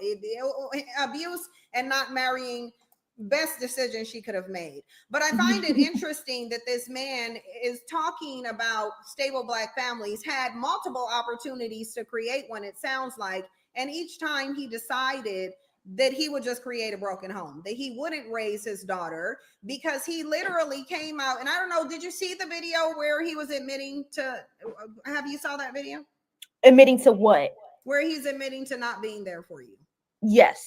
abuse and not marrying, best decision she could have made. But I find it interesting that this man is talking about stable black families, had multiple opportunities to create one, it sounds like, and each time he decided that he would just create a broken home, that he wouldn't raise his daughter, because he literally came out, and I don't know, did you see the video where he was admitting to, have you saw that video? Admitting to what? Where he's admitting to not being there for you. Yes.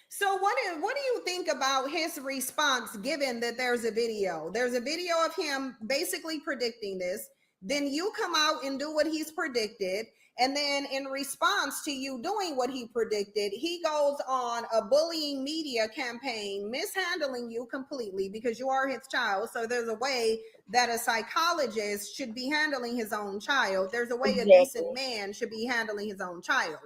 So what do you think about his response, given that there's a video of him basically predicting this, then you come out and do what he's predicted, and then in response to you doing what he predicted, he goes on a bullying media campaign, mishandling you completely because you are his child. So there's a way that a psychologist should be handling his own child. There's a way a decent man should be handling his own child.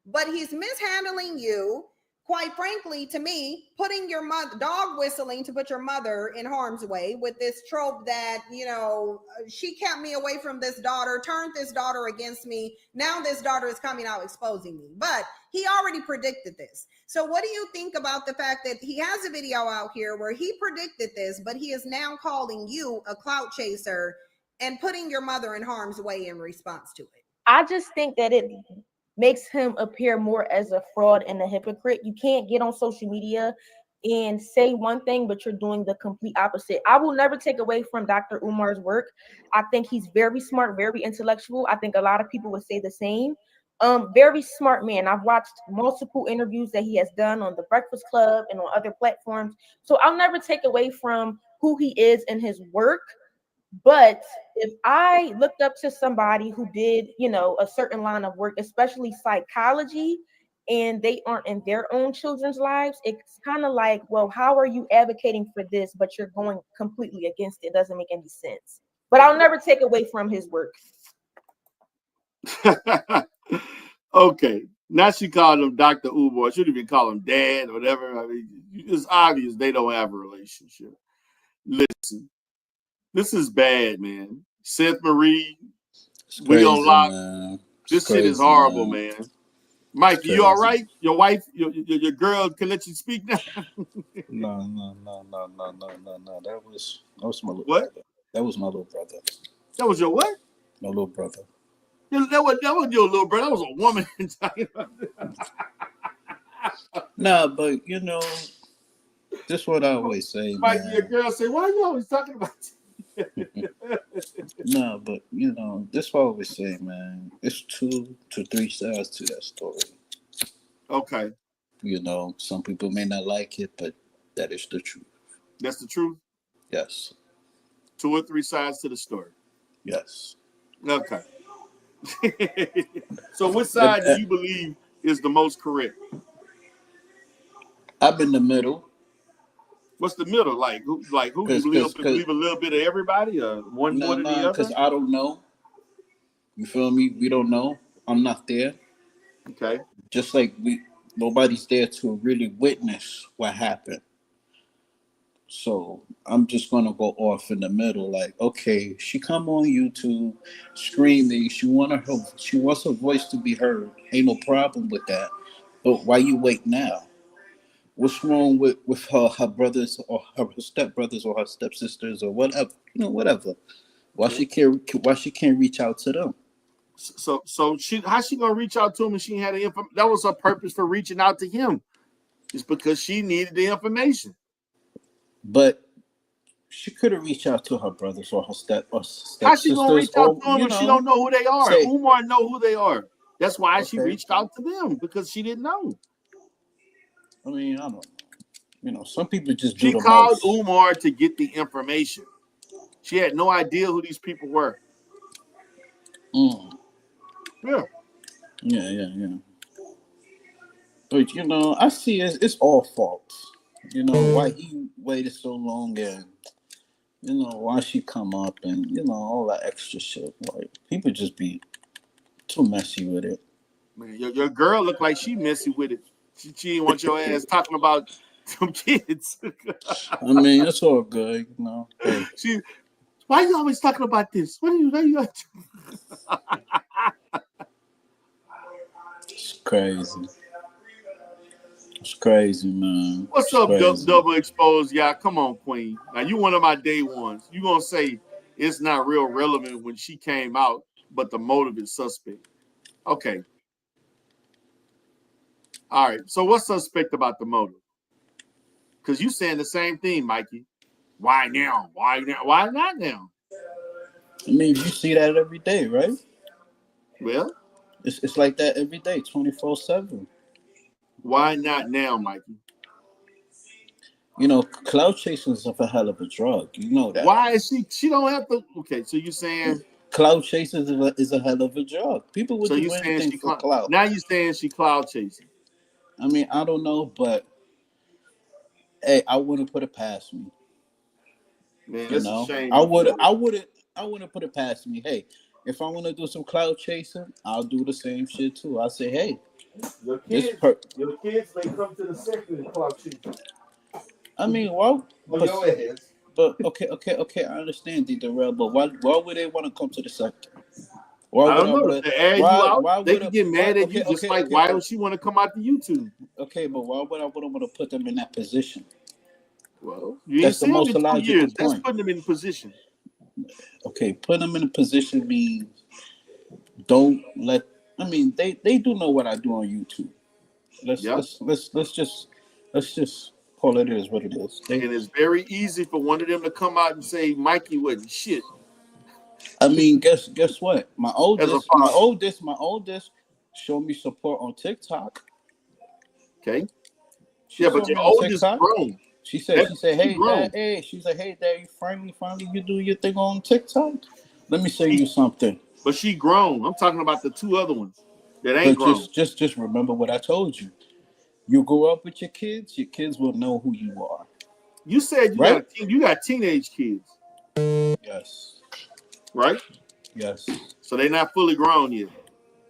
But he's mishandling you. Quite frankly, to me, putting your mother, dog whistling to put your mother in harm's way with this trope that, you know, she kept me away from this daughter, turned this daughter against me. Now this daughter is coming out exposing me. But he already predicted this. So what do you think about the fact that he has a video out here where he predicted this, but he is now calling you a clout chaser and putting your mother in harm's way in response to it? I just think that it makes him appear more as a fraud and a hypocrite. You can't get on social media and say one thing, but you're doing the complete opposite. I will never take away from Dr. Umar's work. I think he's very smart, very intellectual. I think a lot of people would say the same. Very smart man. I've watched multiple interviews that he has done on The Breakfast Club and on other platforms. So I'll never take away from who he is and his work. But if I looked up to somebody who did, you know, a certain line of work, especially psychology, and they aren't in their own children's lives, it's kind of like, well, how are you advocating for this, but you're going completely against it? It doesn't make any sense. But I'll never take away from his work. Okay. Now she called him Dr. Umar. Should even call him Dad or whatever. I mean, it's obvious they don't have a relationship. Listen. This is bad, man. Seth Marie, we on lock. Man. This shit is horrible, man. Mike, you all right? Your wife, your girl can let you speak now? No. That was my little what? brother. That was my little brother. That was your what? My little brother. That wasn't your little brother. That was a woman. Nah, but this is what I always say, Might be a man. girl say, "Why are you always talking about?" No, but this is what I always say, man. It's 2 to 3 sides to that story. Okay, Some people may not like it, but that is the truth. that's the truth. Yes. 2 or 3 sides to the story. Yes. Okay. So, which And, side do you believe is the most correct? I'm in the middle. What's the middle? Like who you believe a little bit of everybody, or one more than the because other? I don't know. You feel me? We don't know. I'm not there. Okay. Just like nobody's there to really witness what happened. So I'm just gonna go off in the middle, like, okay, she come on YouTube screaming, she wants her voice to be heard. Ain't no problem with that. But why you wait now? What's wrong with her brothers or her stepbrothers or her stepsisters or whatever? Whatever. Why Okay. she can't reach out to them? So how she gonna reach out to him if she had the information? That was her purpose for reaching out to him. It's because she needed the information. But she could have reached out to her brothers or her How she gonna stepsisters, reach out or to them if she don't know who they are? say, Umar know who they are. That's why she okay. reached out to them, because she didn't know. I mean, I don't know. Some people just do She the called most. Umar to get the information. She had no idea who these people were. Mm. Yeah. Yeah. But I see it's all faults. Why he waited so long, and why she come up, and all that extra shit. Like, people just be too messy with it. Man, your girl looked like she messy with it. She didn't want your ass talking about some kids. I mean, it's all good, Hey, why are you always talking about this? What are you it's crazy. It's crazy, man. What's It's up, crazy. double exposed? Yeah, come on, Queen. Now you one of my day ones. You gonna say it's not real relevant when she came out, but the motive is suspect. Okay. All right. So what's suspect about the motive? Because you saying the same thing, Mikey. Why now? Why now? Why not now? I mean, you see that every day, right? Well, it's like that every day, 24/7. Why not now, Mikey? Cloud chasing is a hell of a drug. You know that. Why is she don't have to? Okay, so you're saying cloud chasing is a hell of a drug. People would so do you saying anything for cloud. now you're saying she cloud chasing. I mean, I don't know, but hey, I wouldn't put it past me. Man, that's a shame. I wouldn't put it past me. Hey, if I want to do some cloud chasing, I'll do the same shit too. I say, hey, your kids may come to the sector and cloud chasing. I mean, well, your ass. But okay. I understand, D. Darrell, but why would they want to come to the sector? I don't know. If they add you out, they can get mad at you. Just like why don't she want to come out to YouTube? Okay, but why would I want to put them in that position? Well, you ain't seen them in 2 years. That's putting them in position. Okay, putting them in a position means don't let. I mean, they do know what I do on YouTube. Let's just call it is what it is. And it's very easy for one of them to come out and say Mikey wasn't shit. I mean, guess what? My oldest showed me support on TikTok. Okay. But your oldest grown. She said, hey, Dad, hey. She's like, hey, Dad, finally, you do your thing on TikTok. Let me show you something. But she grown. I'm talking about the 2 other ones that ain't grown. Just remember what I told you. You grow up with your kids will know who you are. You said you got teenage kids. Yes. Right? Yes. So they're not fully grown yet.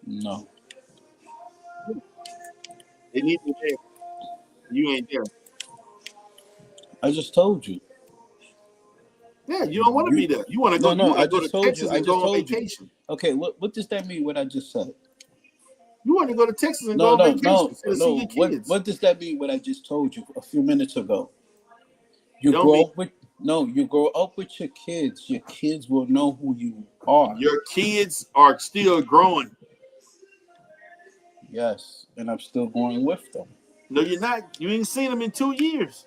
No. They need to be there. You ain't there. I just told you. Yeah, you don't want to be there. You want to go. No, I go just to told Texas you. and go on vacation. Okay, what does that mean? What I just said? You want to go to Texas and go on vacation to see your kids. What does that mean? What I just told you a few minutes ago? You grow up No, you grow up with your kids. Your kids will know who you are. Your kids are still growing. Yes, and I'm still going with them. No, you're not. You ain't seen them in 2 years.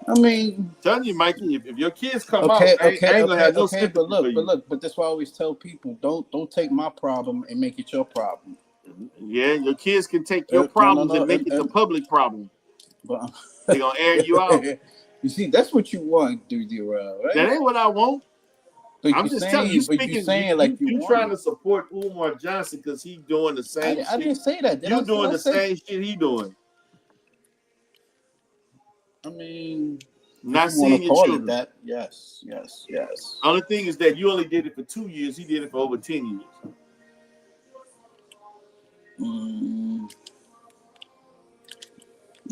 I mean, Telling you, Mikey, if your kids come out, okay, I okay, ain't gonna okay, have no okay. sympathy for you. But that's why I always tell people, don't take my problem and make it your problem. Yeah, your kids can take your No, no, problems no, and make it the public problem. but They're gonna air you out. you see, that's what you want, do right? That ain't what I want. But I'm you just telling you, saying, but you speaking, saying like you you want trying it. to support Umar Johnson because he doing the same I shit. didn't say that. You Did doing I the say? same shit he doing. I mean, if Not you want seeing to your call it children. that, yes. Only thing is that you only did it for 2 years. He did it for over 10 years. Mm,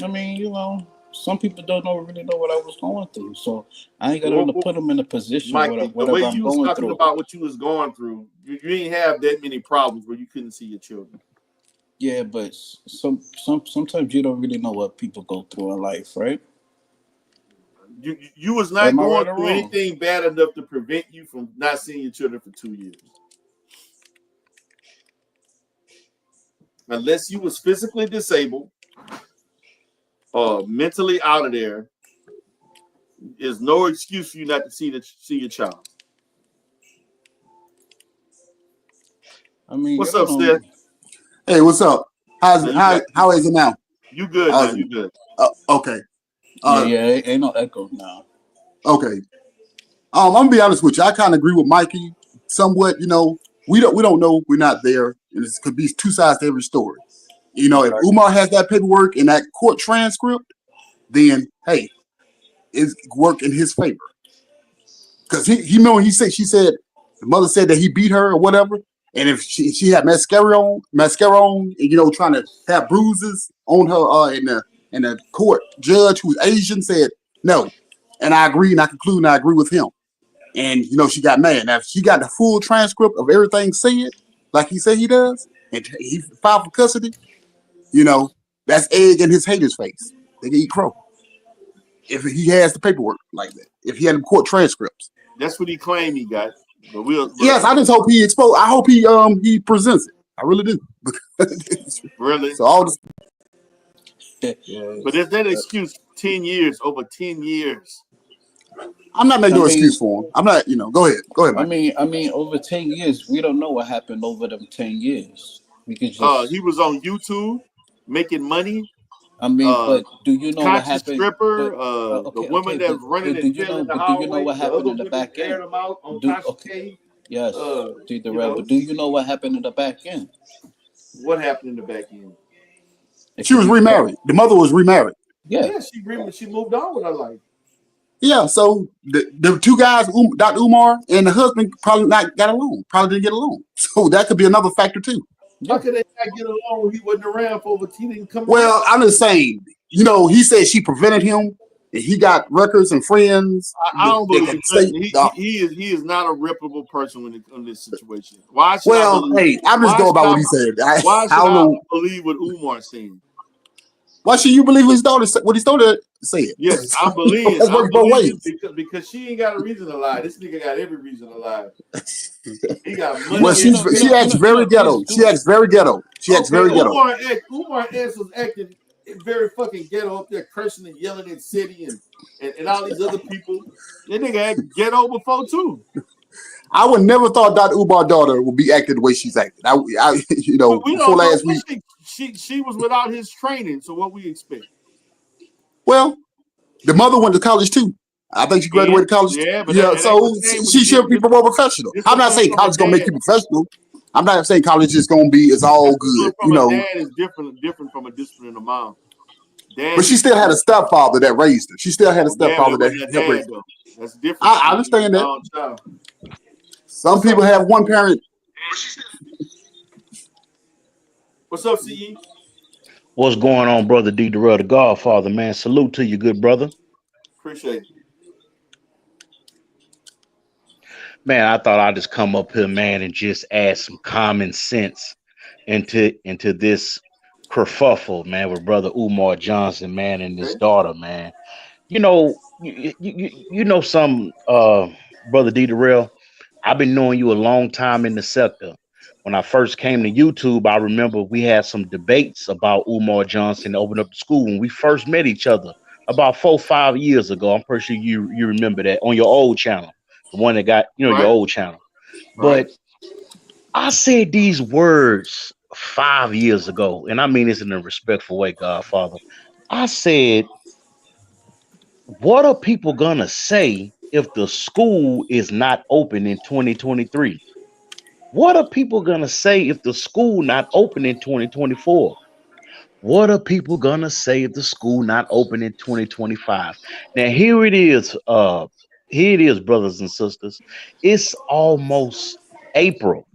I mean, some people don't really know what I was going through, so I ain't gonna put them in a position Mikey, the way whatever I'm you was going talking through. about what you was going through, you ain't have that many problems where you couldn't see your children. Yeah, but sometimes you don't really know what people go through in life, right? You was not Am I going right or through wrong? anything bad enough to prevent you from not seeing your children for 2 years. Unless you was physically disabled or mentally out of there, there's no excuse for you not to see your child. I mean, you What's don't up, know Steph? me. Hey, what's up? Now How is it now? you good now. How's it? You good. Okay. Yeah, ain't no echo now. Okay. I'm gonna be honest with you. I kind of agree with Mikey somewhat. We don't know. We're not there, and it could be two sides to every story. If Okay. Umar has that paperwork and that court transcript, then hey, it's work in his favor. Because he remember she said the mother said that he beat her or whatever, and if she had mascara on, and trying to have bruises on her, and the court judge who's Asian said no, and I agree, and I conclude, and I agree with him. And she got mad. Now if she got the full transcript of everything said, like he said he does, and he filed for custody, that's egg in his hater's face. They can eat crow if he has the paperwork like that. If he had the court transcripts. That's what he claimed he got. But Yes, I just hope he exposed. I hope he presents it. I really do. really. So all this. But there's that excuse. 10 years, over 10 years. I'm not making no excuse for him. I'm not. Go ahead, Mike. I mean, over 10 years, we don't know what happened over them 10 years. We could just. He was on YouTube making money. I mean, but do you know what Conscious happened? stripper, But the woman that was running do and you fell know? in the But do you know hallway, what the happened other in the women back aired end? them out on Do Conscious okay. K. Yes, but do you know what happened in the back end? What happened in the back end? She was remarried. The mother was remarried. Yeah, she moved on with her life. Yeah, so the two guys, Dr. Umar and the husband, probably not got along. Probably didn't get along. So that could be another factor too. How could they not get along when he wasn't around for over? He didn't come Well, around? I'm just saying. He said she prevented him, and he got records and friends I don't that believe can say. nothing. He is not a reputable person when it comes to this situation. Why should I Well, believe? hey, I'm just going by what he said. Why I should don't I know. believe what Umar saying? Why should you believe what his daughter said? Yes, I'm believing. That's I'm working both believing ways. because she ain't got a reason to lie. This nigga got every reason to lie. He got Well, money. she acts very ghetto. She acts very ghetto. Okay, ghetto. Umar X was acting very fucking ghetto up there, cursing and yelling at City and all these other people. That nigga act ghetto before too. I would never thought Dr. Ubar's daughter would be acting the way she's acting. But we before don't know last week. she was without his training, so what we expect? Well, the mother went to college too. I think she graduated college. Yeah, but Yeah, that ain't so the same when she you should be more professional. this I'm one not coming saying from a college gonna make dad. you professional. I'm not saying college is gonna be it's all This good. one from a dad is different from a discipline of mom. Dad But she still had a stepfather that raised her. She still had a yeah, but stepfather it that wasn't a helped dad raise her. though. That's different. I understand that. Child. Some people have one parent. What's up, CE? What's going on, brother D. Darrell, the Godfather, man? Salute to you, good brother. Appreciate it. Man, I thought I'd just come up here, man, and just add some common sense into this kerfuffle, man, with brother Umar Johnson, man, and his Okay. daughter, man. You know some brother D Darrell. I've been knowing you a long time in the sector. When I first came to YouTube, I remember we had some debates about Umar Johnson to open up the school when we first met each other about 4, 5 years ago. I'm pretty sure you remember that on your old channel, the one that got your Right. old channel. Right. But I said these words 5 years ago, and I mean this in a respectful way, Godfather. I said, what are people gonna say if the school is not open in 2023? What are people gonna say if the school not open in 2024? What are people gonna say if the school not open in 2025? Now here it is, brothers and sisters. It's almost April.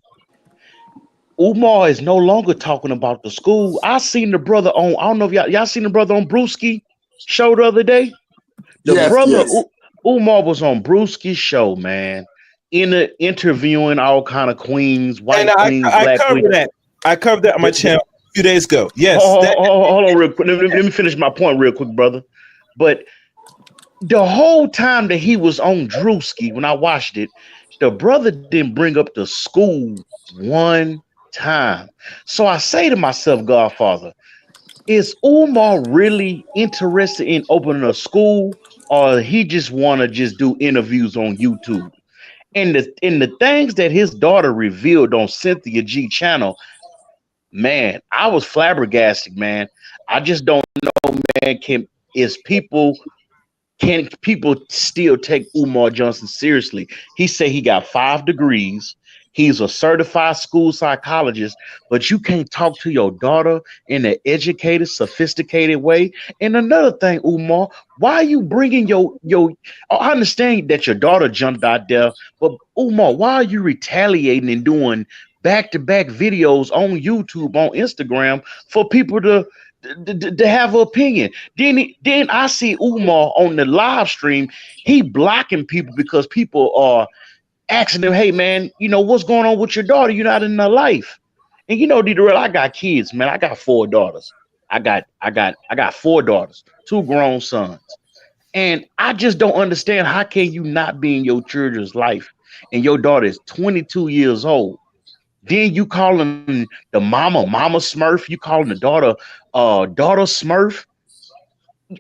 Umar is no longer talking about the school. I seen the brother on, I don't know if y'all seen the brother on Brewski show the other day. The Yes, brother yes. Umar was on Brewski's show, man, interviewing all kind of queens, And white queens, I black queens. covered that. I covered that on my The, channel a few days ago. Yes, that. hold on real quick. Let me finish my point real quick, brother. But the whole time that he was on Drewski, when I watched it, the brother didn't bring up the school one time. So I say to myself, Godfather, is Umar really interested in opening a school, or he just want to just do interviews on YouTube? And the things that his daughter revealed on Cynthia G channel, man, I was flabbergasted, man. I just don't know, man. Can people still take Umar Johnson seriously? He said he got 5 degrees. He's a certified school psychologist, but you can't talk to your daughter in an educated, sophisticated way. And another thing, Umar, why are you bringing your? I understand that your daughter jumped out there, but Umar, why are you retaliating and doing back-to-back videos on YouTube, on Instagram for people to have an opinion? Then I see Umar on the live stream. He blocking people because people are asking him, "Hey man, what's going on with your daughter? You're not in her life." And D-Darrell, I got kids, man. I got 4 daughters. I got 4 daughters, 2 grown sons, and I just don't understand how can you not be in your children's life, and your daughter is 22 years old. Then you calling the mama Smurf. You calling the daughter Smurf.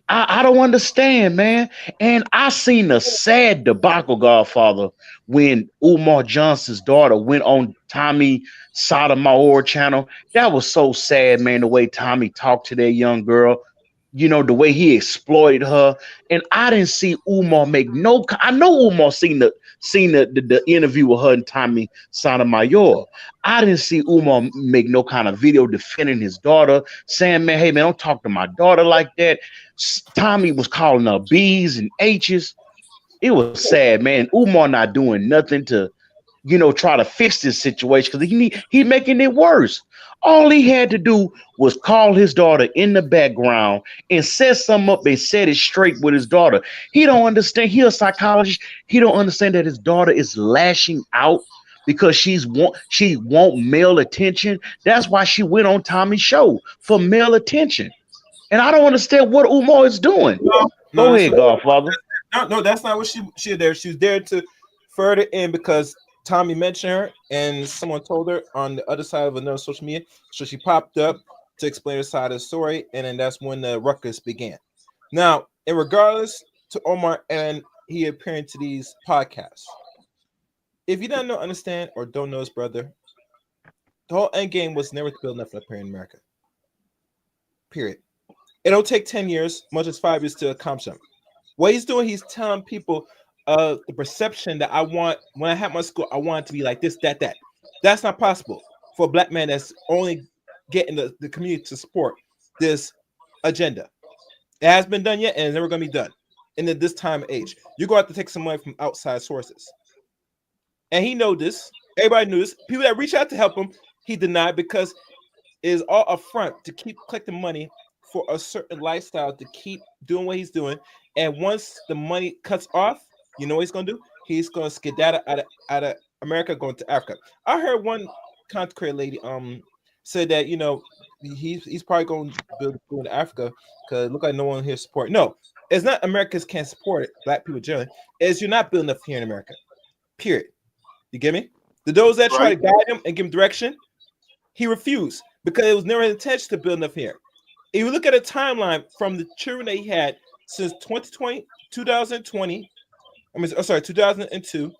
I don't understand, man. And I seen a sad debacle, Godfather, when Umar Johnson's daughter went on Tommy Sotomayor channel. That was so sad, man, the way Tommy talked to that young girl. The way he exploited her. And I didn't see Umar make no. I know Umar seen the interview with her and Tommy Sotomayor. I didn't see Umar make no kind of video defending his daughter, saying, "Man, hey man, don't talk to my daughter like that." Tommy was calling her B's and H's. It was sad, man. Umar not doing nothing to, try to fix this situation because he making it worse. All he had to do was call his daughter in the background and set something up and set it straight with his daughter. He don't understand. He a psychologist. He don't understand that his daughter is lashing out because she want male attention. That's why she went on Tommy's show for male attention. And I don't understand what Umar is doing. No, Go that's ahead, Godfather. no, that's not what she was there. She was there to further in because Tommy mentioned her and someone told her on the other side of another social media. So she popped up to explain her side of the story, and then that's when the ruckus began. Now, in regardless to Omar and he appearing to these podcasts, if you don't know, understand, or don't know his brother, the whole end game was never to build enough up here in America. Period. It'll take 10 years, much as 5 years to accomplish them. What he's doing, he's telling people the perception that I want when I have my school, I want it to be like this, that. That's not possible for a black man that's only getting the community to support this agenda. It hasn't been done yet, and it's never going to be done in this time and age. You're going to have to take some money from outside sources. And he know this. Everybody knew this. People that reach out to help him, he denied because it is all a front to keep collecting money for a certain lifestyle to keep doing what he's doing. And once the money cuts off, you know what he's going to do? He's going to skedaddle out of America, going to Africa. I heard one content creator lady, said that he's probably going to build a school in Africa because it look like no one here support. No, it's not Americans can't support it. Black people generally, it's you're not building enough here in America. Period. You get me? Those that try to guide him and give him direction, he refused because it was never his intention to build enough here. If you look at a timeline from the children that he had since 2020, 2002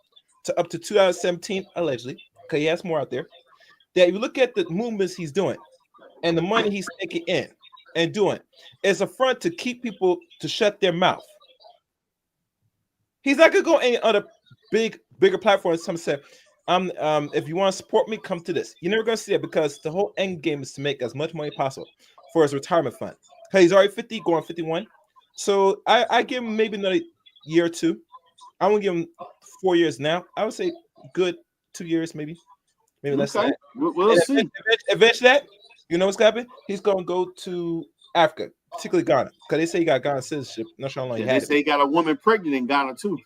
to up to 2017, allegedly, because he has more out there, that if you look at the movements he's doing and the money he's taking in and doing, it's a front to keep people to shut their mouth. He's not going to go any other bigger platforms. Some say, if you want to support me, come to this. You're never going to see it because the whole end game is to make as much money possible for his retirement fund. Because he's already 50, going 51. So I give him maybe another year or two. I won't give him 4 years now. I would say good 2 years, maybe less than that. We'll see. Eventually that, you know what's going to happen? He's going to go to Africa, particularly Ghana, because they say he got Ghana citizenship. I'm not sure how long he had they say he got a woman pregnant in Ghana too.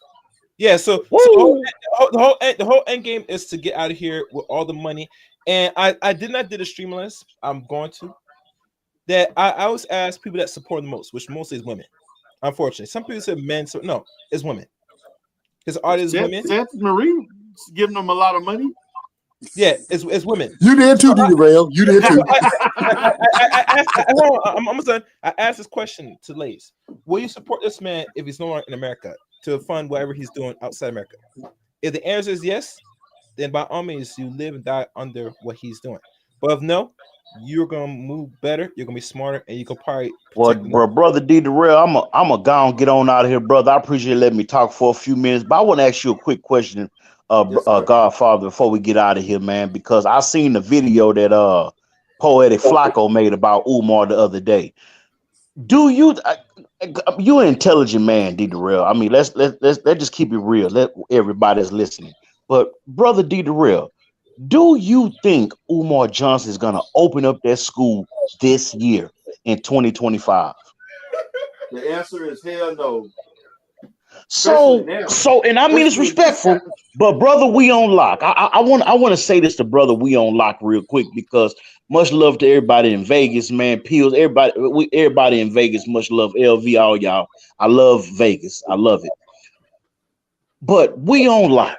Yeah, so the whole end game is to get out of here with all the money. And I did not do the stream list. I'm going to. That I always ask people that support the most, which mostly is women. Unfortunately, some people say men, so no, it's women. His audience is women. Seth Marie giving them a lot of money. Yeah, it's women. You did too, D-Rail. You did too. I'm almost done. I asked this question to ladies: will you support this man if he's no longer in America to fund whatever he's doing outside America? If the answer is yes, then by all means you live and die under what he's doing. But if no, you're gonna move better, you're gonna be smarter, and you can probably brother D Darrell, I'm a go and get on out of here, brother. I appreciate you letting me talk for a few minutes, but I want to ask you a quick question, Godfather, before we get out of here, man, because I seen the video that Poetic Flacco made about Umar the other day. Do you you're an intelligent man, D Darrell. I mean, let's just keep it real. Let everybody that's listening. But brother D Darrell, do you think Umar Johnson is going to open up that school this year in 2025? The answer is hell no. So, and I mean it's respectful, but brother, we on lock. I want to say this to brother, we on lock real quick because much love to everybody in Vegas, man. Peels, everybody in Vegas, much love. LV, all y'all. I love Vegas. I love it. But we on lock.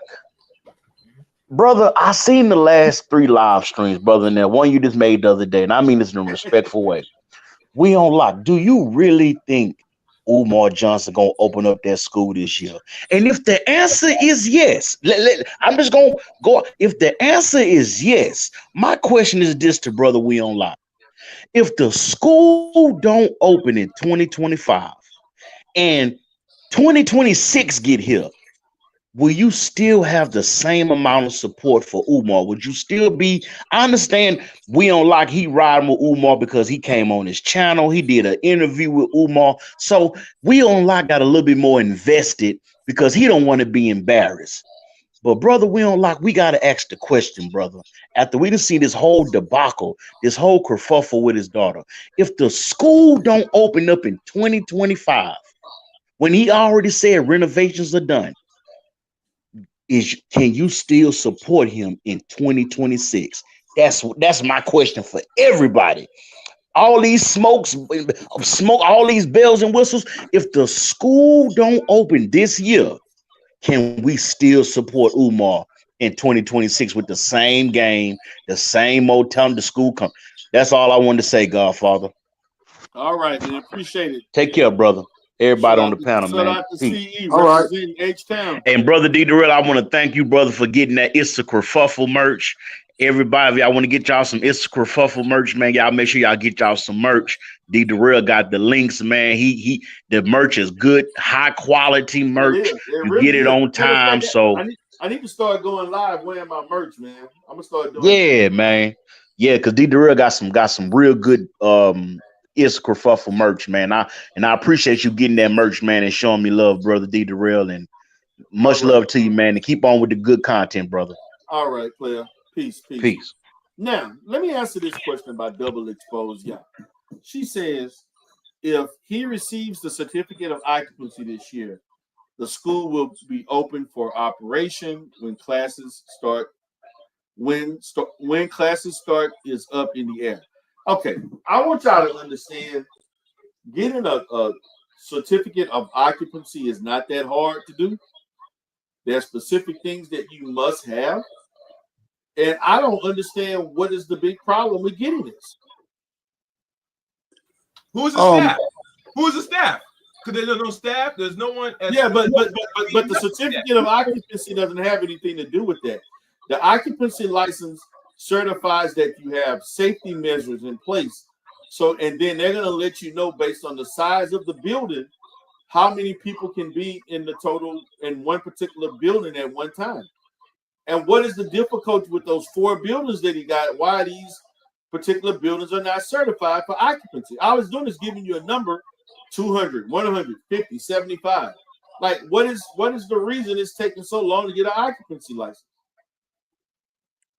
Brother, I seen the last 3 live streams, brother, and that one you just made the other day, and I mean this in a respectful way. We on lock. Do you really think Umar Johnson gonna open up that school this year? And if the answer is yes, I'm just gonna go. If the answer is yes, my question is this to brother, we on lock. If the school don't open in 2025 and 2026 get here, will you still have the same amount of support for Umar? Would you still be? I understand we don't like he riding with Umar because he came on his channel. He did an interview with Umar. So we don't like got a little bit more invested because he don't want to be embarrassed. But brother, we don't like, we got to ask the question, brother. After we done see this whole debacle, this whole kerfuffle with his daughter, if the school don't open up in 2025, when he already said renovations are done, can you still support him in 2026? That's my question for everybody. All these smoke, all these bells and whistles. If the school don't open this year, can we still support Umar in 2026 with the same game, the same old time the school come? That's all I wanted to say, Godfather. All right, man. Appreciate it. Take care, brother. Everybody on the panel, man. Shout out to CE, all right. representing H-Town. And brother D Darrell, I want to thank you, brother, for getting that It's a Kerfuffle merch. Everybody, I want to get y'all some It's a Kerfuffle merch, man. Y'all make sure y'all get y'all some merch. D Darrell got the links, man. The merch is good, high quality merch. You really get it on time. So I need to start going live wearing my merch, man. I'm gonna start doing it. Man. Yeah, because D Darrell got some real good It's a Kerfuffle merch, man. I appreciate you getting that merch, man, and showing me love, brother D Darrell, and much love to you, man. And keep on with the good content, brother. All right, player. Peace. Now, let me answer this question about double exposed. Yeah. She says, if he receives the certificate of occupancy this year, the school will be open for operation when classes start when classes start is up in the air. Okay, I want y'all to understand getting a certificate of occupancy is not that hard to do. There are specific things that you must have. And I don't understand what is the big problem with getting this. Who is the staff? Who is the staff? Because there's no staff. There's no one. Yeah, but the certificate of occupancy doesn't have anything to do with that. The occupancy license certifies that you have safety measures in place. So, and then they're going to let you know based on the size of the building how many people can be in the total in one particular building at one time. And what is the difficulty with those 4 buildings that he got? Why these particular buildings are not certified for occupancy? All I was doing is giving you a number, 200, 150, 75. Like, what is the reason it's taking so long to get an occupancy license?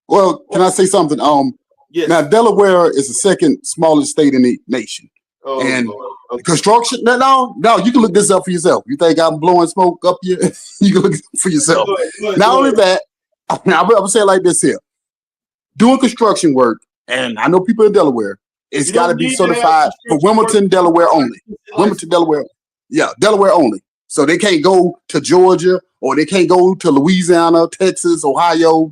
Well, can I say something? Yes. Now Delaware is the second smallest state in the nation, and okay. construction. No, you can look this up for yourself. You think I'm blowing smoke up here? You can look it up for yourself. Not only that, I'm saying like this here: doing construction work, and I know people in Delaware. It's got to be certified for Wilmington, Delaware only. Wilmington, Delaware. Yeah, Delaware only. So they can't go to Georgia or they can't go to Louisiana, Texas, Ohio,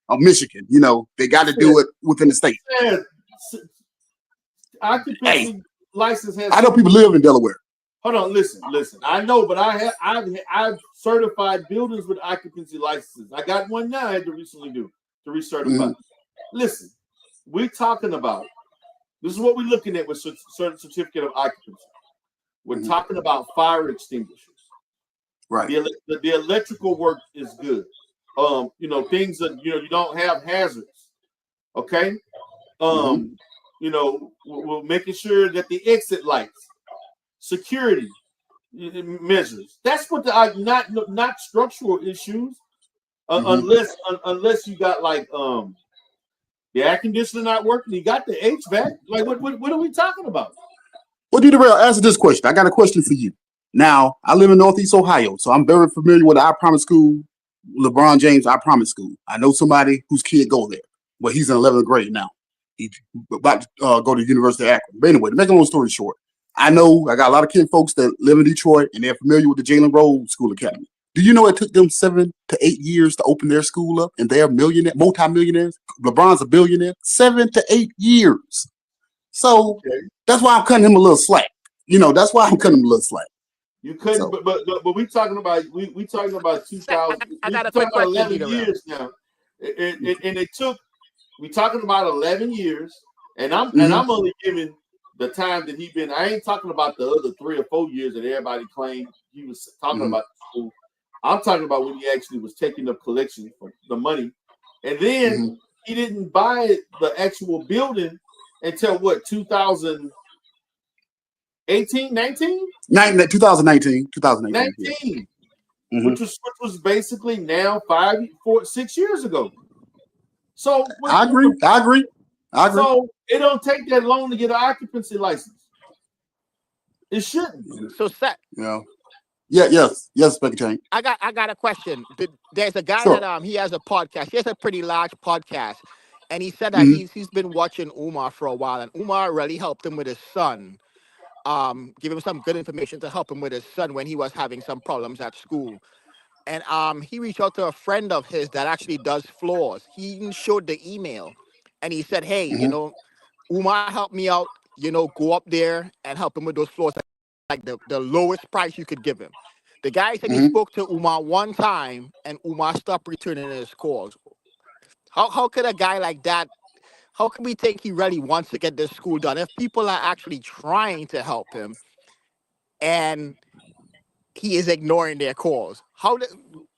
or Michigan. You know, they got to do it within the state. Occupancy license has. I know people live in Delaware. Hold on, listen. I know, but I've certified buildings with occupancy licenses. I got one now. I had to recently do to recertify. Mm-hmm. Listen, we're talking about. This is what we're looking at with certificate of occupancy. We're Mm-hmm. talking about fire extinguishers. Right. The electrical work is good. Things that you don't have hazards. Okay. We're making sure that the exit lights, security measures. That's what not structural issues. Unless you got like the air conditioner not working, you got the HVAC. Like what are we talking about? Well, D-Darrell, answer this question. I got a question for you. Now, I live in Northeast Ohio, so I'm very familiar with the I Promise School, LeBron James I Promise School. I know somebody whose kid go there. Well, he's in 11th grade now. He's about to go to the University of Akron. But anyway, to make a long story short, I know I got a lot of kid folks that live in Detroit, and they're familiar with the Jalen Rose School Academy. Do you know it took them 7 to 8 years to open their school up, and they're multi-millionaires? LeBron's a billionaire. 7 to 8 years. So that's why I'm cutting him a little slack. That's why I'm cutting him a little slack. You couldn't, so. but we talking about 2000. I got a quick question. 11 years now, and it took. We talking about 11 years, and I'm only giving the time that he been. I ain't talking about the other 3 or 4 years that everybody claimed he was talking about the school. I'm talking about when he actually was taking up collection for the money, and then he didn't buy the actual building until what 2018, 19? 2019. 19, which was basically now 6 years ago. So I agree. So it don't take that long to get an occupancy license. It shouldn't. So set. Yes, Becky Jane. I got a question. There's a guy that he has a podcast. He has a pretty large podcast, and he said that he's been watching Umar for a while, and Umar really helped him with his son. Give him some good information to help him with his son when he was having some problems at school. And he reached out to a friend of his that actually does floors. He even showed the email, and he said, "Hey, Umar helped me out. Go up there and help him with those floors, like the lowest price you could give him." The guy said he spoke to Umar one time, and Umar stopped returning his calls. How could a guy like that? How can we think he really wants to get this school done if people are actually trying to help him, and he is ignoring their calls?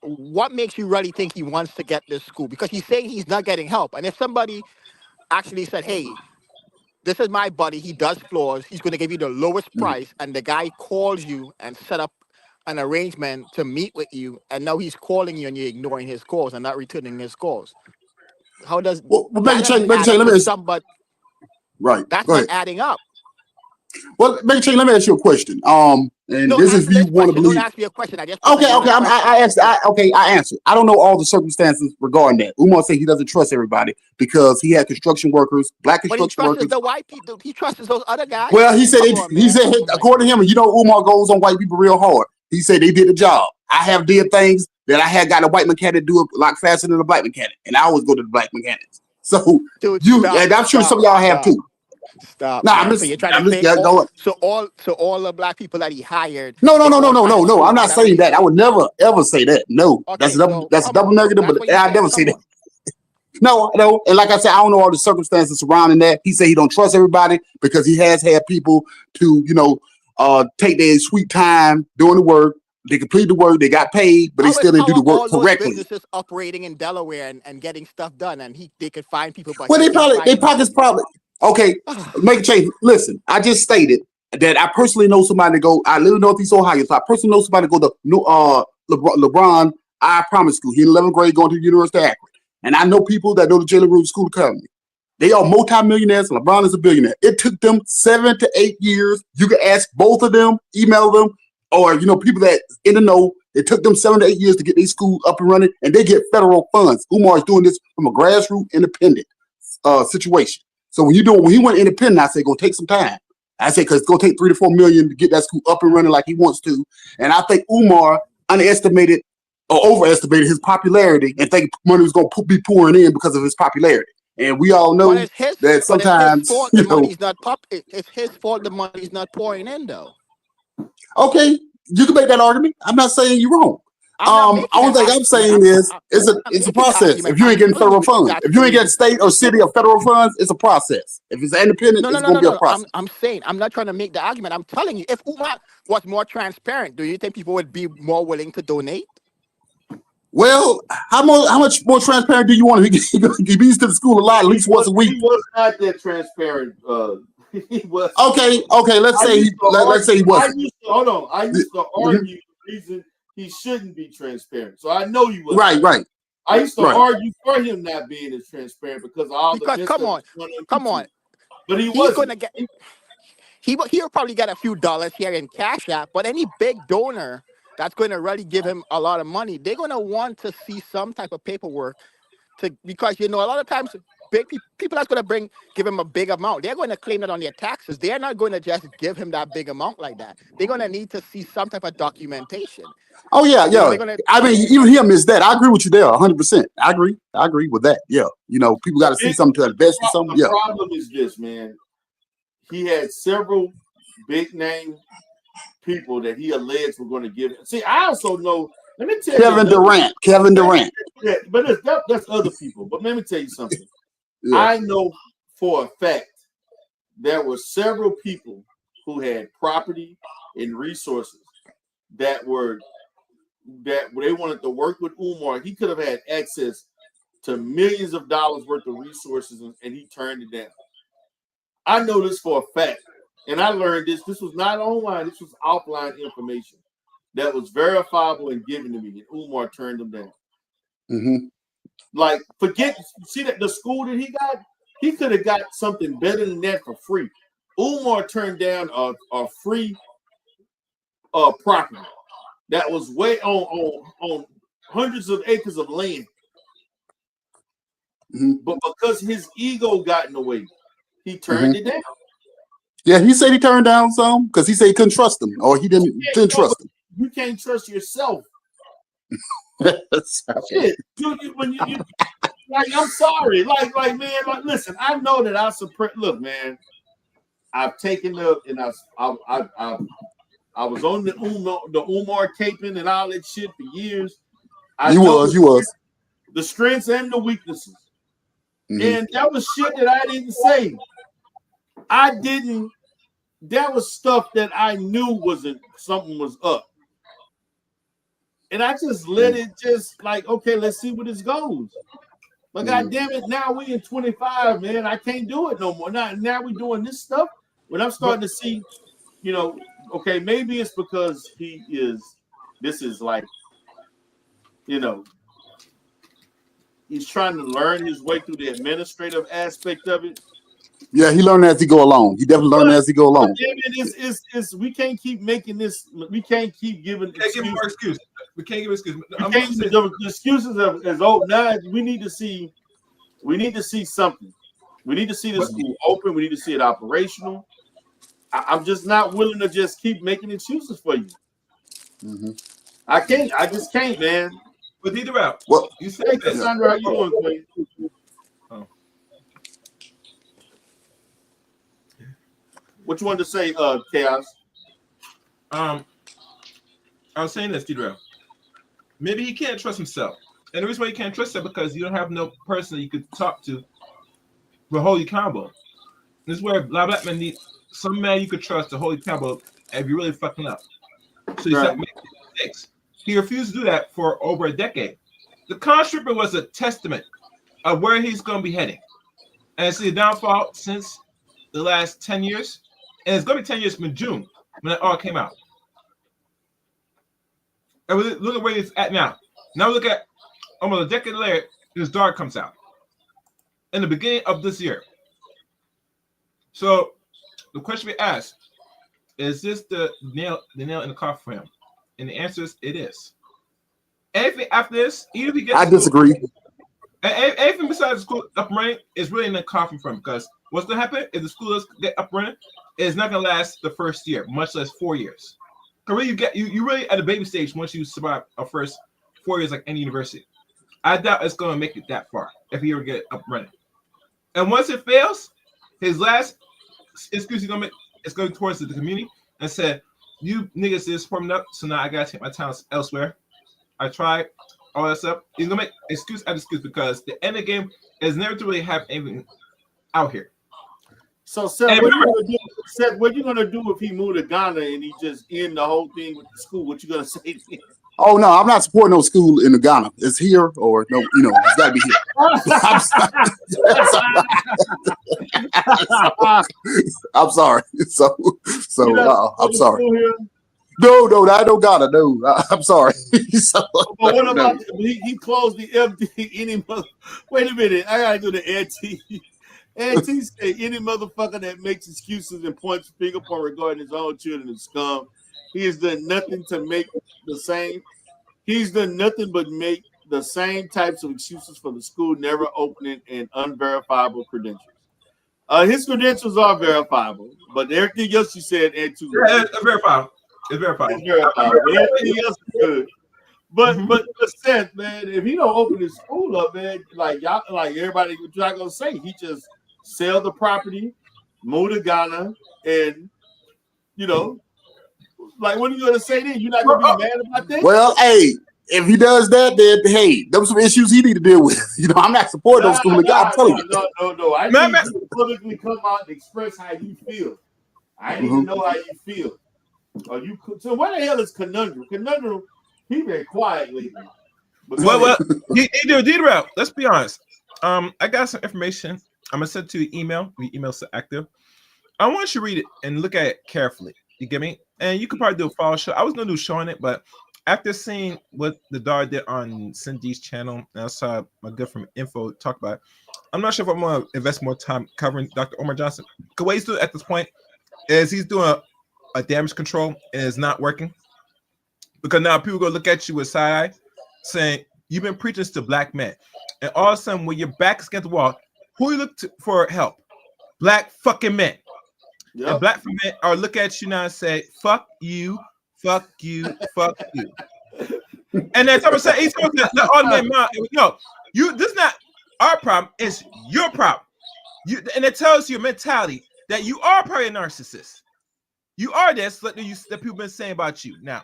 What makes you really think he wants to get this school? Because he's saying he's not getting help. And if somebody actually said, "Hey, this is my buddy, he does floors, he's going to give you the lowest price," and the guy calls you and set up an arrangement to meet with you, and now he's calling you and you're ignoring his calls and not returning his calls. How does Becky Jane, let me right. That's not adding up. Well, Becky Jane, let me ask you a question. And No, this is answer if you this want to question. Don't believe. ask me a question. I just put Okay, you on a okay. question. I asked. I answered. I don't know all the circumstances regarding that. Umar said he doesn't trust everybody because he had construction workers, black But he construction trusts workers. the white people. He trusts those other guys. Well, he said Come on, he man. said Oh my according to him, goodness. you know, Umar goes on white people real hard. He said they did the job. I have did things that I had got a white mechanic do it a lot faster than a black mechanic, and I always go to the black mechanics. So Dude, you, stop, and I'm sure some stop, of y'all have stop, too. stop, No, man. So you're trying to I'm just say yeah, going. all the black people that he hired, No, no, they no, no, all no, trying no, to no. screw I'm him. Is not that what saying you're that. I saying? would never ever say that. No, Okay, so that's a come double on. negative. That's But what you're I saying. never say Come that. on. No, no. And like I said, I don't know all the circumstances surrounding that. He said he don't trust everybody because he has had people to, take their sweet time doing the work. They complete the work, they got paid, but they still didn't How do are the work all those correctly. businesses operating in Delaware and getting stuff done? And they could find people, but Well, he can't find their pockets people. probably okay. Make a change. Listen, I just stated that I personally know somebody to go. I live in Northeast Ohio, so I personally know somebody to go to LeBron I Promise School. He's in 11th grade going to the University of Akron. And I know people that know the Jalen Rose School Academy. They are multimillionaires. LeBron is a billionaire. It took them 7 to 8 years. You can ask both of them, email them, or people that in the know. It took them 7 to 8 years to get their school up and running, and they get federal funds. Umar is doing this from a grassroots, independent situation. So when he went independent, I said, "Go take some time." I said, "Because it's gonna take 3 to 4 million to get that school up and running like he wants to." And I think Umar underestimated or overestimated his popularity and think money was gonna be pouring in because of his popularity. And we all But know that it's his sometimes, fault the money's not It's his fault the money's not pouring in, though. okay, you can make that argument. I'm not saying you're wrong. I'm not making Only that thing I'm argument. saying is I'm not it's a making the process. argument. If you I'm ain't getting telling federal you funds, that's if the you ain't getting reason. state or city or federal funds, it's a process. If it's independent, No, no, it's no, gonna no, be a no. process. I'm saying I'm not trying to make the argument. I'm telling you, if Umar was more transparent, do you think people would be more willing to donate? Well, how much more transparent do you want? He beats to the school a lot, at least once a week. He was not that transparent. He was. Okay. Let's say he wasn't. Hold on. I used to Mhm. argue the reason he shouldn't be transparent. So I know he wasn't. Right. I used to Right. argue for him not being as transparent because of all the Because mess come that on, was going on come YouTube. on, But he he's wasn't. gonna get. He'll probably get a few dollars here in Cash App, but any big donor that's going to really give him a lot of money, they're going to want to see some type of paperwork because a lot of times big people that's going to give him a big amount, they're going to claim it on their taxes. They're not going to just give him that big amount like that. They're going to need to see some type of documentation. Oh yeah. They're going to. I mean, even him is that. I agree with you there, 100%. I agree with that. Yeah. People got to see something to invest in something. The Yeah. problem is this, man. He had several big name people that he alleged were going to give it. See, I also know. Let me tell Kevin you. Durant. But that's other people. But let me tell you something. Yeah. I know for a fact there were several people who had property and resources that they wanted to work with Umar. He could have had access to millions of dollars worth of resources, and he turned it down. I know this for a fact, and I learned this. This was not online. This was offline information that was verifiable and given to me, and Umar turned them down. Mm-hmm. Like, see that the school that he could have got something better than that for free. Umar turned down a free property that was way on hundreds of acres of land. Mm-hmm. But because his ego got in the way, he turned it down. Yeah, he said he turned down some because he said he couldn't trust them, or he didn't trust them. You can't trust yourself. Shit. Like, I'm sorry. Like, man, listen, I know that I suppress. Look, man, I've taken up and I was on the Umar taping and all that shit for years. You was the strengths and the weaknesses. Mm-hmm. And that was shit that I didn't say. That was stuff that I knew something was up. And I just let it just like, okay, let's see where this goes. But God damn it, now we in 25, man. I can't do it no more. Now we doing this stuff. When I'm starting to see, okay, maybe it's because this is like, he's trying to learn his way through the administrative aspect of it. Yeah, he learned as he go along. He definitely learned as he go along. It's we can't keep making this. We can't keep giving We can't give more excuses. excuses. We can't give excuses. The excuses is old. Now we need to see. We need to see something. We need to see the school open. We need to see it operational. I'm just not willing to just keep making excuses for you. Mm-hmm. I can't. I just can't, man. But either out. Well, You said hey, Cassandra, how you doing, Queen? Oh. What you wanted to say, Chaos? I was saying this, Tidrell. Maybe he can't trust himself. And the reason why you can't trust him because you don't have no person that you could talk to will hold you accountable. This is where black men need some man you could trust to hold you accountable if you're really fucking up. So you start making mistakes. He refused to do that for over a decade. The con stripper was a testament of where he's going to be heading. And it's the downfall since the last 10 years. And it's going to be 10 years from June when it all came out. And look at where he's at now. Now look at almost a decade later, his daughter comes out in the beginning of this year. So the question we ask is this the nail in the coffin for him? And the answer is it is. Anything after this, even if he gets I disagree. Anything besides the school up and running is really in the coffin for him because what's going to happen if the school does get up and running is not going to last the first year, much less 4 years. Because really you really at the baby stage once you survive a first 4 years like any university. I doubt it's going to make it that far if he ever get up and running. And once it fails, his last excuse he's going to make is going towards the community and said, you niggas is forming up, so now I got to take my talents elsewhere. I tried all that stuff. He's going to make excuse after excuse because the end of the game is never to really have anything out here. So, Seth, what you gonna do if he moved to Ghana and he just end the whole thing with the school? What you gonna say to him? Oh no, I'm not supporting no school in the Ghana. It's here or no, it's got to be here. I'm sorry. So I'm sorry. No, I don't Ghana. No, I'm sorry. But what about he closed the MD? Any mother? Wait a minute, I gotta do the anti. Auntie say any motherfucker that makes excuses and points finger upon regarding his own children is scum. He has done nothing to make the same. He's done nothing but make the same types of excuses for the school never opening and unverifiable credentials. His credentials are verifiable, but everything else you said, Auntie, it's verifiable. It's verifiable. It's verifiable. Everything else is good. But Seth, man, if he don't open his school up, man, like y'all, like everybody, what y'all gonna say? He just sell the property, move to Ghana, and like what are you gonna say then? You're not gonna be mad about that? Well, hey, if he does that, then hey, those some issues he need to deal with. I'm not supporting those schools. I'm telling you. No. I need you to publicly come out and express how you feel. I need to know how you feel. So where the hell is Conundrum? Conundrum, he been quiet lately. Well, D route. Let's be honest. I got some information. I'm gonna send to your email. The email's active. I want you to read it and look at it carefully. You get me? And you could probably do a follow show. I was gonna do a show on it, but after seeing what the daughter did on Cindy's channel, and I saw my good friend Info talk about it, I'm not sure if I'm gonna invest more time covering Dr. Umar Johnson. Because what he's doing at this point is he's doing a damage control and it's not working. Because now people go look at you with side eye saying you've been preaching to black men. And all of a sudden, when your back is against the wall, who you look to for help? Black fucking men. Yep. And black men are look at you now and say, fuck you, fuck you, fuck you. And that's what I'm saying. He's talking to all men. No, this is not our problem, it's your problem. And it tells your mentality that you are probably a narcissist. You are this that people been saying about you now.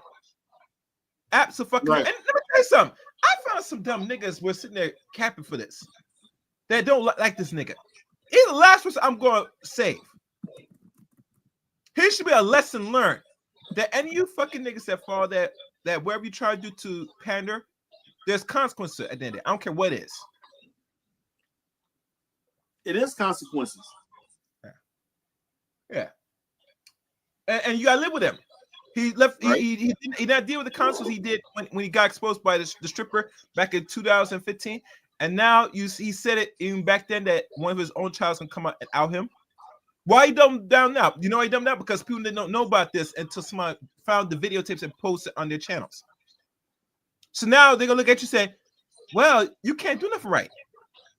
Absolutely. Right. And let me tell you something. I found some dumb niggas were sitting there capping for this. That don't like this nigga. He's the last person I'm going to save. Here should be a lesson learned that any of you fucking niggas that fall that whatever you try to do to pander, there's consequences at the end of it. I don't care what it is. It is consequences. Yeah. And you gotta live with him. He left. Right. He didn't deal with the consequences he did when he got exposed by the stripper back in 2015. And now he said it even back then that one of his own child's gonna come out and out him. Why you dumb down now? You know why you dumb down? Because people didn't know about this until someone found the videotapes and posted on their channels. So now they're gonna look at you and say, well, you can't do nothing right.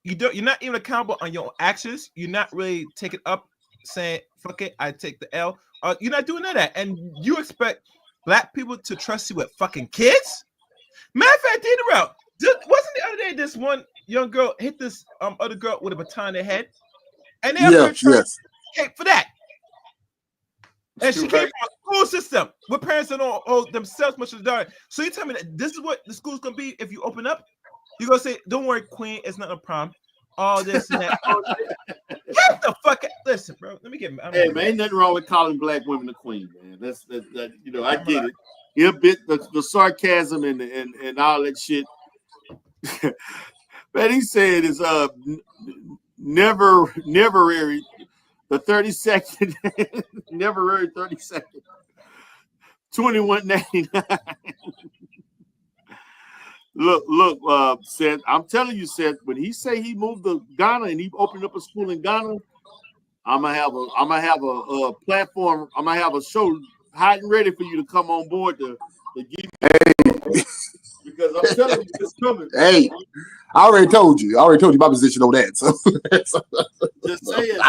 You're not even accountable on your actions. You're not really taking up saying, fuck it, I take the L. You're not doing none of that. And you expect black people to trust you with fucking kids? Matter of fact, wasn't the other day this one young girl hit this other girl with a baton in her head? And they yes, yes. for that. And she You're came right. from a school system with parents that don't owe themselves much of the dollar. So you tell me that this is what the school's gonna be if you open up? You're gonna say, don't worry, Queen, it's not a problem. All this and that. Get the fuck out. Listen, bro. Let me get Hey man, ain't nothing wrong with calling black women the queen, man. That's you know, I get it. You bit the sarcasm and all that shit. Man, he said is never the 32nd, never 32nd. 2199. Look, Seth, I'm telling you, Seth, when he say he moved to Ghana and he opened up a school in Ghana, I'm gonna have a platform. I'm gonna have a show hot and ready for you to come on board to give me because I'm telling you, it's coming. Hey, I already told you my position on that. So, Just say it.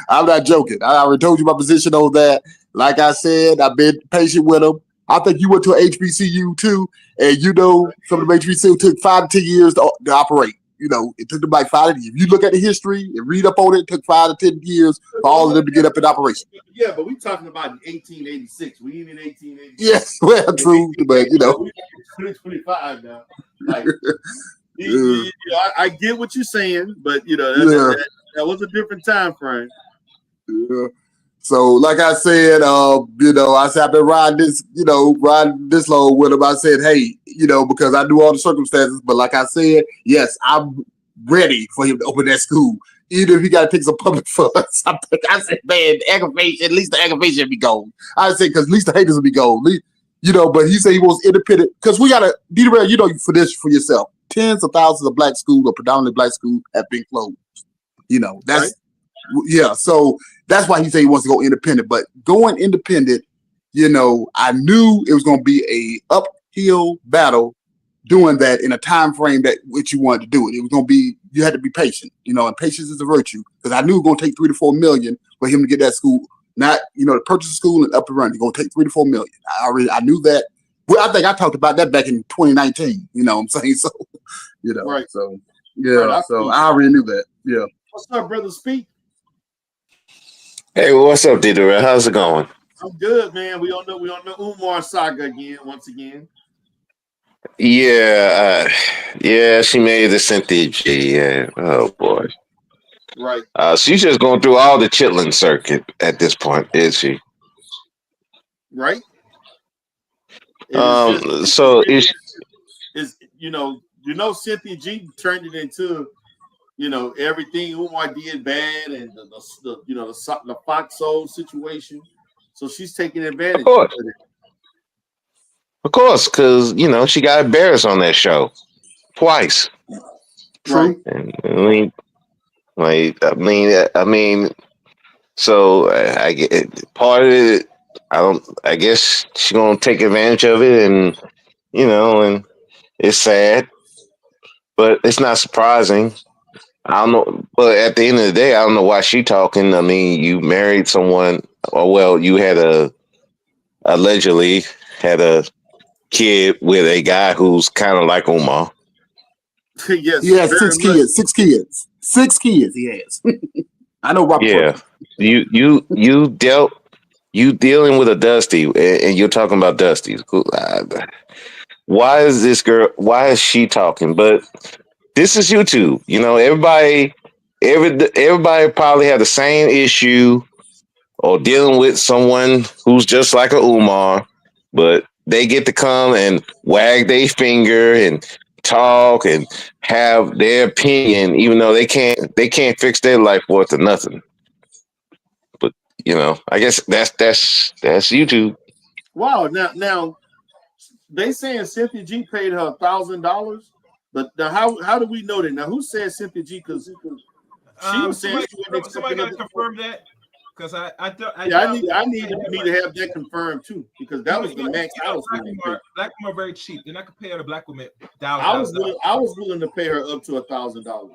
I'm not joking. I already told you my position on that. Like I said, I've been patient with them. I think you went to an HBCU too, and you know some of the HBCU took 5 to 10 years to operate. You know, it took them like 5 to 10 years. If you look at the history and read up on it, it took 5 to 10 years for all of them to get up in operation. Yeah, but we're talking about 1886. We ain't in 1886. Yes, well, true, but you know, we're 2025 now. Like, I get what you're saying, but you know that was a different time frame. Yeah. So, like I said, you know, I said I've been riding this load with him. I said, hey, you know, because I knew all the circumstances. But like I said, yes, I'm ready for him to open that school, even if he got to take some public funds. I said, man, the aggravation, at least the aggravation be gone. I said, because at least the haters will be gone. You know, but he said he wants independent because we got to, you know, for this for yourself. Tens of thousands of black schools or predominantly black schools have been closed. You know, that's right. Yeah. So that's why he said he wants to go independent. But going independent, you know, I knew it was going to be a uphill battle doing that in a time frame that which you wanted to do it. It was going to be, you had to be patient, you know, and patience is a virtue because I knew it was going to take 3 to 4 million for him to get that school. Not, you know, to purchase a school and up and running. It's going to take 3 to 4 million. I knew that. Well, I think I talked about that back in 2019. You know what I'm saying? So, you know, right. So yeah. Right, so I already knew that. Yeah. What's up, brother? Speak. Hey, what's up, Dieter? How's it going? I'm good, man. We on the Umar saga again, once again. Yeah, she made the Cynthia G. Yeah. Oh boy. Right. She's just going through all the chitlin circuit at this point, is she? Right. So is you know Cynthia G turned it into, you know, everything Umar did bad and the Fox Soul situation. So she's taking advantage. Of course, because you know she got embarrassed on that show twice. True. And, I mean, so I get part of it. I guess she's gonna take advantage of it, and you know, and it's sad, but it's not surprising. I don't know, but at the end of the day, I don't know why she talking. I mean, you married someone, or well, you allegedly had a kid with a guy who's kind of like Umar. Yes, he has 6 kids. 6 kids. 6 kids he has. I know Robert. Yeah, you dealing with a Dusty, and you're talking about Dusty. Why is this girl? Why is she talking? But this is YouTube. You know, everybody probably have the same issue or dealing with someone who's just like a Umar, but they get to come and wag their finger and talk and have their opinion, even though they can't fix their life worth of nothing. But you know, I guess that's YouTube. Wow. Now they saying Cynthia G paid her $1,000, but how do we know that? Now who said Cynthia G? Because She was saying she wasn't Somebody expecting her got to to. confirm that because I Yeah, doubt I need me to have that confirmed too, because that was the max I was willing to pay. Black women are very cheap. They're not gonna pay other black women I was willing to pay her up to $1,000.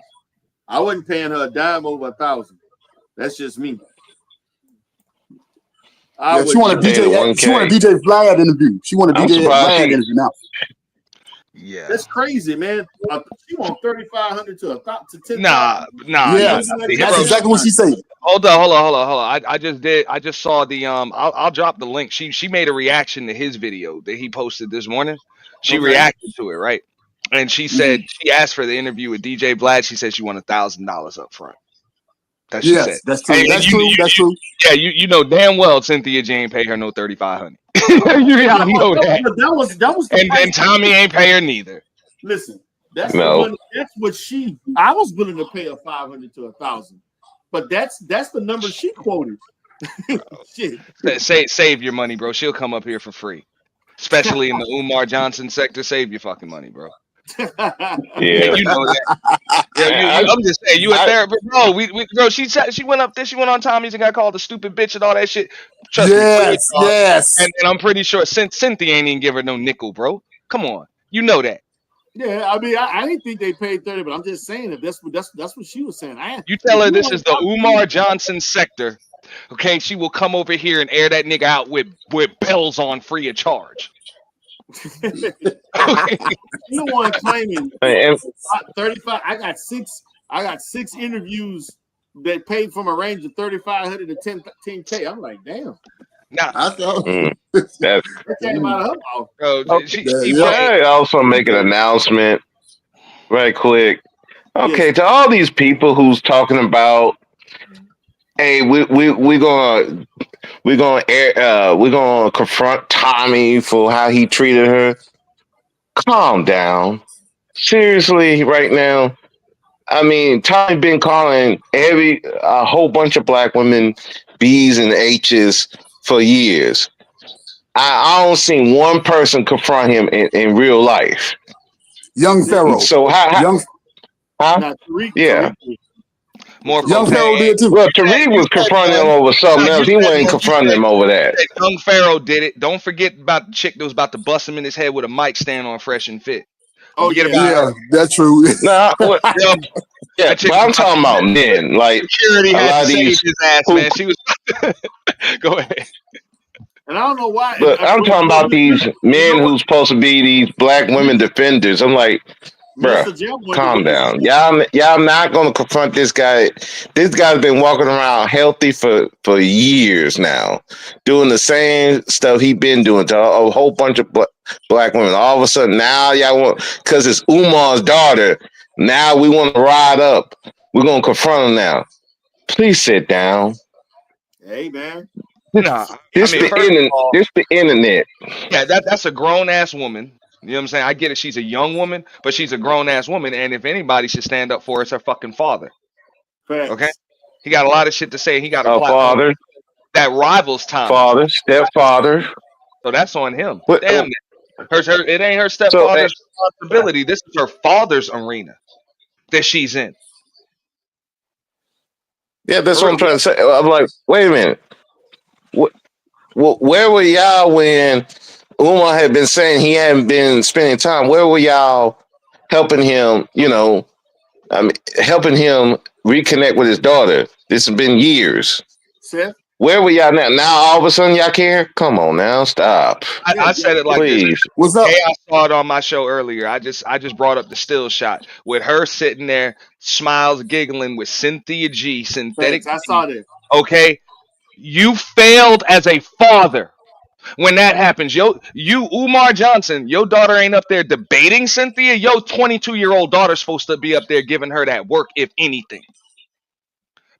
I wasn't paying her a dime over 1,000. That's just me. Yeah, she want a DJ. She want a DJ Vlad interview. She want a DJ Vlad interview now. Yeah, that's crazy, man. She want 3,500 to 10,000. Nah. Yes, that's exactly what she said. Hold on. I just saw the I'll drop the link. She made a reaction to his video that he posted this morning. She reacted to it, right? And she said she asked for the interview with DJ Vlad. She said she won $1,000 up front. That she said. That's true. That's true. That's true. Yeah, you know damn well Cynthia Jane paid her no 3,500. You know that. That was the and Tommy ain't pay her neither. Listen, that's the money. That's what I was willing to pay her 500 to 1,000, but that's the number she quoted. Shit. Save your money, bro. She'll come up here for free, especially in the Umar Johnson sector. Save your fucking money, bro. Yeah, you know that. Yeah, I'm just saying, you a therapist, bro. Bro, she went up there, she went on Tommy's and got called a stupid bitch and all that shit. Trust me, yes. And I'm pretty sure Cynthia ain't even give her no nickel, bro. Come on, you know that. Yeah, I mean, I didn't think they paid 30, but I'm just saying that that's what she was saying. You tell her this is the Umar Johnson sector, okay? She will come over here and air that nigga out with bells on free of charge. You want claiming 35? I got six interviews that paid from a range of 3,500 to 10K. I'm like, damn. Nah, that came out of her mouth. I also make an announcement right quick. Okay, to all these people who's talking about, hey, we're gonna confront Tommy for how he treated her. Calm down. Seriously, right now. I mean, Tommy been calling a whole bunch of black women B's and H's for years. I don't see one person confront him in real life. Young Pharaoh. So yeah. More Young Pharaoh did too. Well, Tariq was confronting him over something else. He wasn't confronting him over that. Young Pharaoh did it. Don't forget about the chick that was about to bust him in his head with a mic stand on Fresh and Fit. That's true. Nah, but I'm talking about men. Like security had to save his ass, man. She was. Go ahead. And I don't know why. But I'm talking about these men who's supposed to be these black women defenders. I'm like, bro, calm down. Y'all not gonna confront this guy. This guy's been walking around healthy for years now, doing the same stuff he been doing to a whole bunch of black women. All of a sudden now y'all want, because it's Umar's daughter. Now we want to ride up. We're gonna confront him now. Please sit down. Hey man. This the internet. Yeah, that's a grown ass woman. You know what I'm saying? I get it. She's a young woman, but she's a grown ass woman. And if anybody should stand up for her, it's her fucking father. Facts. Okay? He got a lot of shit to say. He got a father that rivals Tommy. Father, stepfather. So that's on him. Damn it. It ain't her stepfather's responsibility. This is her father's arena that she's in. Yeah, that's what I'm trying to say. I'm like, wait a minute. Where were y'all when Umar had been saying he hadn't been spending time? Where were y'all helping him, helping him reconnect with his daughter? This has been years. Seth? Where were y'all now? Now all of a sudden y'all care? Come on now, stop. I said it like this. What's up? Hey, I saw it on my show earlier. I just brought up the still shot with her sitting there, smiles, giggling with Cynthia G. Synthetic. Thanks, I saw that. Okay, you failed as a father when that happens. You Umar Johnson, your daughter ain't up there debating Cynthia. Your 22-year-old daughter's supposed to be up there giving her that work, if anything.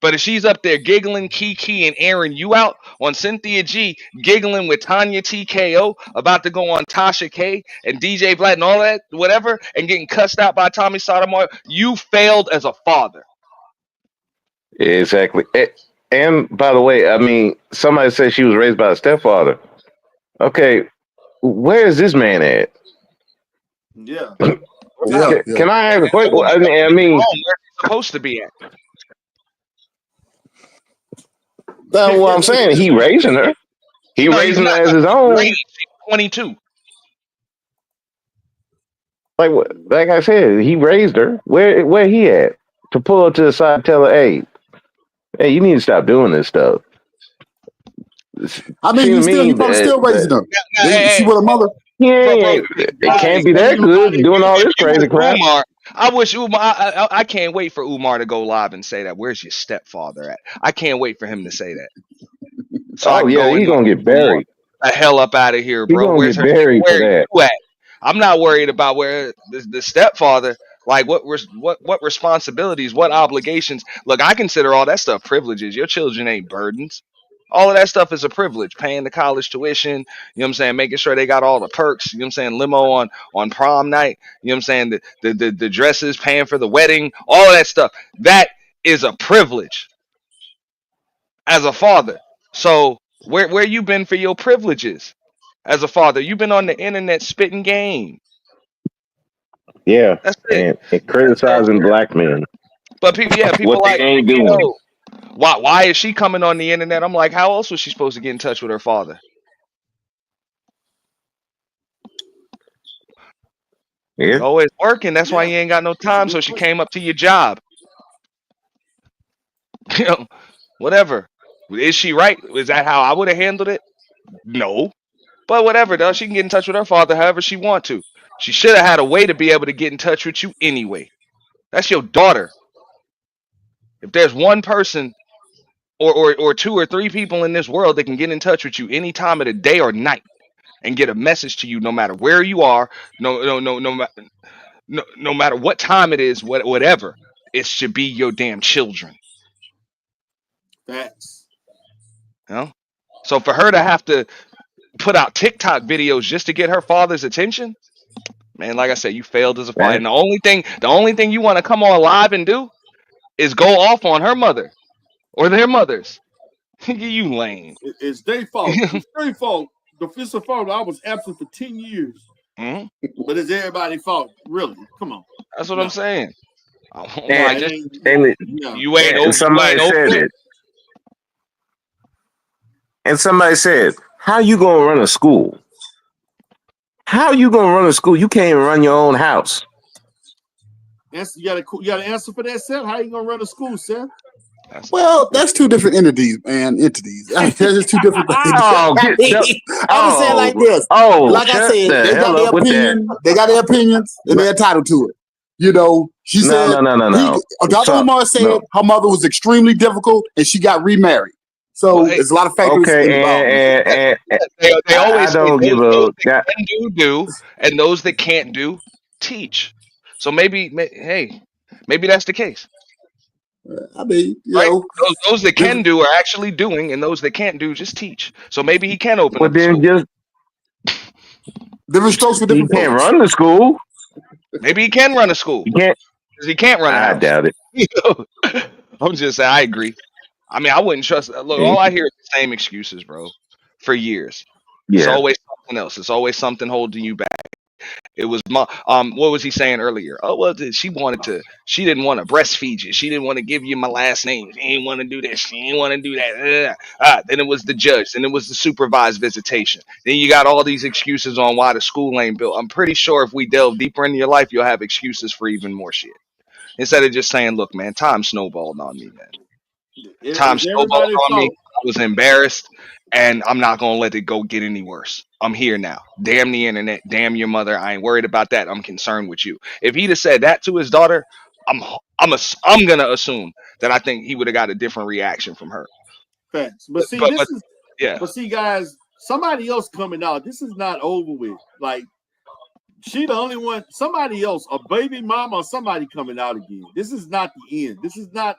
But if she's up there giggling, Kiki, and airing you out on Cynthia G, giggling with Tanya TKO, about to go on Tasha K and DJ Vlad and all that, whatever, and getting cussed out by Tommy Sotomayor, you failed as a father. Exactly. And by the way, I mean, somebody said she was raised by a stepfather. Okay, where is this man at? Yeah. Can I have a quick? I mean, where's he supposed to be at? That's what I'm saying. He raising her. He No, he's raising her not. as his own. Raised. She's 22. Like I said, he raised her. Where he at? To pull her to the side and tell her, hey, you need to stop doing this stuff. I mean, See what I you mean? probably still raising her. Now, She with a mother. He bro, ain't. It can't be that good doing all this crazy crap. Umar. I wish Umar. I can't wait for Umar to go live and say that. Where's your stepfather at? I can't wait for him to say that. So I Oh can yeah, go he's in gonna get Umar. buried. The hell up out of here, He's bro. gonna Where's get her? buried for Where that. you at? I'm not worried about where the stepfather. Like what responsibilities, what obligations? Look, I consider all that stuff privileges. Your children ain't burdens. All of that stuff is a privilege. Paying the college tuition, you know what I'm saying, making sure they got all the perks, you know what I'm saying, limo on prom night, you know what I'm saying, the dresses, paying for the wedding, all of that stuff. That is a privilege as a father. So where you been for your privileges as a father? You've been on the internet spitting game. Yeah, That's it. and That's it. criticizing black men. But people, yeah, people What they like, ain't doing. yo, why is she coming on the internet? I'm like, how else was she supposed to get in touch with her father? Yeah. You always working. That's why Yeah, you ain't got no that's a time. good So she question. came up to your job. You know, whatever. Is she right? Is that how I would have handled it? No. But whatever, though. She can get in touch with her father however she want to. She should have had a way to be able to get in touch with you anyway. That's your daughter. If there's one person or two or three people in this world that can get in touch with you any time of the day or night and get a message to you no matter where you are, no matter what time it is, whatever, it should be your damn children. Facts. You know? So for her to have to put out TikTok videos just to get her father's attention, man, like I said, you failed as a father. That, And the only thing you want to come on live and do is go off on her mother or their mothers. You lame. It's their fault. It's their fault. The official fault. I was absent for 10 years. Mhm. But it's everybody's fault. Really? Come on. That's what I'm No. saying. I'm and, like, That just ain't, and, no. you ain't and somebody over said it. it. And somebody said, "How you gonna run a school? How you gonna run a school? You can't even run your own house." You got an answer for that, Seth? How you gonna run a school, Seth? Well, that's two different entities, man. Entities. I mean, that's just two different things. Oh, I mean, I'm just saying like this. Like I shut said, the they got hell their up with that. opinion. They got their opinions, and they're entitled to it. You know, she said, No. Dr. Umar said her mother was extremely difficult, and she got remarried. So Well, there's a lot of factors involved. Okay, and they I always say don't give those a that can do, and those that can't do, teach. So hey, maybe that's the case, I mean, you right? know, Those that can do are actually doing, and those that can't do just teach. So maybe he can open but up a then school. just different strokes for you different can't folks. run the school. Maybe he can run a school You can't. because he can't run a I house. doubt it. I'm just saying, I agree. I mean, I wouldn't trust. Look, all I hear is the same excuses, bro, for years. It's Yeah. always something else. It's always something holding you back. It was what was he saying earlier? Oh well, she didn't want to breastfeed you. She didn't want to give you my last name. She didn't want to do this. She didn't want to do that. Then it was the judge. Then it was the supervised visitation. Then you got all these excuses on why the school ain't built. I'm pretty sure if we delve deeper into your life, you'll have excuses for even more shit. Instead of just saying, look, man, time snowballed on me, man. Time It's snowballed everybody's on me. fault. I was embarrassed, and I'm not gonna let it go get any worse. I'm here now. Damn the internet. Damn your mother. I ain't worried about that. I'm concerned with you. If he'd have said that to his daughter, I'm gonna assume that I think he would have got a different reaction from her. Facts. But But, see, but, but yeah, guys, somebody else coming out. This is not over with. Like, she the only one, somebody else, a baby mama or somebody coming out again. This is not the end. This is not,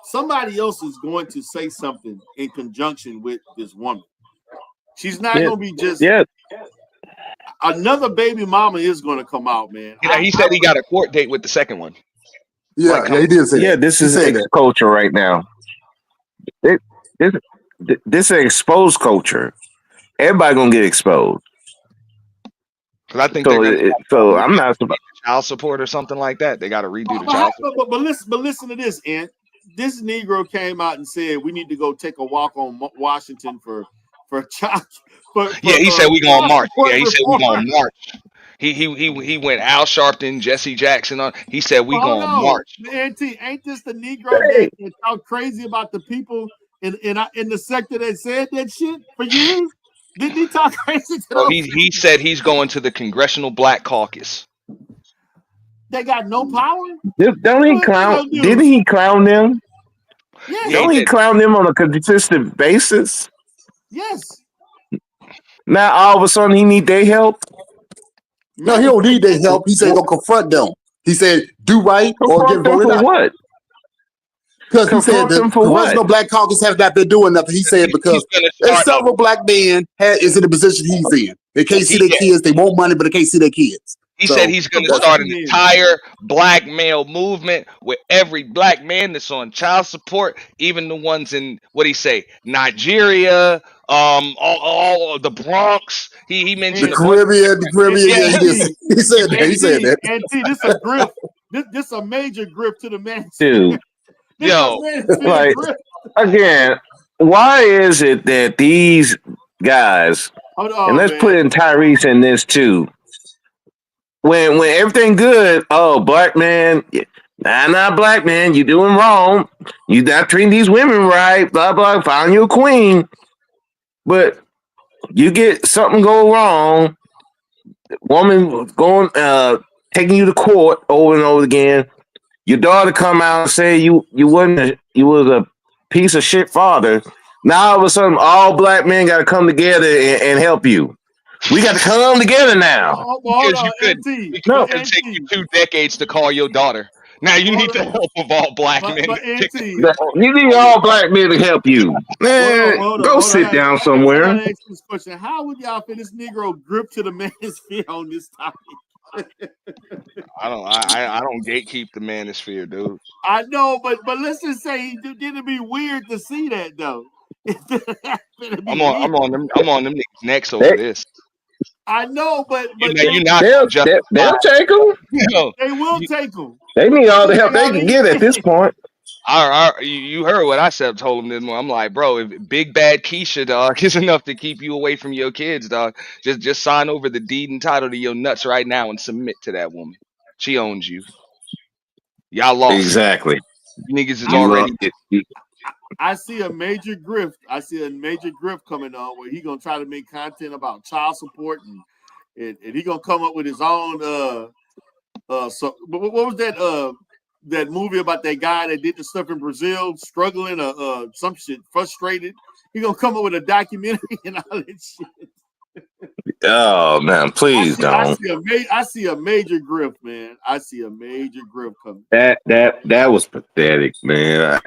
somebody else is going to say something in conjunction with this woman. She's not Yeah. going to be just, Yeah. another baby mama is going to come out, man. he said he got a court date with the second one. Yeah, he did say that. Yeah, this He is said X that. culture right now. It, this this is exposed culture. Everybody gonna get exposed. Because I think they're gonna So I'm not. child support or something like that. They got to redo the child support. But listen to this, Ant. this Negro came out and said we need to go take a walk on Washington for child Yeah, he said we gonna child march. support Yeah, he said we reform. gonna march. He went Al Sharpton, Jesse Jackson on. He said we Well, hold gonna on, march. Auntie, ain't this the Negro Hey, that talked crazy about the people in the sector that said that shit for years? Didn't he talk crazy to Bro, those he people? said he's going to the Congressional Black Caucus. They got no power? don't he What they clown? gonna do? Didn't he clown them? Yes, Yeah, he Don't he did. clown them on a consistent basis? yes. Now all of a sudden he need their help. No, he Matter of don't fact, need their help. He said he's gonna confront them. He said, do right or get Confront them voted for out. what? Because he said Confront the them for what? Congressional Black Caucus has not been doing nothing. He said He's because gonna there's start several black men is in the position he's in. They can't see their yeah, kids. They want money, but they can't see their kids. he said So he's so going to that's start black an men. entire black male movement with every black man that's on child support, even the ones in what he say, Nigeria, all the Bronx. He the mentioned a bunch. Caribbean, Yeah, he just Auntie, he said that. He said that. Auntie, this a grift. This a major grift to the manosphere. Dude, This a Yo, manosphere like grift. again, why is it that these guys, Hold and on, let's put man. in Tyrese in this too, when everything good, oh black man, not black man, you doing wrong. You not treating these women right, blah blah, find you a queen. But you get something go wrong, woman going taking you to court over and over again. Your daughter come out and say you was a piece of shit father. Now all of a sudden, all black men got to come together and help you. We got to come together now. Hold because you on, couldn't, Auntie. because No, it's gonna take you Auntie. 2 decades to call your daughter. Now you Hold need on. the help of all black men to But pick Auntie. you need all black men to help you. Man, Hold go on. sit down I somewhere. gotta ask you this question. How would y'all feel this Negro grip to the manosphere on this topic? I don't gatekeep the manosphere, dude. I know, but let's just say it'd be weird to see that though. It'd be weird. I'm on them niggas next over They this. I know, but You're not gonna justify. they'll take them. You know, they will you, take them. They need all the Look help at they all can these get at this point. you heard what I said. Told him this morning. I'm like, bro, if Big Bad Keisha, dog, is enough to keep you away from your kids, dog, just sign over the deed and title to your nuts right now and submit to that woman. She owns you. Y'all lost. Exactly. You niggas is You already. I see a major grift. I see a major grift coming on where he gonna try to make content about child support and he gonna come up with his own so what was that movie about that guy that did the stuff in Brazil, struggling some shit, frustrated. He gonna come up with a documentary and all that shit. Oh man, please don't. I see a major grift, man. I see a major grift coming. That was pathetic, man.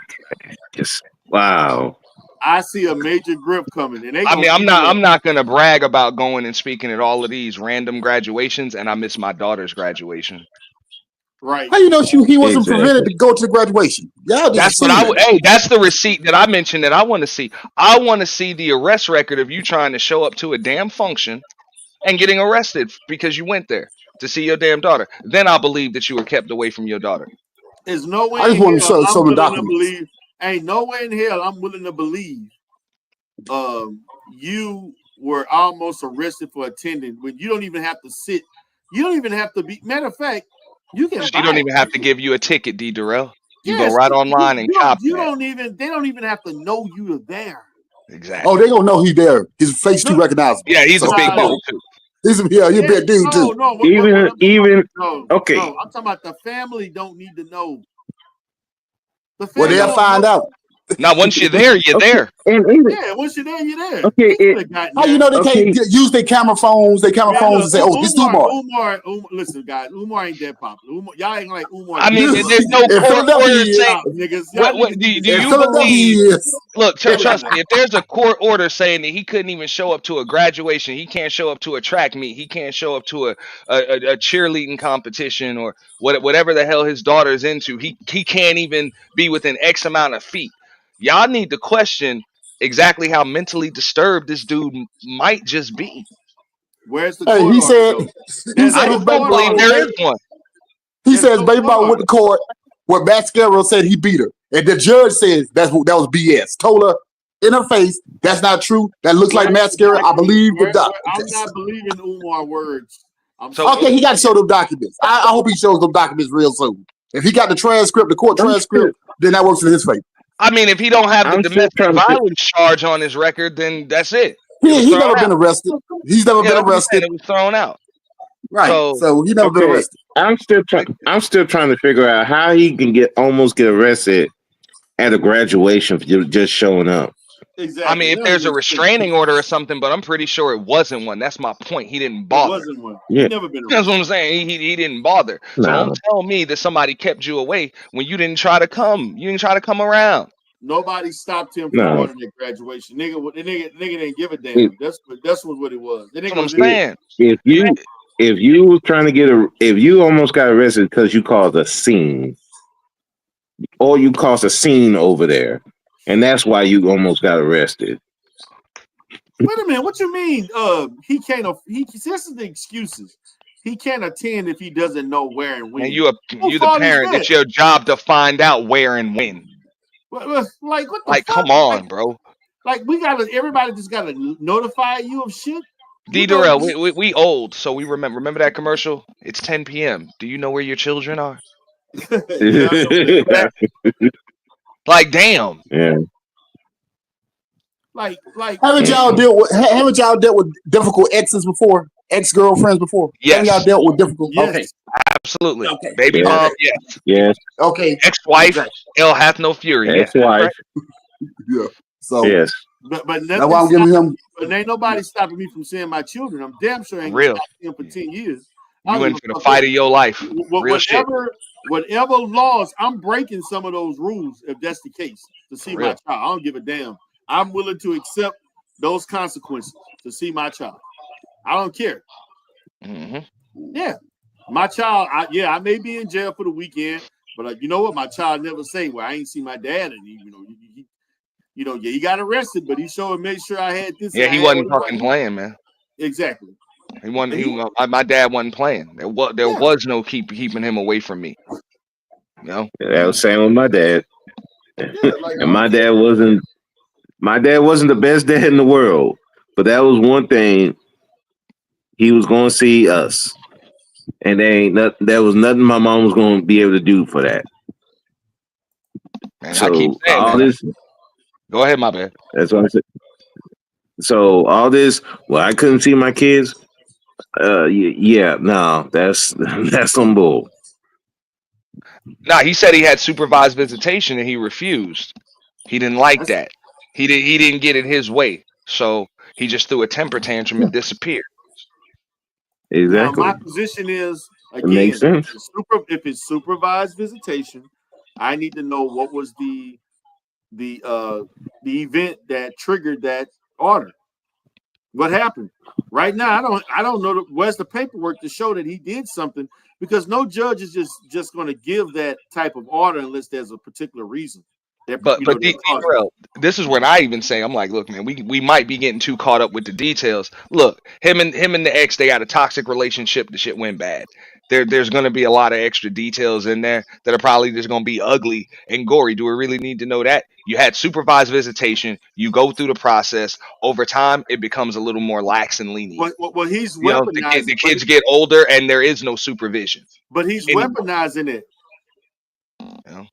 Just wow. I see a major grift coming, and they I gonna mean, eat it I'm up. not gonna brag about going and speaking at all of these random graduations, and I missed my daughter's graduation. Right. How you know he wasn't Exactly. prevented to go to the graduation? Y'all just That's what assuming. hey, that's the receipt that I mentioned that I want to see. I want to see the arrest record of you trying to show up to a damn function and getting arrested because you went there to see your damn daughter. Then I believe that you were kept away from your daughter. There's no way I just in want to hell show I'm some willing to documents. believe. Ain't no way in hell I'm willing to believe you were almost arrested for attending when you don't even have to sit. You don't even have to be. Matter of fact, you can She buy don't a even have to ticket. give you a ticket, D. Durrell. You go Yes, right online and cop you that. don't even. They don't even have to know you are there. Exactly. Oh, they gonna know he's there. His face too recognizable. Yeah, he's a So big come on. dude too. He's a big dude too. No. Even No, okay. no. I'm talking about the family. Don't need to know. The Well, family they'll don't find know. out. Now, once you're there, you're Okay. there. Yeah, once you're there, you're there. Okay, They could've gotten How you there. know they Okay. can't use their camera phones? They camera Man, phones look, and say, "Oh, this Umar." Umar. Listen, guys, Umar ain't that popular. Y'all ain't like Umar. I mean, You- there's no in court Philadelphia, order he saying. is. Stop, niggas. Y'all What niggas do need to In you stop. Philadelphia, he believe? is. Look, trust me. If there's a court order saying that he couldn't even show up to a graduation, he can't show up to a track meet, he can't show up to a cheerleading competition or whatever the hell his daughter's into, he can't even be within X amount of feet. Y'all need to question exactly how mentally disturbed this dude might just be. Where's the Hey, court he order said. though? He There's I said no his just baby don't court mama. believe order. there is one. He There's said his no baby court mama went order. to court where mascara said he beat her. And the judge says that was BS. Told her in her face, that's not true. That looks like mascara. I believe the doctor. I'm not believing Umar words. Okay, he got to show them documents. I hope he shows them documents real soon. If he got the transcript, the court transcript, then that works in his favor. I mean, if he don't have the domestic violence charge on his record, then that's it. He's never been arrested. He's never been arrested. It was thrown out. Right. So he never been arrested. I'm still trying to figure out how he can almost get arrested at a graduation for just showing up. Exactly. I mean, if there's a restraining order or something, but I'm pretty sure it wasn't one. That's my point. He didn't bother. It wasn't one. Yeah. He never been arrested. That's what I'm saying. He didn't bother. So don't tell me that somebody kept you away when you didn't try to come. You didn't try to come around. Nobody stopped him from going to that graduation. Nigga didn't give a damn. That's what it was. That's what I'm saying. If you was trying to if you almost got arrested because you caused a scene, or you caused a scene over there, and that's why you almost got arrested. Wait a minute, what you mean? He can't. This is the excuses. He can't attend if he doesn't know where and when. And you the parent. It's your job to find out where and when. Like what? Like, come on, bro. Like everybody just gotta notify you of shit. D. Durrell, we old, so we remember that commercial. It's 10 p.m. Do you know where your children are? Like, damn. Yeah. Like haven't y'all dealt with difficult exes before? Ex-girlfriends before? Yes. Haven't y'all dealt with difficult? Yes. Okay. Absolutely. Okay. Baby mom, yes. Yes. Okay. Ex-wife, ill hath no fury. Ex-wife. Yeah. So yes. But that's why I'm giving him. But ain't nobody stopping me from seeing my children. I'm damn sure ain't Real. him for 10 years. You in for the fight of your life. Real shit. Whatever laws, I'm breaking some of those rules if that's the case to see my child. I don't give a damn. I'm willing to accept those consequences to see my child. I don't care. Mm-hmm. Yeah, my child. I may be in jail for the weekend, but you know what? My child never say, "Well, I ain't see my dad," and he got arrested, but he made sure I had this. Yeah, he wasn't fucking playing, man. Exactly. He wasn't. My dad wasn't playing. There was no keeping him away from me. You know. Yeah, that was same with my dad. Yeah, and my dad wasn't the best dad in the world, but that was one thing. He was going to see us, and there was nothing my mom was going to be able to do for that. Man, so I keep saying all that. this. Go ahead, my bad. That's what I said. So all this, I couldn't see my kids. That's some bull. Nah, he said he had supervised visitation and he refused. He didn't like that. He didn't get it his way, so he just threw a temper tantrum and disappeared. Exactly. Now, my position is again, it makes sense. If it's supervised visitation, I need to know what was the event that triggered that order. What happened? Right now, I don't know where's the paperwork to show that he did something, because no judge is just going to give that type of order unless there's a particular reason. But Darrell, this is when I even say, I'm like, look, man, we might be getting too caught up with the details. Look, him and the ex, they had a toxic relationship. The shit went bad. There's going to be a lot of extra details in there that are probably just going to be ugly and gory. Do we really need to know that? You had supervised visitation. You go through the process. Over time, it becomes a little more lax and lenient. Well, he's weaponized. The kids get older, and there is no supervision. But he's weaponizing it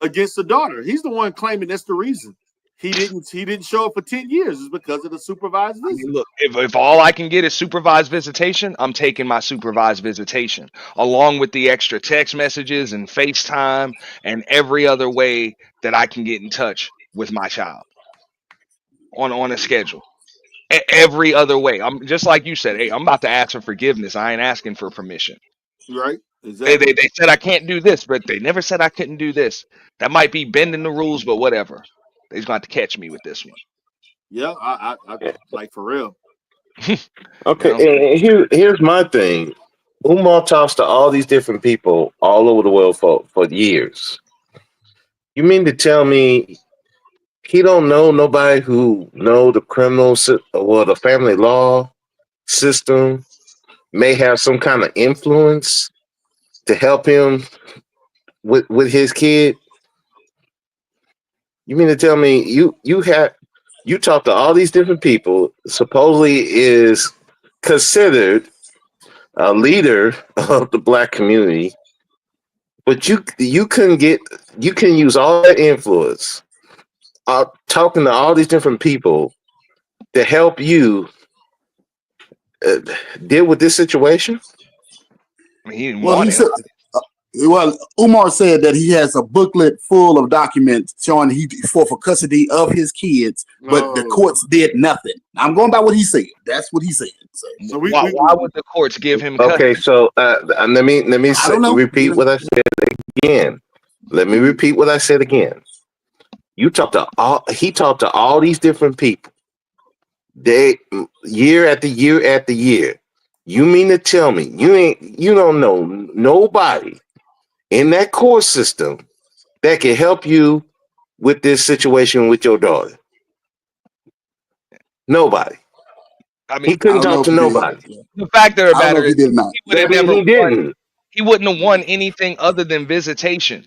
against the daughter. He's the one claiming that's the reason. He didn't show up for 10 years. It's because of the supervised visit. Look, if all I can get is supervised visitation, I'm taking my supervised visitation, along with the extra text messages and FaceTime and every other way that I can get in touch with my child on a schedule. Every other way. I'm just like you said, hey, I'm about to ask for forgiveness. I ain't asking for permission. Right. Exactly. They said I can't do this, but they never said I couldn't do this. That might be bending the rules, but whatever. They're going to have to catch me with this one. Yeah, I like for real. Okay, and here's my thing. Umar talks to all these different people all over the world for years. You mean to tell me he don't know nobody who know the criminal or the family law system may have some kind of influence to help him with his kid? You mean to tell me you talk to all these different people, supposedly is considered a leader of the black community, but you can use all that influence, talking to all these different people to help you uh, deal with this situation? I mean, he didn't Well, want he it. said. Well, Umar said that he has a booklet full of documents showing he fought for custody of his kids, but the No. courts did nothing. I'm going by what he said. That's what he said. So So Why would the courts give him Okay, custody? so let me I don't know. repeat what I said again. Let me repeat what I said again. He talked to all these different people. They year after year after year. You mean to tell me you don't know nobody in that court system that can help you with this situation with your daughter? Nobody. I He mean, I couldn't don't know talk if to he did. nobody. the fact of the I don't know matter if is, he did or not. he would have That means never he won. didn't. He wouldn't have won anything other than visitation,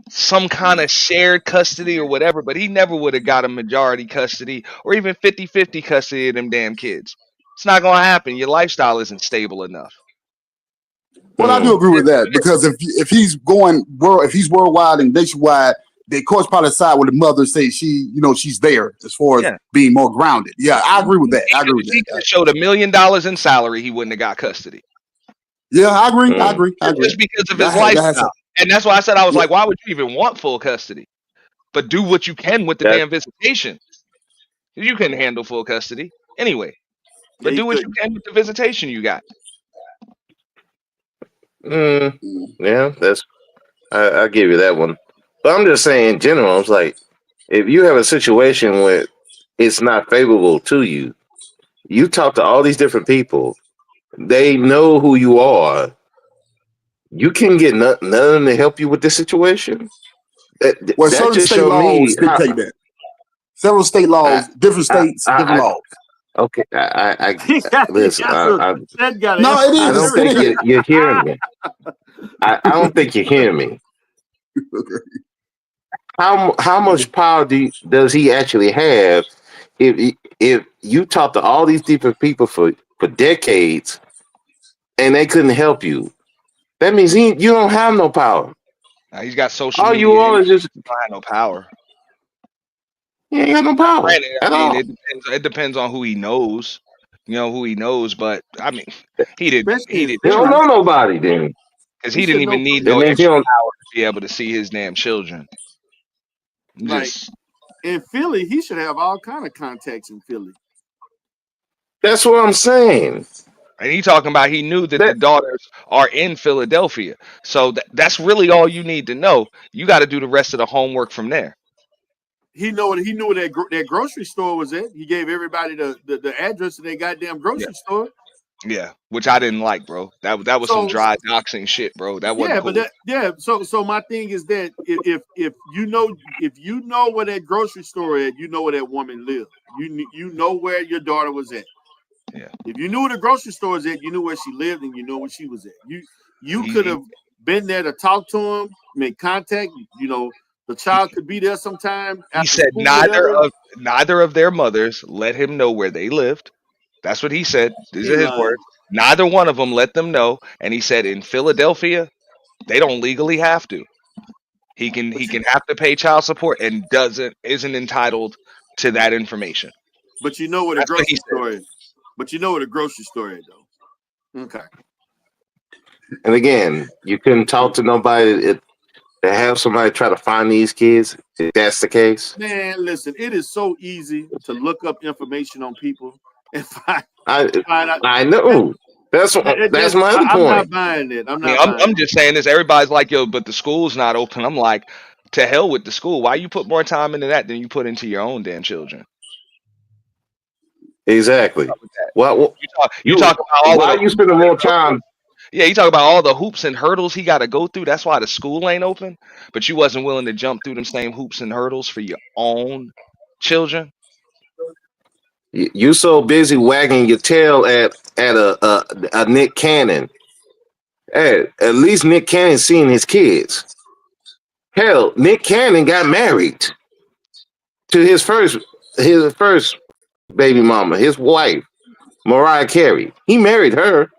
some kind of shared custody or whatever. But he never would have got a majority custody or even 50-50 custody of them damn kids. It's not gonna happen. Your lifestyle isn't stable enough. Well, I do Mm. agree with that because if he's going if he's worldwide and nationwide, the courts probably side with the mother say she's there as far as Yeah, being more grounded. Yeah, I agree with that. I agree with he could that. have showed $1 million in salary. He wouldn't have got custody Yeah, I agree. I Mm. agree. I agree. just because of his That has lifestyle. And that's why I said I was yeah. like, why would you even want full custody? But do what you can with the That damn visitation. You couldn't handle full custody anyway. Yeah, But he do what you couldn't. can with the visitation you got. mm, Mm. yeah, I give you that one. But I'm just saying in general, it's like if you have a situation where it's not favorable to you, you talk to all these different people. They know who you are. You can get none of them to help you with this situation. Well, That certain just state showed me laws dictate that. Several state I, laws, different I, states, different I, laws. okay. Listen. That got to No, answer it I is. don't It think is. you're hearing me. I don't think you're hearing me. Okay. How much power does he actually have if you talk to all these different people for decades and they couldn't help you? That means you don't have no power. Now, he's got social All you media. He are is just don't have no power. you ain't got no power Granted, at I mean all. it depends on who he knows. You know who he knows, but I mean especially he in didn't You don't Philly. know nobody then. because He he didn't should know even need That no means you extra don't. power to be able to see his damn children. like Just in Philly. He should have all kind of contacts in Philly. That's what I'm saying. and he talking about he knew that the That daughters are in Philadelphia. So that's really all you need to know. You got to do the rest of the homework from there. He knew where that grocery store was at. He gave everybody the address of their goddamn Yeah. grocery store. Yeah, which I didn't like, bro. That was some So dry doxing shit, bro. That wasn't yeah, but cool. that yeah. So my thing is that if you know where that grocery store is, you know where that woman lived. You know where your daughter was at. Yeah. If you knew where the grocery store was at, you knew where she lived and you know where she was at. You He, could he have been there to talk to him, make contact. The child could be there sometime he after said school, whatever. neither of their mothers let him know where they lived. That's what he said. These He are his lying. words. Neither one of them let them know, and he said in Philadelphia they don't legally have to. But He can have to pay child support and isn't entitled to that information. you know where the That's what he grocery said. store is. But you know where the grocery store is though. Okay. and again, you couldn't talk to nobody to have somebody try to find these kids. If that's the case, Man, listen, it is so easy to look up information on people and I find out. I know. That's my other I'm not point. buying it. I'm I mean, not buying I'm it. just saying this. Everybody's like, yo, but the school's not open. I'm like, to hell with the school. Why you put more time into that than you put into your own damn children? Exactly. With that. Well, You talk about all of why the are you hoops spending and more hurdles. time? Yeah, you talk about all the hoops and hurdles he got to go through. That's why the school ain't open. But you wasn't willing to jump through them same hoops and hurdles for your own children. You so busy wagging your tail at a Nick Cannon. Hey, at least Nick Cannon seeing his kids. Hell, Nick Cannon got married. to his first baby mama, his wife, Mariah Carey. He married her.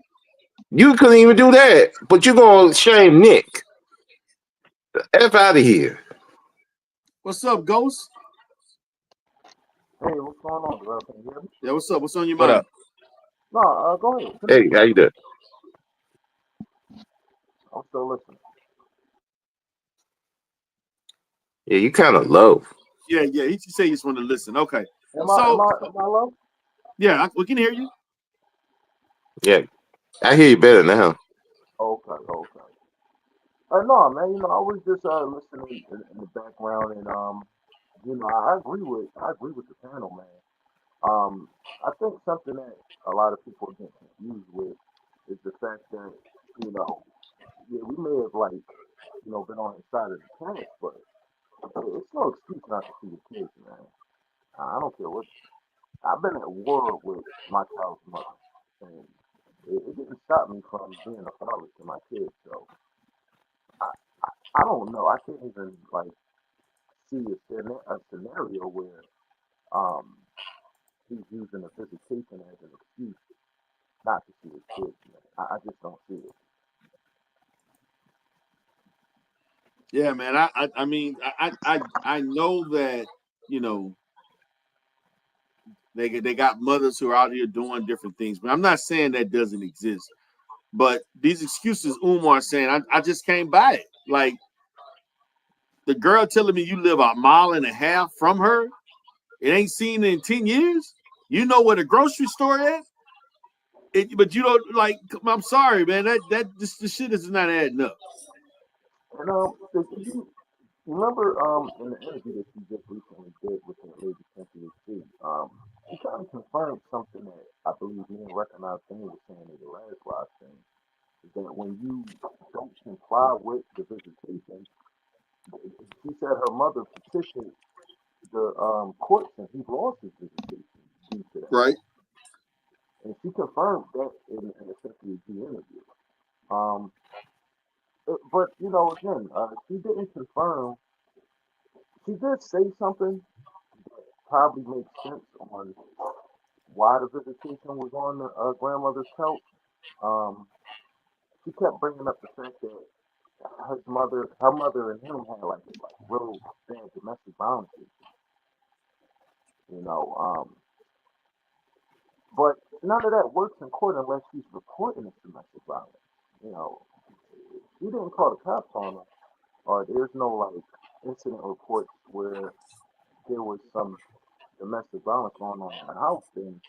You couldn't even do that, but you're gonna shame Nick. F out of here. What's up, Ghost? Hey, what's going on, bro? Can you hear me? Yeah, what's up? What's on your What mind? up? No, go ahead. Finish Hey, your how you statement. doing? I'm still listening. Yeah, you kind of low. Yeah, yeah. He say he just want to listen. Okay. Am I am So I am I low? yeah, we can hear you. Yeah, I hear you better now. Okay, okay. No, man. I was just listening in the background, and I agree with the panel, man. I think something that a lot of people get confused with is the fact that you know, yeah, we may have like been on the side of the parents, but it's no excuse not to see the kids, man. I don't care what. I've been at war with my child's mother, and it didn't stop me from being a father to my kids. So I, I don't know. I can't even like see a scenario where um he's using a visitation as an excuse not to see his kids. Man. I just don't see it. Yeah, man. I mean, I know that you know they got mothers who are out here doing different things, but I'm not saying that doesn't exist. But these excuses Umar saying, I just can't buy it. Like the girl telling me you live a mile and a half from her, it ain't seen in 10 years. You know where the grocery store at? But you don't like. I'm sorry, man. This shit is not adding up. And did you remember in the interview that she just recently did with the lady Cynthia C, she kind of confirmed something that I believe me and recognized thing was saying in the last live thing is that when you don't comply with the visitation, she said her mother petitioned the courts and he lost his visitation due to that. Right. And she confirmed that in a Cynthia G interview. Um, but again, she didn't confirm. She did say something that probably makes sense on why the visitation was on the grandmother's couch. Um, she kept bringing up the fact that her mother and him had like real bad domestic violence issues, you know. But none of that works in court unless she's reporting this domestic violence. You know, she didn't call the cops on her, or there's no like incident reports where there was some domestic violence going on in the house. Then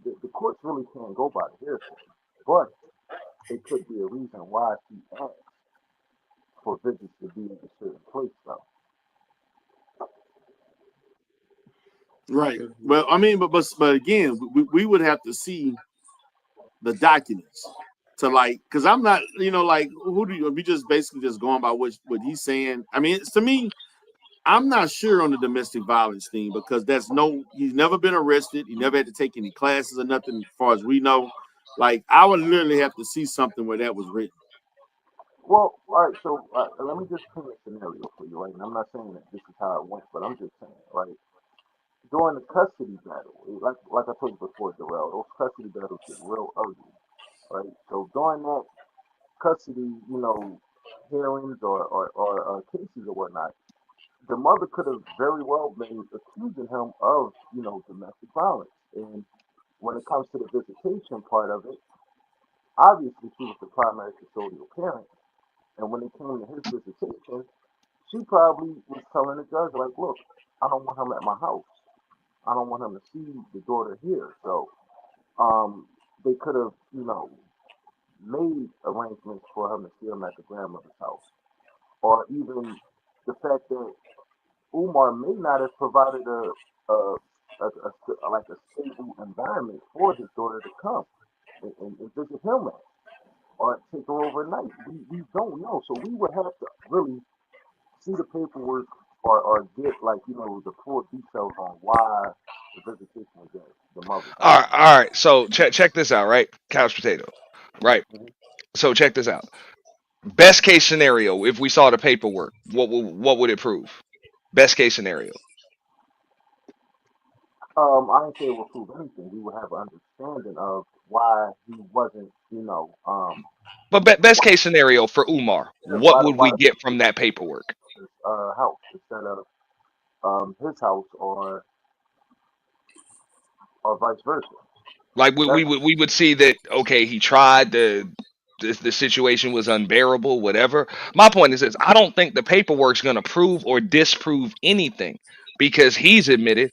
the courts really can't go by the hearsay. But it could be a reason why she asked for visits to be in a certain place, though. Right. Well, I mean, but again, we would have to see the documents to like, because I'm not, like who do you? We just basically just going by what he's saying. I mean, it's, to me, I'm not sure on the domestic violence thing because he's never been arrested. He never had to take any classes or nothing, as far as we know. Like, I would literally have to see something where that was written. Well, all right. So let me just paint a scenario for you, right? And I'm not saying that this is how it went, but I'm just saying, right? During the custody battle, like I told you before, Darrell, those custody battles get real ugly, right? So during that custody, hearings or cases or whatnot, the mother could have very well been accusing him of, domestic violence. And when it comes to the visitation part of it, obviously she was the primary custodial parent. And when it came to his visitation, she probably was telling the judge, like, look, I don't want him at my house. I don't want him to see the daughter here. So they could have, made arrangements for him to see him at the grandmother's house. Or even the fact that Umar may not have provided like a stable environment for his daughter to come and visit him at, or take her overnight. We don't know, so we would have to really see the paperwork or get like the full details on why the visitation was at the mother's All house. right, all right. So check this out, right? Couch potato, right? Mhm. So check this out. Best case scenario, if we saw the paperwork, what would it prove? Best case scenario. I didn't say it would prove anything. We would have an understanding of why he wasn't, But best case scenario for Umar, what would we why get from that paperwork? his house instead of his house or vice versa. Like That's we would see that okay, he tried the situation was unbearable, whatever. My point is this: I don't think the paperwork's going to prove or disprove anything because he's admitted,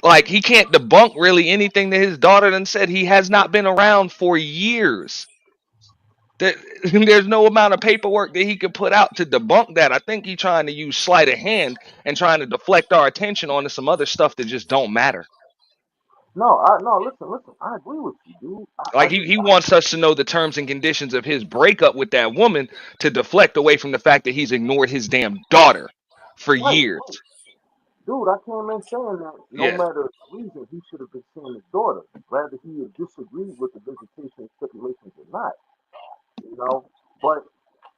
like he can't debunk really anything that his daughter done said. He has not been around for years. That there's no amount of paperwork that he could put out to debunk that. I think he's trying to use sleight of hand and trying to deflect our attention onto some other stuff that just don't matter. no. Listen. I agree with you, dude. I Like just he wants us to know the terms and conditions of his breakup with that woman to deflect away from the fact that he's ignored his damn daughter for right, years. dude. I can't make saying that. No Yeah. matter the reason, he should have been seeing his daughter. Rather, he had disagreed with the visitation stipulations or not. But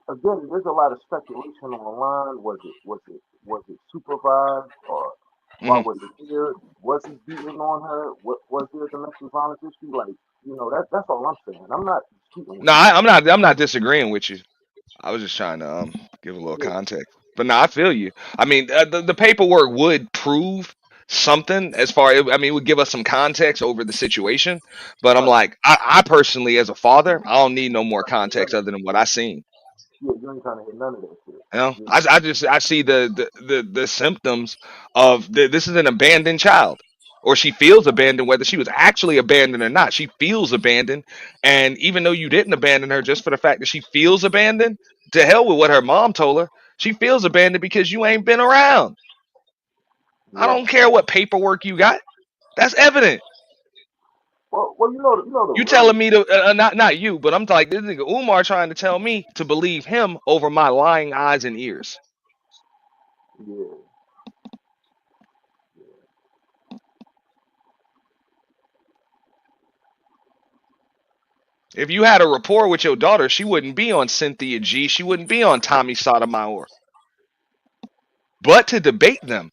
again, there's a lot of speculation online. Was it supervised or why hmm was it here? Was he beating on her? What was there domestic violence issue? Like, that's all I'm saying. I'm not disputing what No, you're saying. I'm not disagreeing with you. I was just trying to give a little Yeah, context. But no, I feel you. I mean, the paperwork would prove something as far. I mean, it would give us some context over the situation. But I'm right. like, I personally, as a father, I don't need no more context other than what I seen. Yeah, you ain't trying to hit none of that shit. You know, Yeah, I see the symptoms of this is an abandoned child, or she feels abandoned, whether she was actually abandoned or not. She feels abandoned, and even though you didn't abandon her, just for the fact that she feels abandoned, to hell with what her mom told her. She feels abandoned because you ain't been around. I yeah. don't care what paperwork you got. That's evident. Well, you know the You real. telling me to not you, but I'm like this nigga Umar trying to tell me to believe him over my lying eyes and ears. Yeah, If you had a rapport with your daughter, she wouldn't be on Cynthia G. She wouldn't be on Tommy Sotomayor. But to debate them,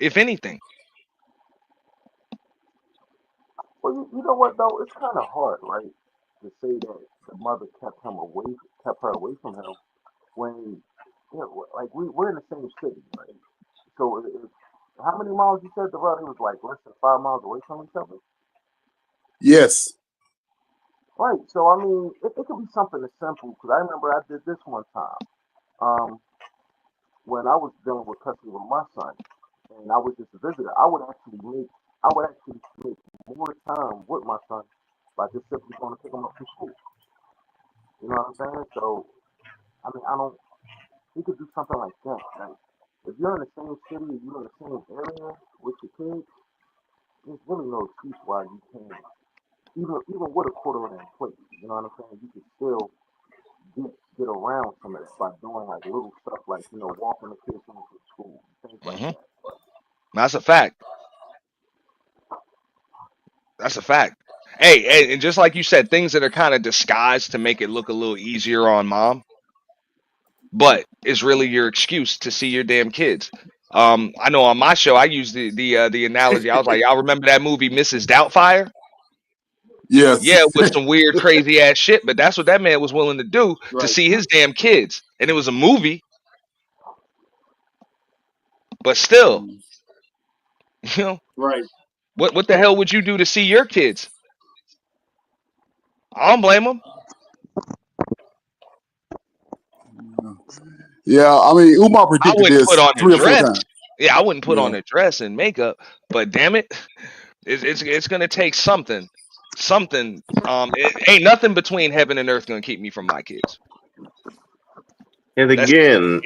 if anything. well, you know what though? It's kind of hard, right, to say that the mother kept her away from him when, like we're in the same city, right? So how many miles you said the road? It was like less than 5 miles away from each other. Yes. Right. So I mean, it could be something as simple. Because I remember I did this one time. Um, when I was dealing with custody with my son, and I was just a visitor, I would actually make more time with my son by just simply going to pick him up from school. You know what I'm saying? So I mean, I don't. We could do something like that. Like if you're in the same city, if you're in the same area with your kids, there's really no excuse why you can't. Even with a quarter in place, you know what I'm saying? You can still get around some of that by doing like little stuff like walking the kids home from school, things like hmm that. But That's a fact. That's a fact. Hey, and just like you said, things that are kind of disguised to make it look a little easier on mom, but it's really your excuse to see your damn kids. I know on my show I use the analogy. I was like, y'all remember that movie Mrs. Doubtfire? Yes. Yeah, with some weird, crazy ass shit, but that's what that man was willing to do to Right. see his damn kids. And it was a movie, but still, Mm, you know, right. what the hell would you do to see your kids? I don't blame them. Yeah, I mean, Umar I predicted wouldn't put this on a 3 or 4 dress. times. Yeah, I wouldn't put Yeah. on a dress and makeup, but damn it, it's gonna take something, something. It ain't nothing between heaven and earth gonna keep me from my kids. And That's again,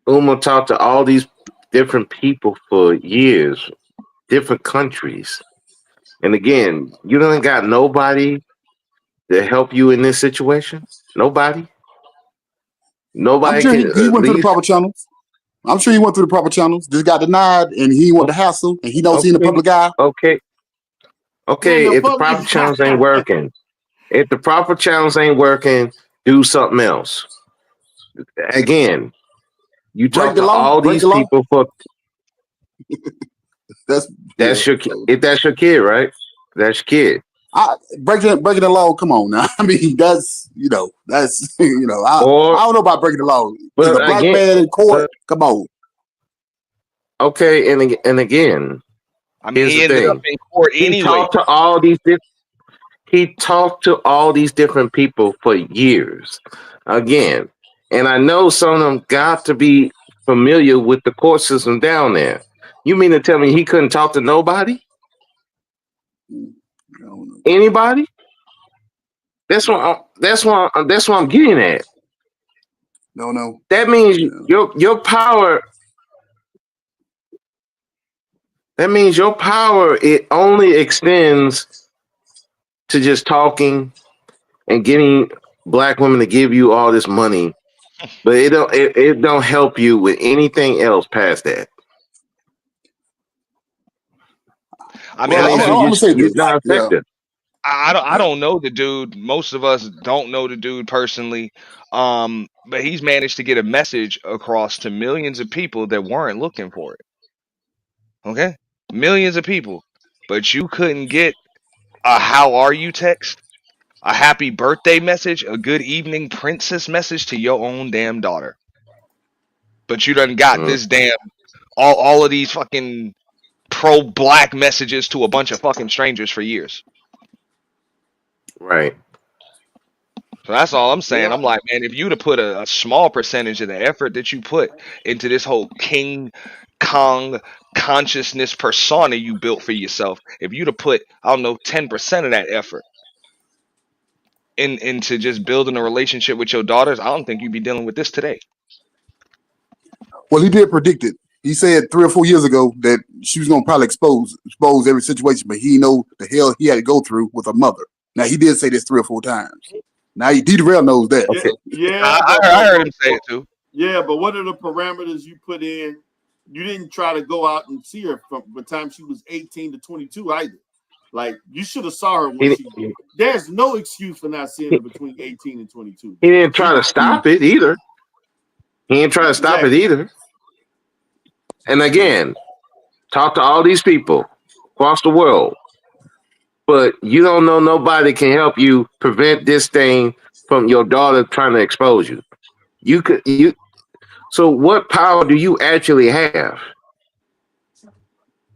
Uma talked to all these different people for years, different countries. And again, you don't got nobody to help you in this situation. Nobody. I'm Nobody sure can he at went through the least. proper channels. I'm sure he went through the proper channels. Just got denied, and he want to hassle, and he don't see in the Okay, public eye. okay, In okay. the If the public. proper channels ain't working, if the proper channels ain't working, do something else. Again, you Break talk the to law. all Break these the law. people for That's That's your so if that's your kid, right? That's your kid. breaking the law. Come on now. I mean, that's that's I Or don't know about breaking the law. Is but a black again, man in court? but Come on. okay, and again, I mean, here's the he ended up thing. in court He anyway. talked to all these he talked to all these different people for years. Again, and I know some of them got to be familiar with the court system down there. You mean to tell me he couldn't talk to nobody? I don't know. Anybody? That's what I'm getting at. No. That means your power. That means your power. It only extends to just talking and getting black women to give you all this money, but it don't help you with anything else past that. I mean, That Well, I, means I'm gonna say you're this. not Yeah, effective. I yeah. don't know the dude. Most of us don't know the dude personally. But he's managed to get a message across to millions of people that weren't looking for it. Okay? Millions of people. But you couldn't get a how are you text, a happy birthday message, a good evening princess message to your own damn daughter. But you done got Mm, this damn all of these fucking pro black messages to a bunch of fucking strangers for years. right. So that's all I'm saying. Yeah, I'm like, man, if you'd have put a small percentage of the effort that you put into this whole King Kong consciousness persona you built for yourself, if you'd have put, I don't know, 10% of that effort into just building a relationship with your daughters, I don't think you'd be dealing with this today. Well, he did predict it. He said 3 or 4 years ago that she was gonna probably expose every situation, but he know the hell he had to go through with her mother. Now he did say this 3 or 4 times. Now D. knows that. yeah, Okay. yeah, I, but I I but heard but, him say but it too. yeah, but what are the parameters you put in? You didn't try to go out and see her from the time she was 18 to 22 either. Like you should have saw her when He, she. There's no excuse for not seeing her between 18 and 22. he didn't try She, to stop it either. He didn't try to stop it exactly. either. And again, talk to all these people across the world, but you don't know nobody can help you prevent this thing from your daughter trying to expose you. You could you. So what power do you actually have?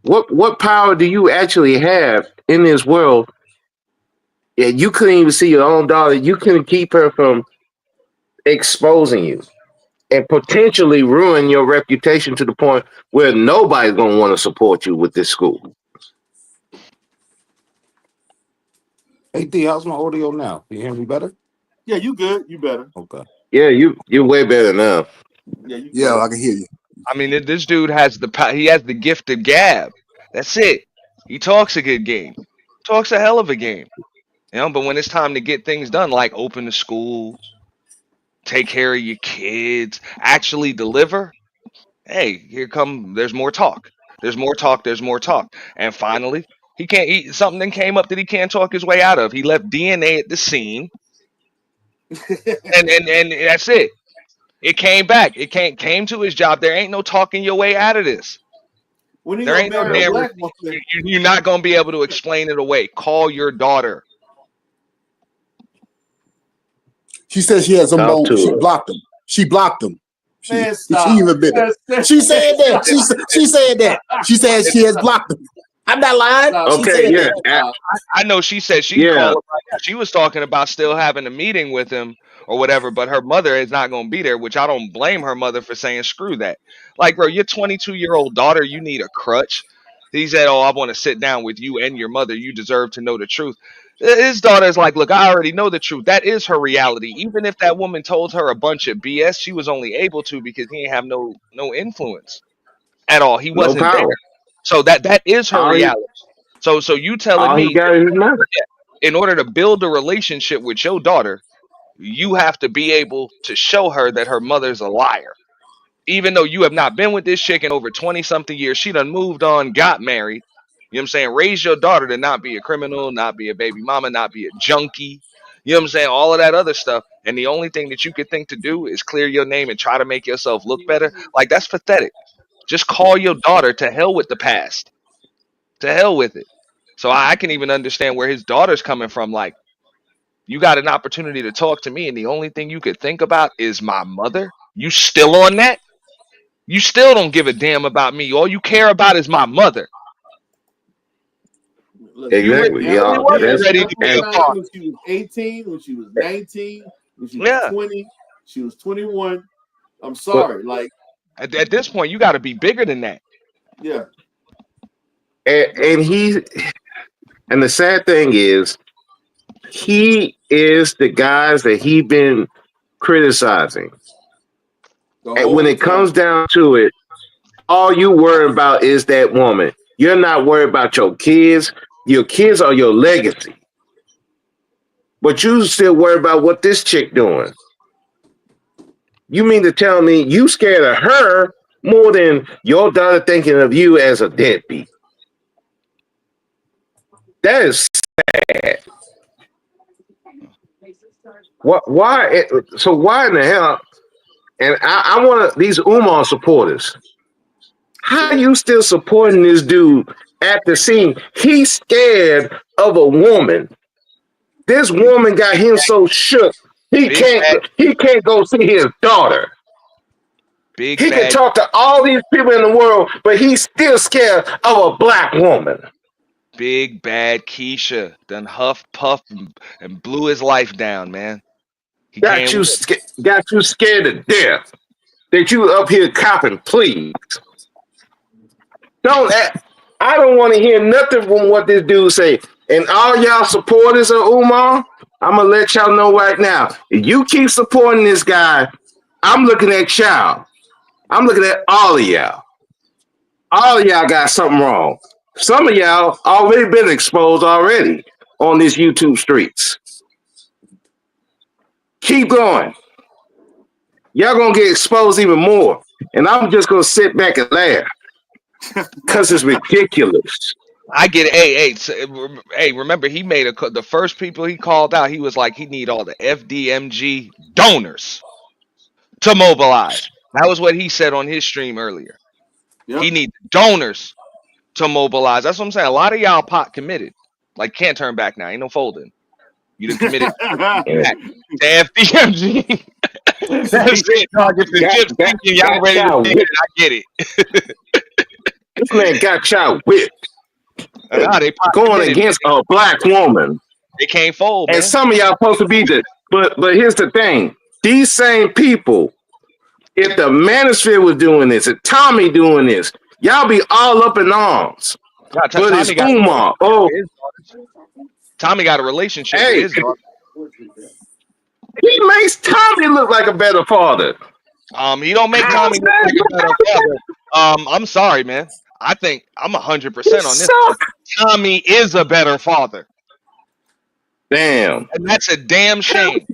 What power do you actually have in this world? Yeah, you couldn't even see your own daughter. You couldn't keep her from exposing you and potentially ruin your reputation to the point where nobody's gonna want to support you with this school. Hey D, how's my audio now? Can you hear me better? Yeah, you good. You better. Okay. Yeah, you're way better now. Yeah, you Yeah, good. I can hear you. I mean, this dude has he has the gift of gab. That's it. He talks a good game. Talks a hell of a game. But when it's time to get things done, like open the school, take care of your kids, actually deliver, hey, there's more talk. There's more talk, there's more talk. And finally, he can't eat something that came up that he can't talk his way out of. He left DNA at the scene, and that's it. It came back. It came to his job. There ain't no talking your way out of this. When he There gonna ain't no marry a damn. black woman? You're not gonna be able to explain it away. Call your daughter. She said she had some Talk bone. She to blocked him. She blocked him. Man, She stop. even admitted Man, it. She said that. stop. She said that. She said she has blocked him. I'm not lying. Stop. her. She Okay, said yeah, that. Stop. I know she said she can call yeah. him right now. She was talking about still having a meeting with him or whatever, but her mother is not going to be there, which I don't blame her mother for saying screw that. Like, bro, your 22-year-old daughter, you need a crutch. He said, "Oh, I want to sit down with you and your mother. You deserve to know the truth." His daughter's like, "Look, I already know the truth. That is her reality. Even if that woman told her a bunch of BS, she was only able to because he didn't have no influence at all. He No wasn't there. power. So that is her All he reality. So you telling all he me got is his mother. in order to build a relationship with your daughter, you have to be able to show her that her mother's a liar. Even though you have not been with this chick in over 20 something years, she done moved on, got married. You know what I'm saying? Raise your daughter to not be a criminal, not be a baby mama, not be a junkie. You know what I'm saying? All of that other stuff. And the only thing that you could think to do is clear your name and try to make yourself look better. Like, that's pathetic. Just call your daughter. To hell with the past. To hell with it. So I can even understand where his daughter's coming from. Like, you got an opportunity to talk to me, and the only thing you could think about is my mother. You still on that? You still don't give a damn about me. All you care about is my mother. Look, You you really, Exactly, you really y'all. wasn't That's ready That to be was a and time father. when she was 18, when she was 19, when she was Yeah. 20, she was 21. I'm but sorry. Like, At this point, you got to be bigger than that. yeah. and he and the sad thing is he is the guys that he been criticizing. The And when whole it comes time. down to it, all you worry about is that woman. You're not worried about your kids. Your kids are your legacy. But you still worry about what this chick doing. You mean to tell me you scared of her more than your daughter thinking of you as a deadbeat? That is sad. What? Why? So why in the hell? And I want these Umar supporters. How Yeah. you still supporting this dude at the scene? He's scared of a woman. This Big, woman got him so shook. He big can't. bad, He can't go see his daughter. big He can bad, talk to all these people in the world, but he's still scared of a black woman. big bad Keisha done huff puff and blew his life down, man. He Got can't you. win. Got you scared to death. That you up here copping, please. Don't act. I don't want to hear nothing from what this dude say. And all y'all supporters of Umar, I'm gonna let y'all know right now. If you keep supporting this guy, I'm looking at y'all. I'm looking at all of y'all. All of y'all got something wrong. Some of y'all already been exposed already on these YouTube streets. Keep going. Y'all gonna get exposed even more. And I'm just gonna sit back and laugh because it's ridiculous. I get it. Hey, remember he made the first people he called out. He was like, he need all the FDMG donors to mobilize. That was what he said on his stream earlier. Yep. He need donors to mobilize. That's what I'm saying. A lot of y'all pot committed. Like, can't turn back now. Ain't no folding. You done committed Yeah. back to FDMG. That's See, it. Target the Got, gypsy. got, Y'all got ready to y'all dig it. whipped. I get it. This man got y'all whipped. Nah, they pot Going committed, man. against a black woman. They can't fold, And man. some of y'all supposed to be the but here's the thing. These same people, if the manosphere was doing this, if Tommy doing this, y'all be all up in arms. Nah, But it's Tommy got a Umar. relationship Oh, with his daughters. Tommy got a relationship with hey, his daughter. he makes Tommy look like a better father. He don't make How's Tommy look that? like a better father. I'm sorry, man. I think I'm You 100% on this one. suck. Tommy is a better father, Damn. and that's a damn How shame.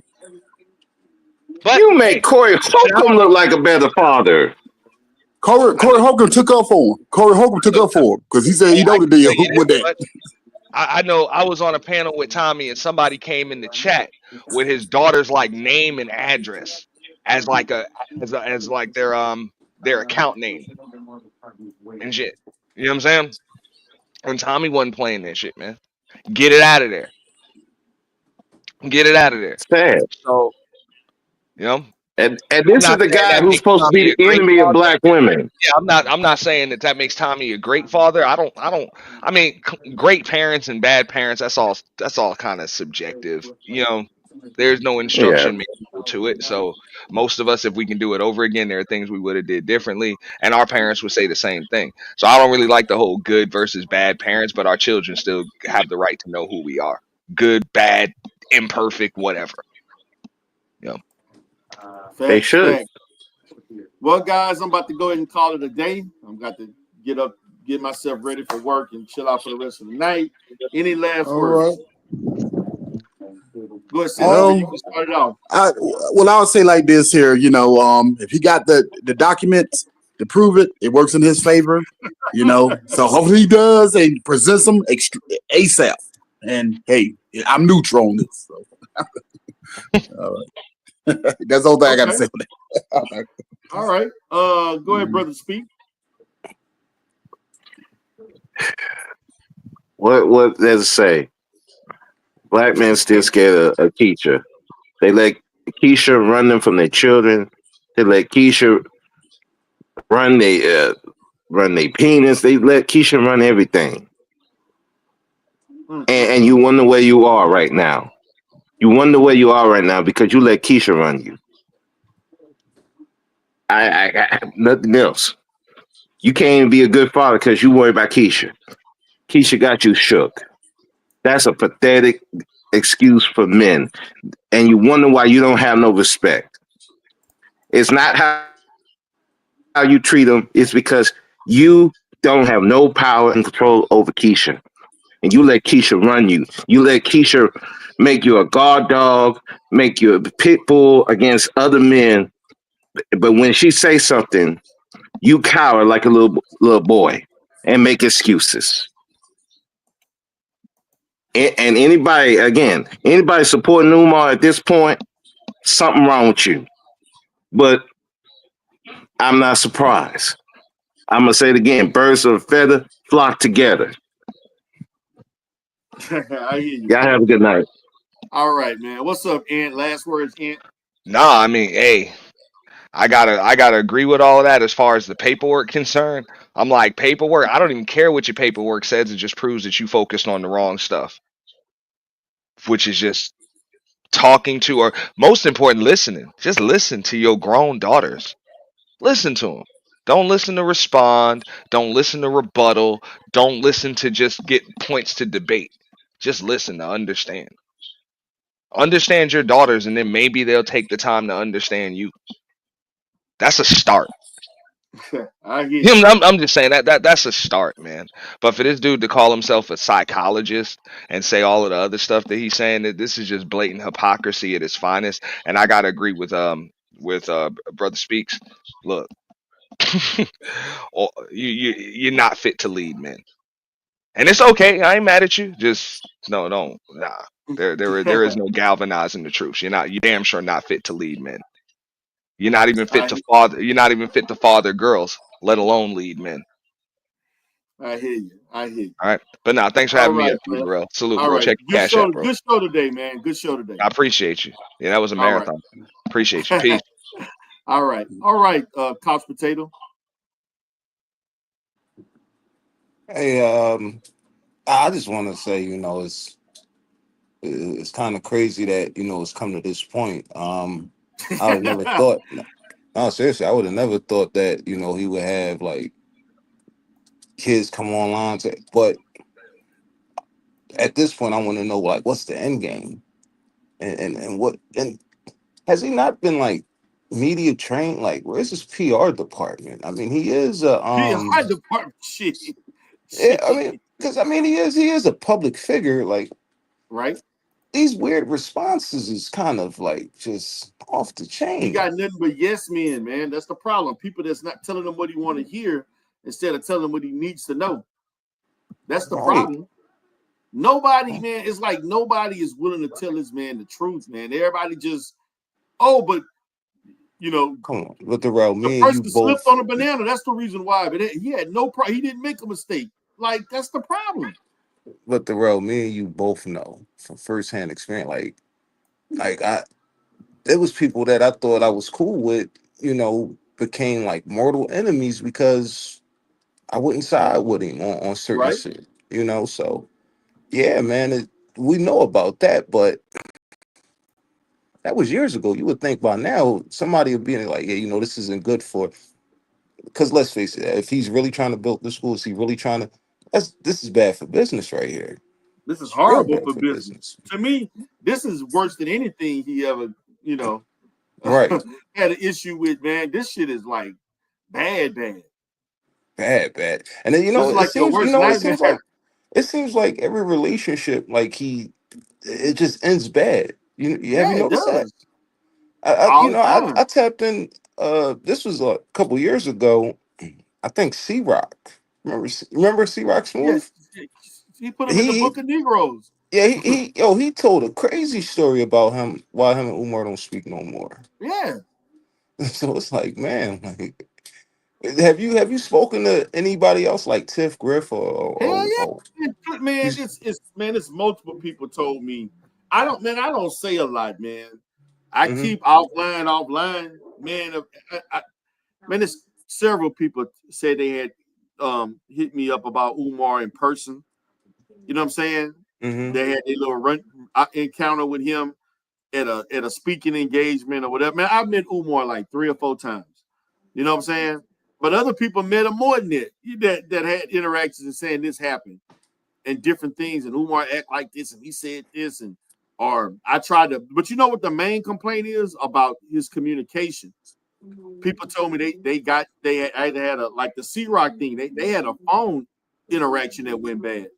But you make hey, Corey and I Holcomb don't. look like a better father? Corey Holcomb took up for him. Corey Holcomb took up for him because he said Hey, he I know the can tell deal you with this that. much. I know I was on a panel with Tommy, and somebody came in the chat with his daughter's like name and address as like as like their account name and shit. You know what I'm saying? And Tommy wasn't playing that shit, man. Get it out of there. Get it out of there. Sad. So, you know, And I'm this is not the saying guy that who's makes supposed to be Tommy a the great enemy of father. black women. Yeah, I'm not saying that makes Tommy a great father. I mean, great parents and bad parents, that's all kind of subjective. You know, there's no Yeah. instruction manual to it. So most of us, if we can do it over again, there are things we would have did differently, and our parents would say the same thing. So I don't really like the whole good versus bad parents, but our children still have the right to know who we are. Good, bad, imperfect, whatever. You know. They facts, should. facts. Well, guys, I'm about to go ahead and call it a day. I'm got to get up, get myself ready for work, and chill out for the rest of the night. Any last All right. words? Go ahead, Senator. You Um, can start it off. I would say like this here, if he got the documents to prove it, it works in his favor, So hopefully he does and presents them ASAP. And hey, I'm neutral on this. So all right. That's all that I got to Okay. say on that. All right. Go ahead, brother. Speak. What does it say? Black men still scared of Keisha. They let Keisha run them from their children. They let Keisha run their penis. They let Keisha run everything. And you wonder where you are right now. You wonder where you are right now because you let Keisha run you. I nothing else. You can't even be a good father because you worry about Keisha. Keisha got you shook. That's a pathetic excuse for men. And you wonder why you don't have no respect. It's not how you treat them, it's because you don't have no power and control over Keisha. And you let Keisha run you. You let Keisha make you a guard dog, make you a pit bull against other men. But when she say something, you cower like a little boy and make excuses. And anybody, again, anybody supporting Umar at this point, something wrong with you. But I'm not surprised. I'm gonna say it again: birds of a feather flock together. I hear you, Y'all man. have a good night. All right, man. What's up, Ant? Last words, Ant. Nah, I mean, hey, I gotta agree with all of that as far as the paperwork concerned. I'm like, paperwork, I don't even care what your paperwork says, it just proves that you focused on the wrong stuff, which is just talking to, or most important, listening. Just listen to your grown daughters. Listen to them. Don't listen to respond. Don't listen to rebuttal. Don't listen to just get points to debate. Just listen to understand. Understand your daughters, and then maybe they'll take the time to understand you. That's a start. I hear you. I'm just saying that's a start, man. But for this dude to call himself a psychologist and say all of the other stuff that he's saying, that this is just blatant hypocrisy at its finest. And I gotta agree with brother Speaks. Look, you're not fit to lead, man. And it's okay. I ain't mad at you. Just no, don't, nah. There is no galvanizing the troops. You damn sure not fit to lead men. You're not even fit I to father. You're not even fit to father girls, let alone lead men. I hear you. I hear you. All right. But now, thanks for All having me right, up, too, man. Darrell. Salute, All bro. right. Check your cash app, bro. Good show today, man. Good show today. I appreciate you. Yeah, that was a All right. marathon. Appreciate you. Peace. All right. All right, Couch Potato. Hey, I just want to say, it's kind of crazy that it's come to this point. I would never thought. No, seriously, I would have never thought that he would have like kids come online. But at this point, I want to know like what's the end game and what and has he not been like media trained? Like, where's his PR department? I mean, he is a Hard department. Shit. yeah, I Shit. mean, because I mean, he is a public figure. Like Right? these weird responses is kind of like just off the He chain. got nothing but yes men, man. That's the problem. People that's not telling him what he want to hear instead of telling him what he needs to know. That's the Right. problem. Nobody, man, it's like nobody is willing to tell this man the truth, man. Everybody just, oh, but you know, Come on, but Darrell, the me and you person slipped both. on a banana. That's the reason why. But he had no problem. He didn't make a mistake. Like that's the problem. But Darrell, me and you both know from firsthand experience. Like there was people that I thought I was cool with, became like mortal enemies because I wouldn't side with him on certain Right? shit. So yeah, man, we know about that, but that was years ago. You would think by now somebody would be like, yeah, this isn't good for. Because let's face it, if he's really trying to build the school, is he really trying to? This is bad for business right here. This is It's real horrible bad for for business. business. To me, this is worse than anything he ever, you know, Right, had an issue with, man. This shit is like bad, bad. bad. And then This is it like your seems, worst nightmare. it seems like every relationship, like it just ends bad. You have Yeah, you it noticed that? does. All the time. I tapped in. This was a couple years ago. I think C Rock. Remember C Rock Smooth? Yes. He put him in the He book of Negroes. Yeah, he told a crazy story about him why him and Umar don't speak no more. Yeah. So it's like, man, like Have you spoken to anybody else like Tiff Griff Hell yeah, or man. he's It's multiple people told me. I don't say a lot, man. I mm-hmm, keep offline, man. Man, it's several people said they had hit me up about Umar in person. You know what I'm saying? mm-hmm, They had a little encounter with him at a speaking engagement or whatever. Man, I've met Umar like 3 or 4 times. You know what I'm saying? But other people met him more than that had interactions and saying this happened and different things. And Umar act like this and he said this or I tried to. But you know what the main complaint is about his communication? People told me they had either had a like the C Rock thing. They had a phone interaction that went bad,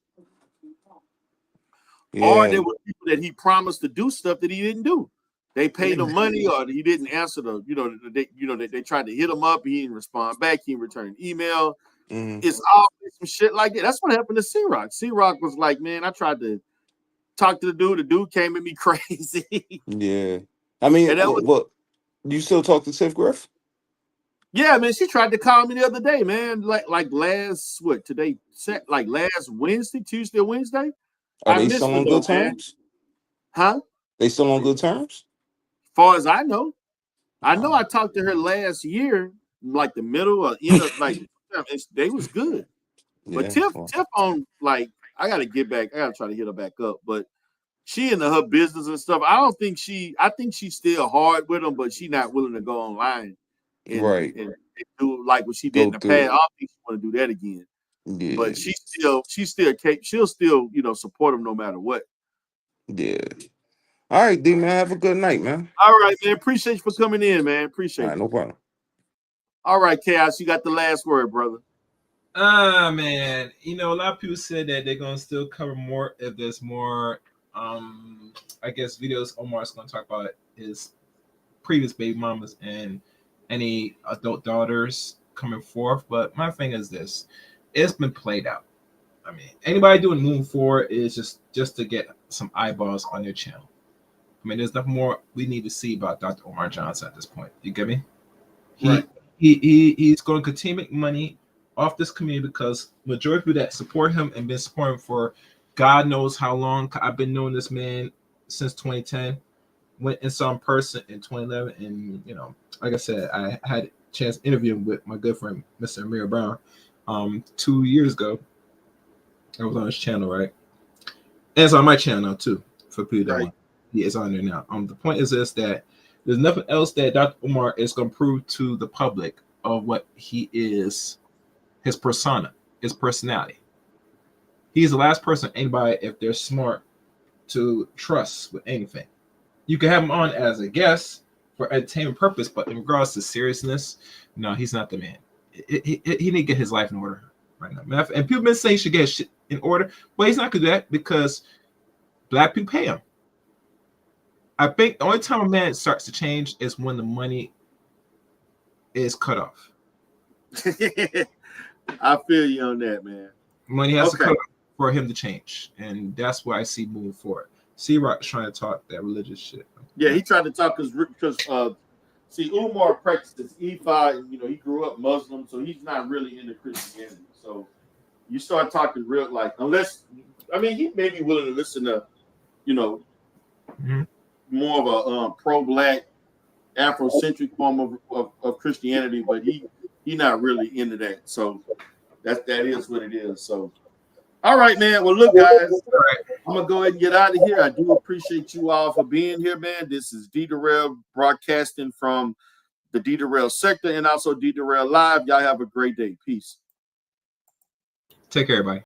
or yeah, there were people that he promised to do stuff that he didn't do. They paid him money, or he didn't answer they tried to hit him up. He didn't respond back. He didn't return an email. mm-hmm, It's always some shit like that. That's what happened to C Rock. C Rock was like, man, I tried to talk to the dude. The dude came at me crazy, yeah. I mean, and that was. what you still talk to Tiff Griff? Yeah, man, she tried to call me the other day, man. Like last today? Like last Wednesday, Tuesday, or Wednesday. Are I they missed still her on though, good man. terms? Huh? They still on good terms? Far as I know, I Oh, talked to her last year, like the middle or end of like they was good. But yeah. Well, Tiff on like I gotta get back. I gotta try to hit her back up. But she into her business and stuff. I think she's still hard with them, but she's not willing to go online and right. and do like what she did Go in the past. I through don't think she want to do that again. it. But she'll still support him no matter what. Yeah. Yeah. All right, D man. Have a good night, man. All right, man. Appreciate you for coming in, man. All Appreciate right, you. no problem. All right, Chaos, you got the last word, brother. Man, a lot of people said that they're gonna still cover more if there's more I guess videos Omar's gonna talk about his previous baby mamas and any adult daughters coming forth. But my thing is this: it's been played out. I mean, anybody doing move forward is just to get some eyeballs on their channel. I mean, there's nothing more we need to see about Dr. Omar Johnson at this point. You get me? Right. He's going to continue to make money off this community because majority of people that support him and been supporting him for God knows how long. I've been knowing this man since 2010. Went and saw him in person in 2011, and like I said, I had a chance to interview him with my good friend Mr. Amir Brown 2 years ago. I was on his channel, right? And it's on my channel now too. For people that want, it's on there now. The point is this: that there's nothing else that Dr. Umar is going to prove to the public of what he is, his persona, his personality. He's the last person anybody, if they're smart, to trust with anything. You can have him on as a guest for entertainment purpose, but in regards to seriousness, no, he's not the man. He need to get his life in order right now. And people been saying he should get his shit in order, but he's not going to do that because black people pay him. I think the only time a man starts to change is when the money is cut off. I feel you on that, man. Money has to cut off for him to change, and that's what I see moving forward. C-Rock's trying to talk that religious shit. Yeah, he tried to talk because see, Umar practices Ifa, and he grew up Muslim, so he's not really into Christianity. So you start talking real he may be willing to listen to, more of a pro-black Afrocentric form of Christianity, but he not really into that. So that is what it is. So all right, man. Well, look, guys, I'm gonna go ahead and get out of here. I do appreciate you all for being here, man. This is D Darrell broadcasting from the D Darrell sector and also D Darrell Live. Y'all have a great day. Peace. Take care, everybody.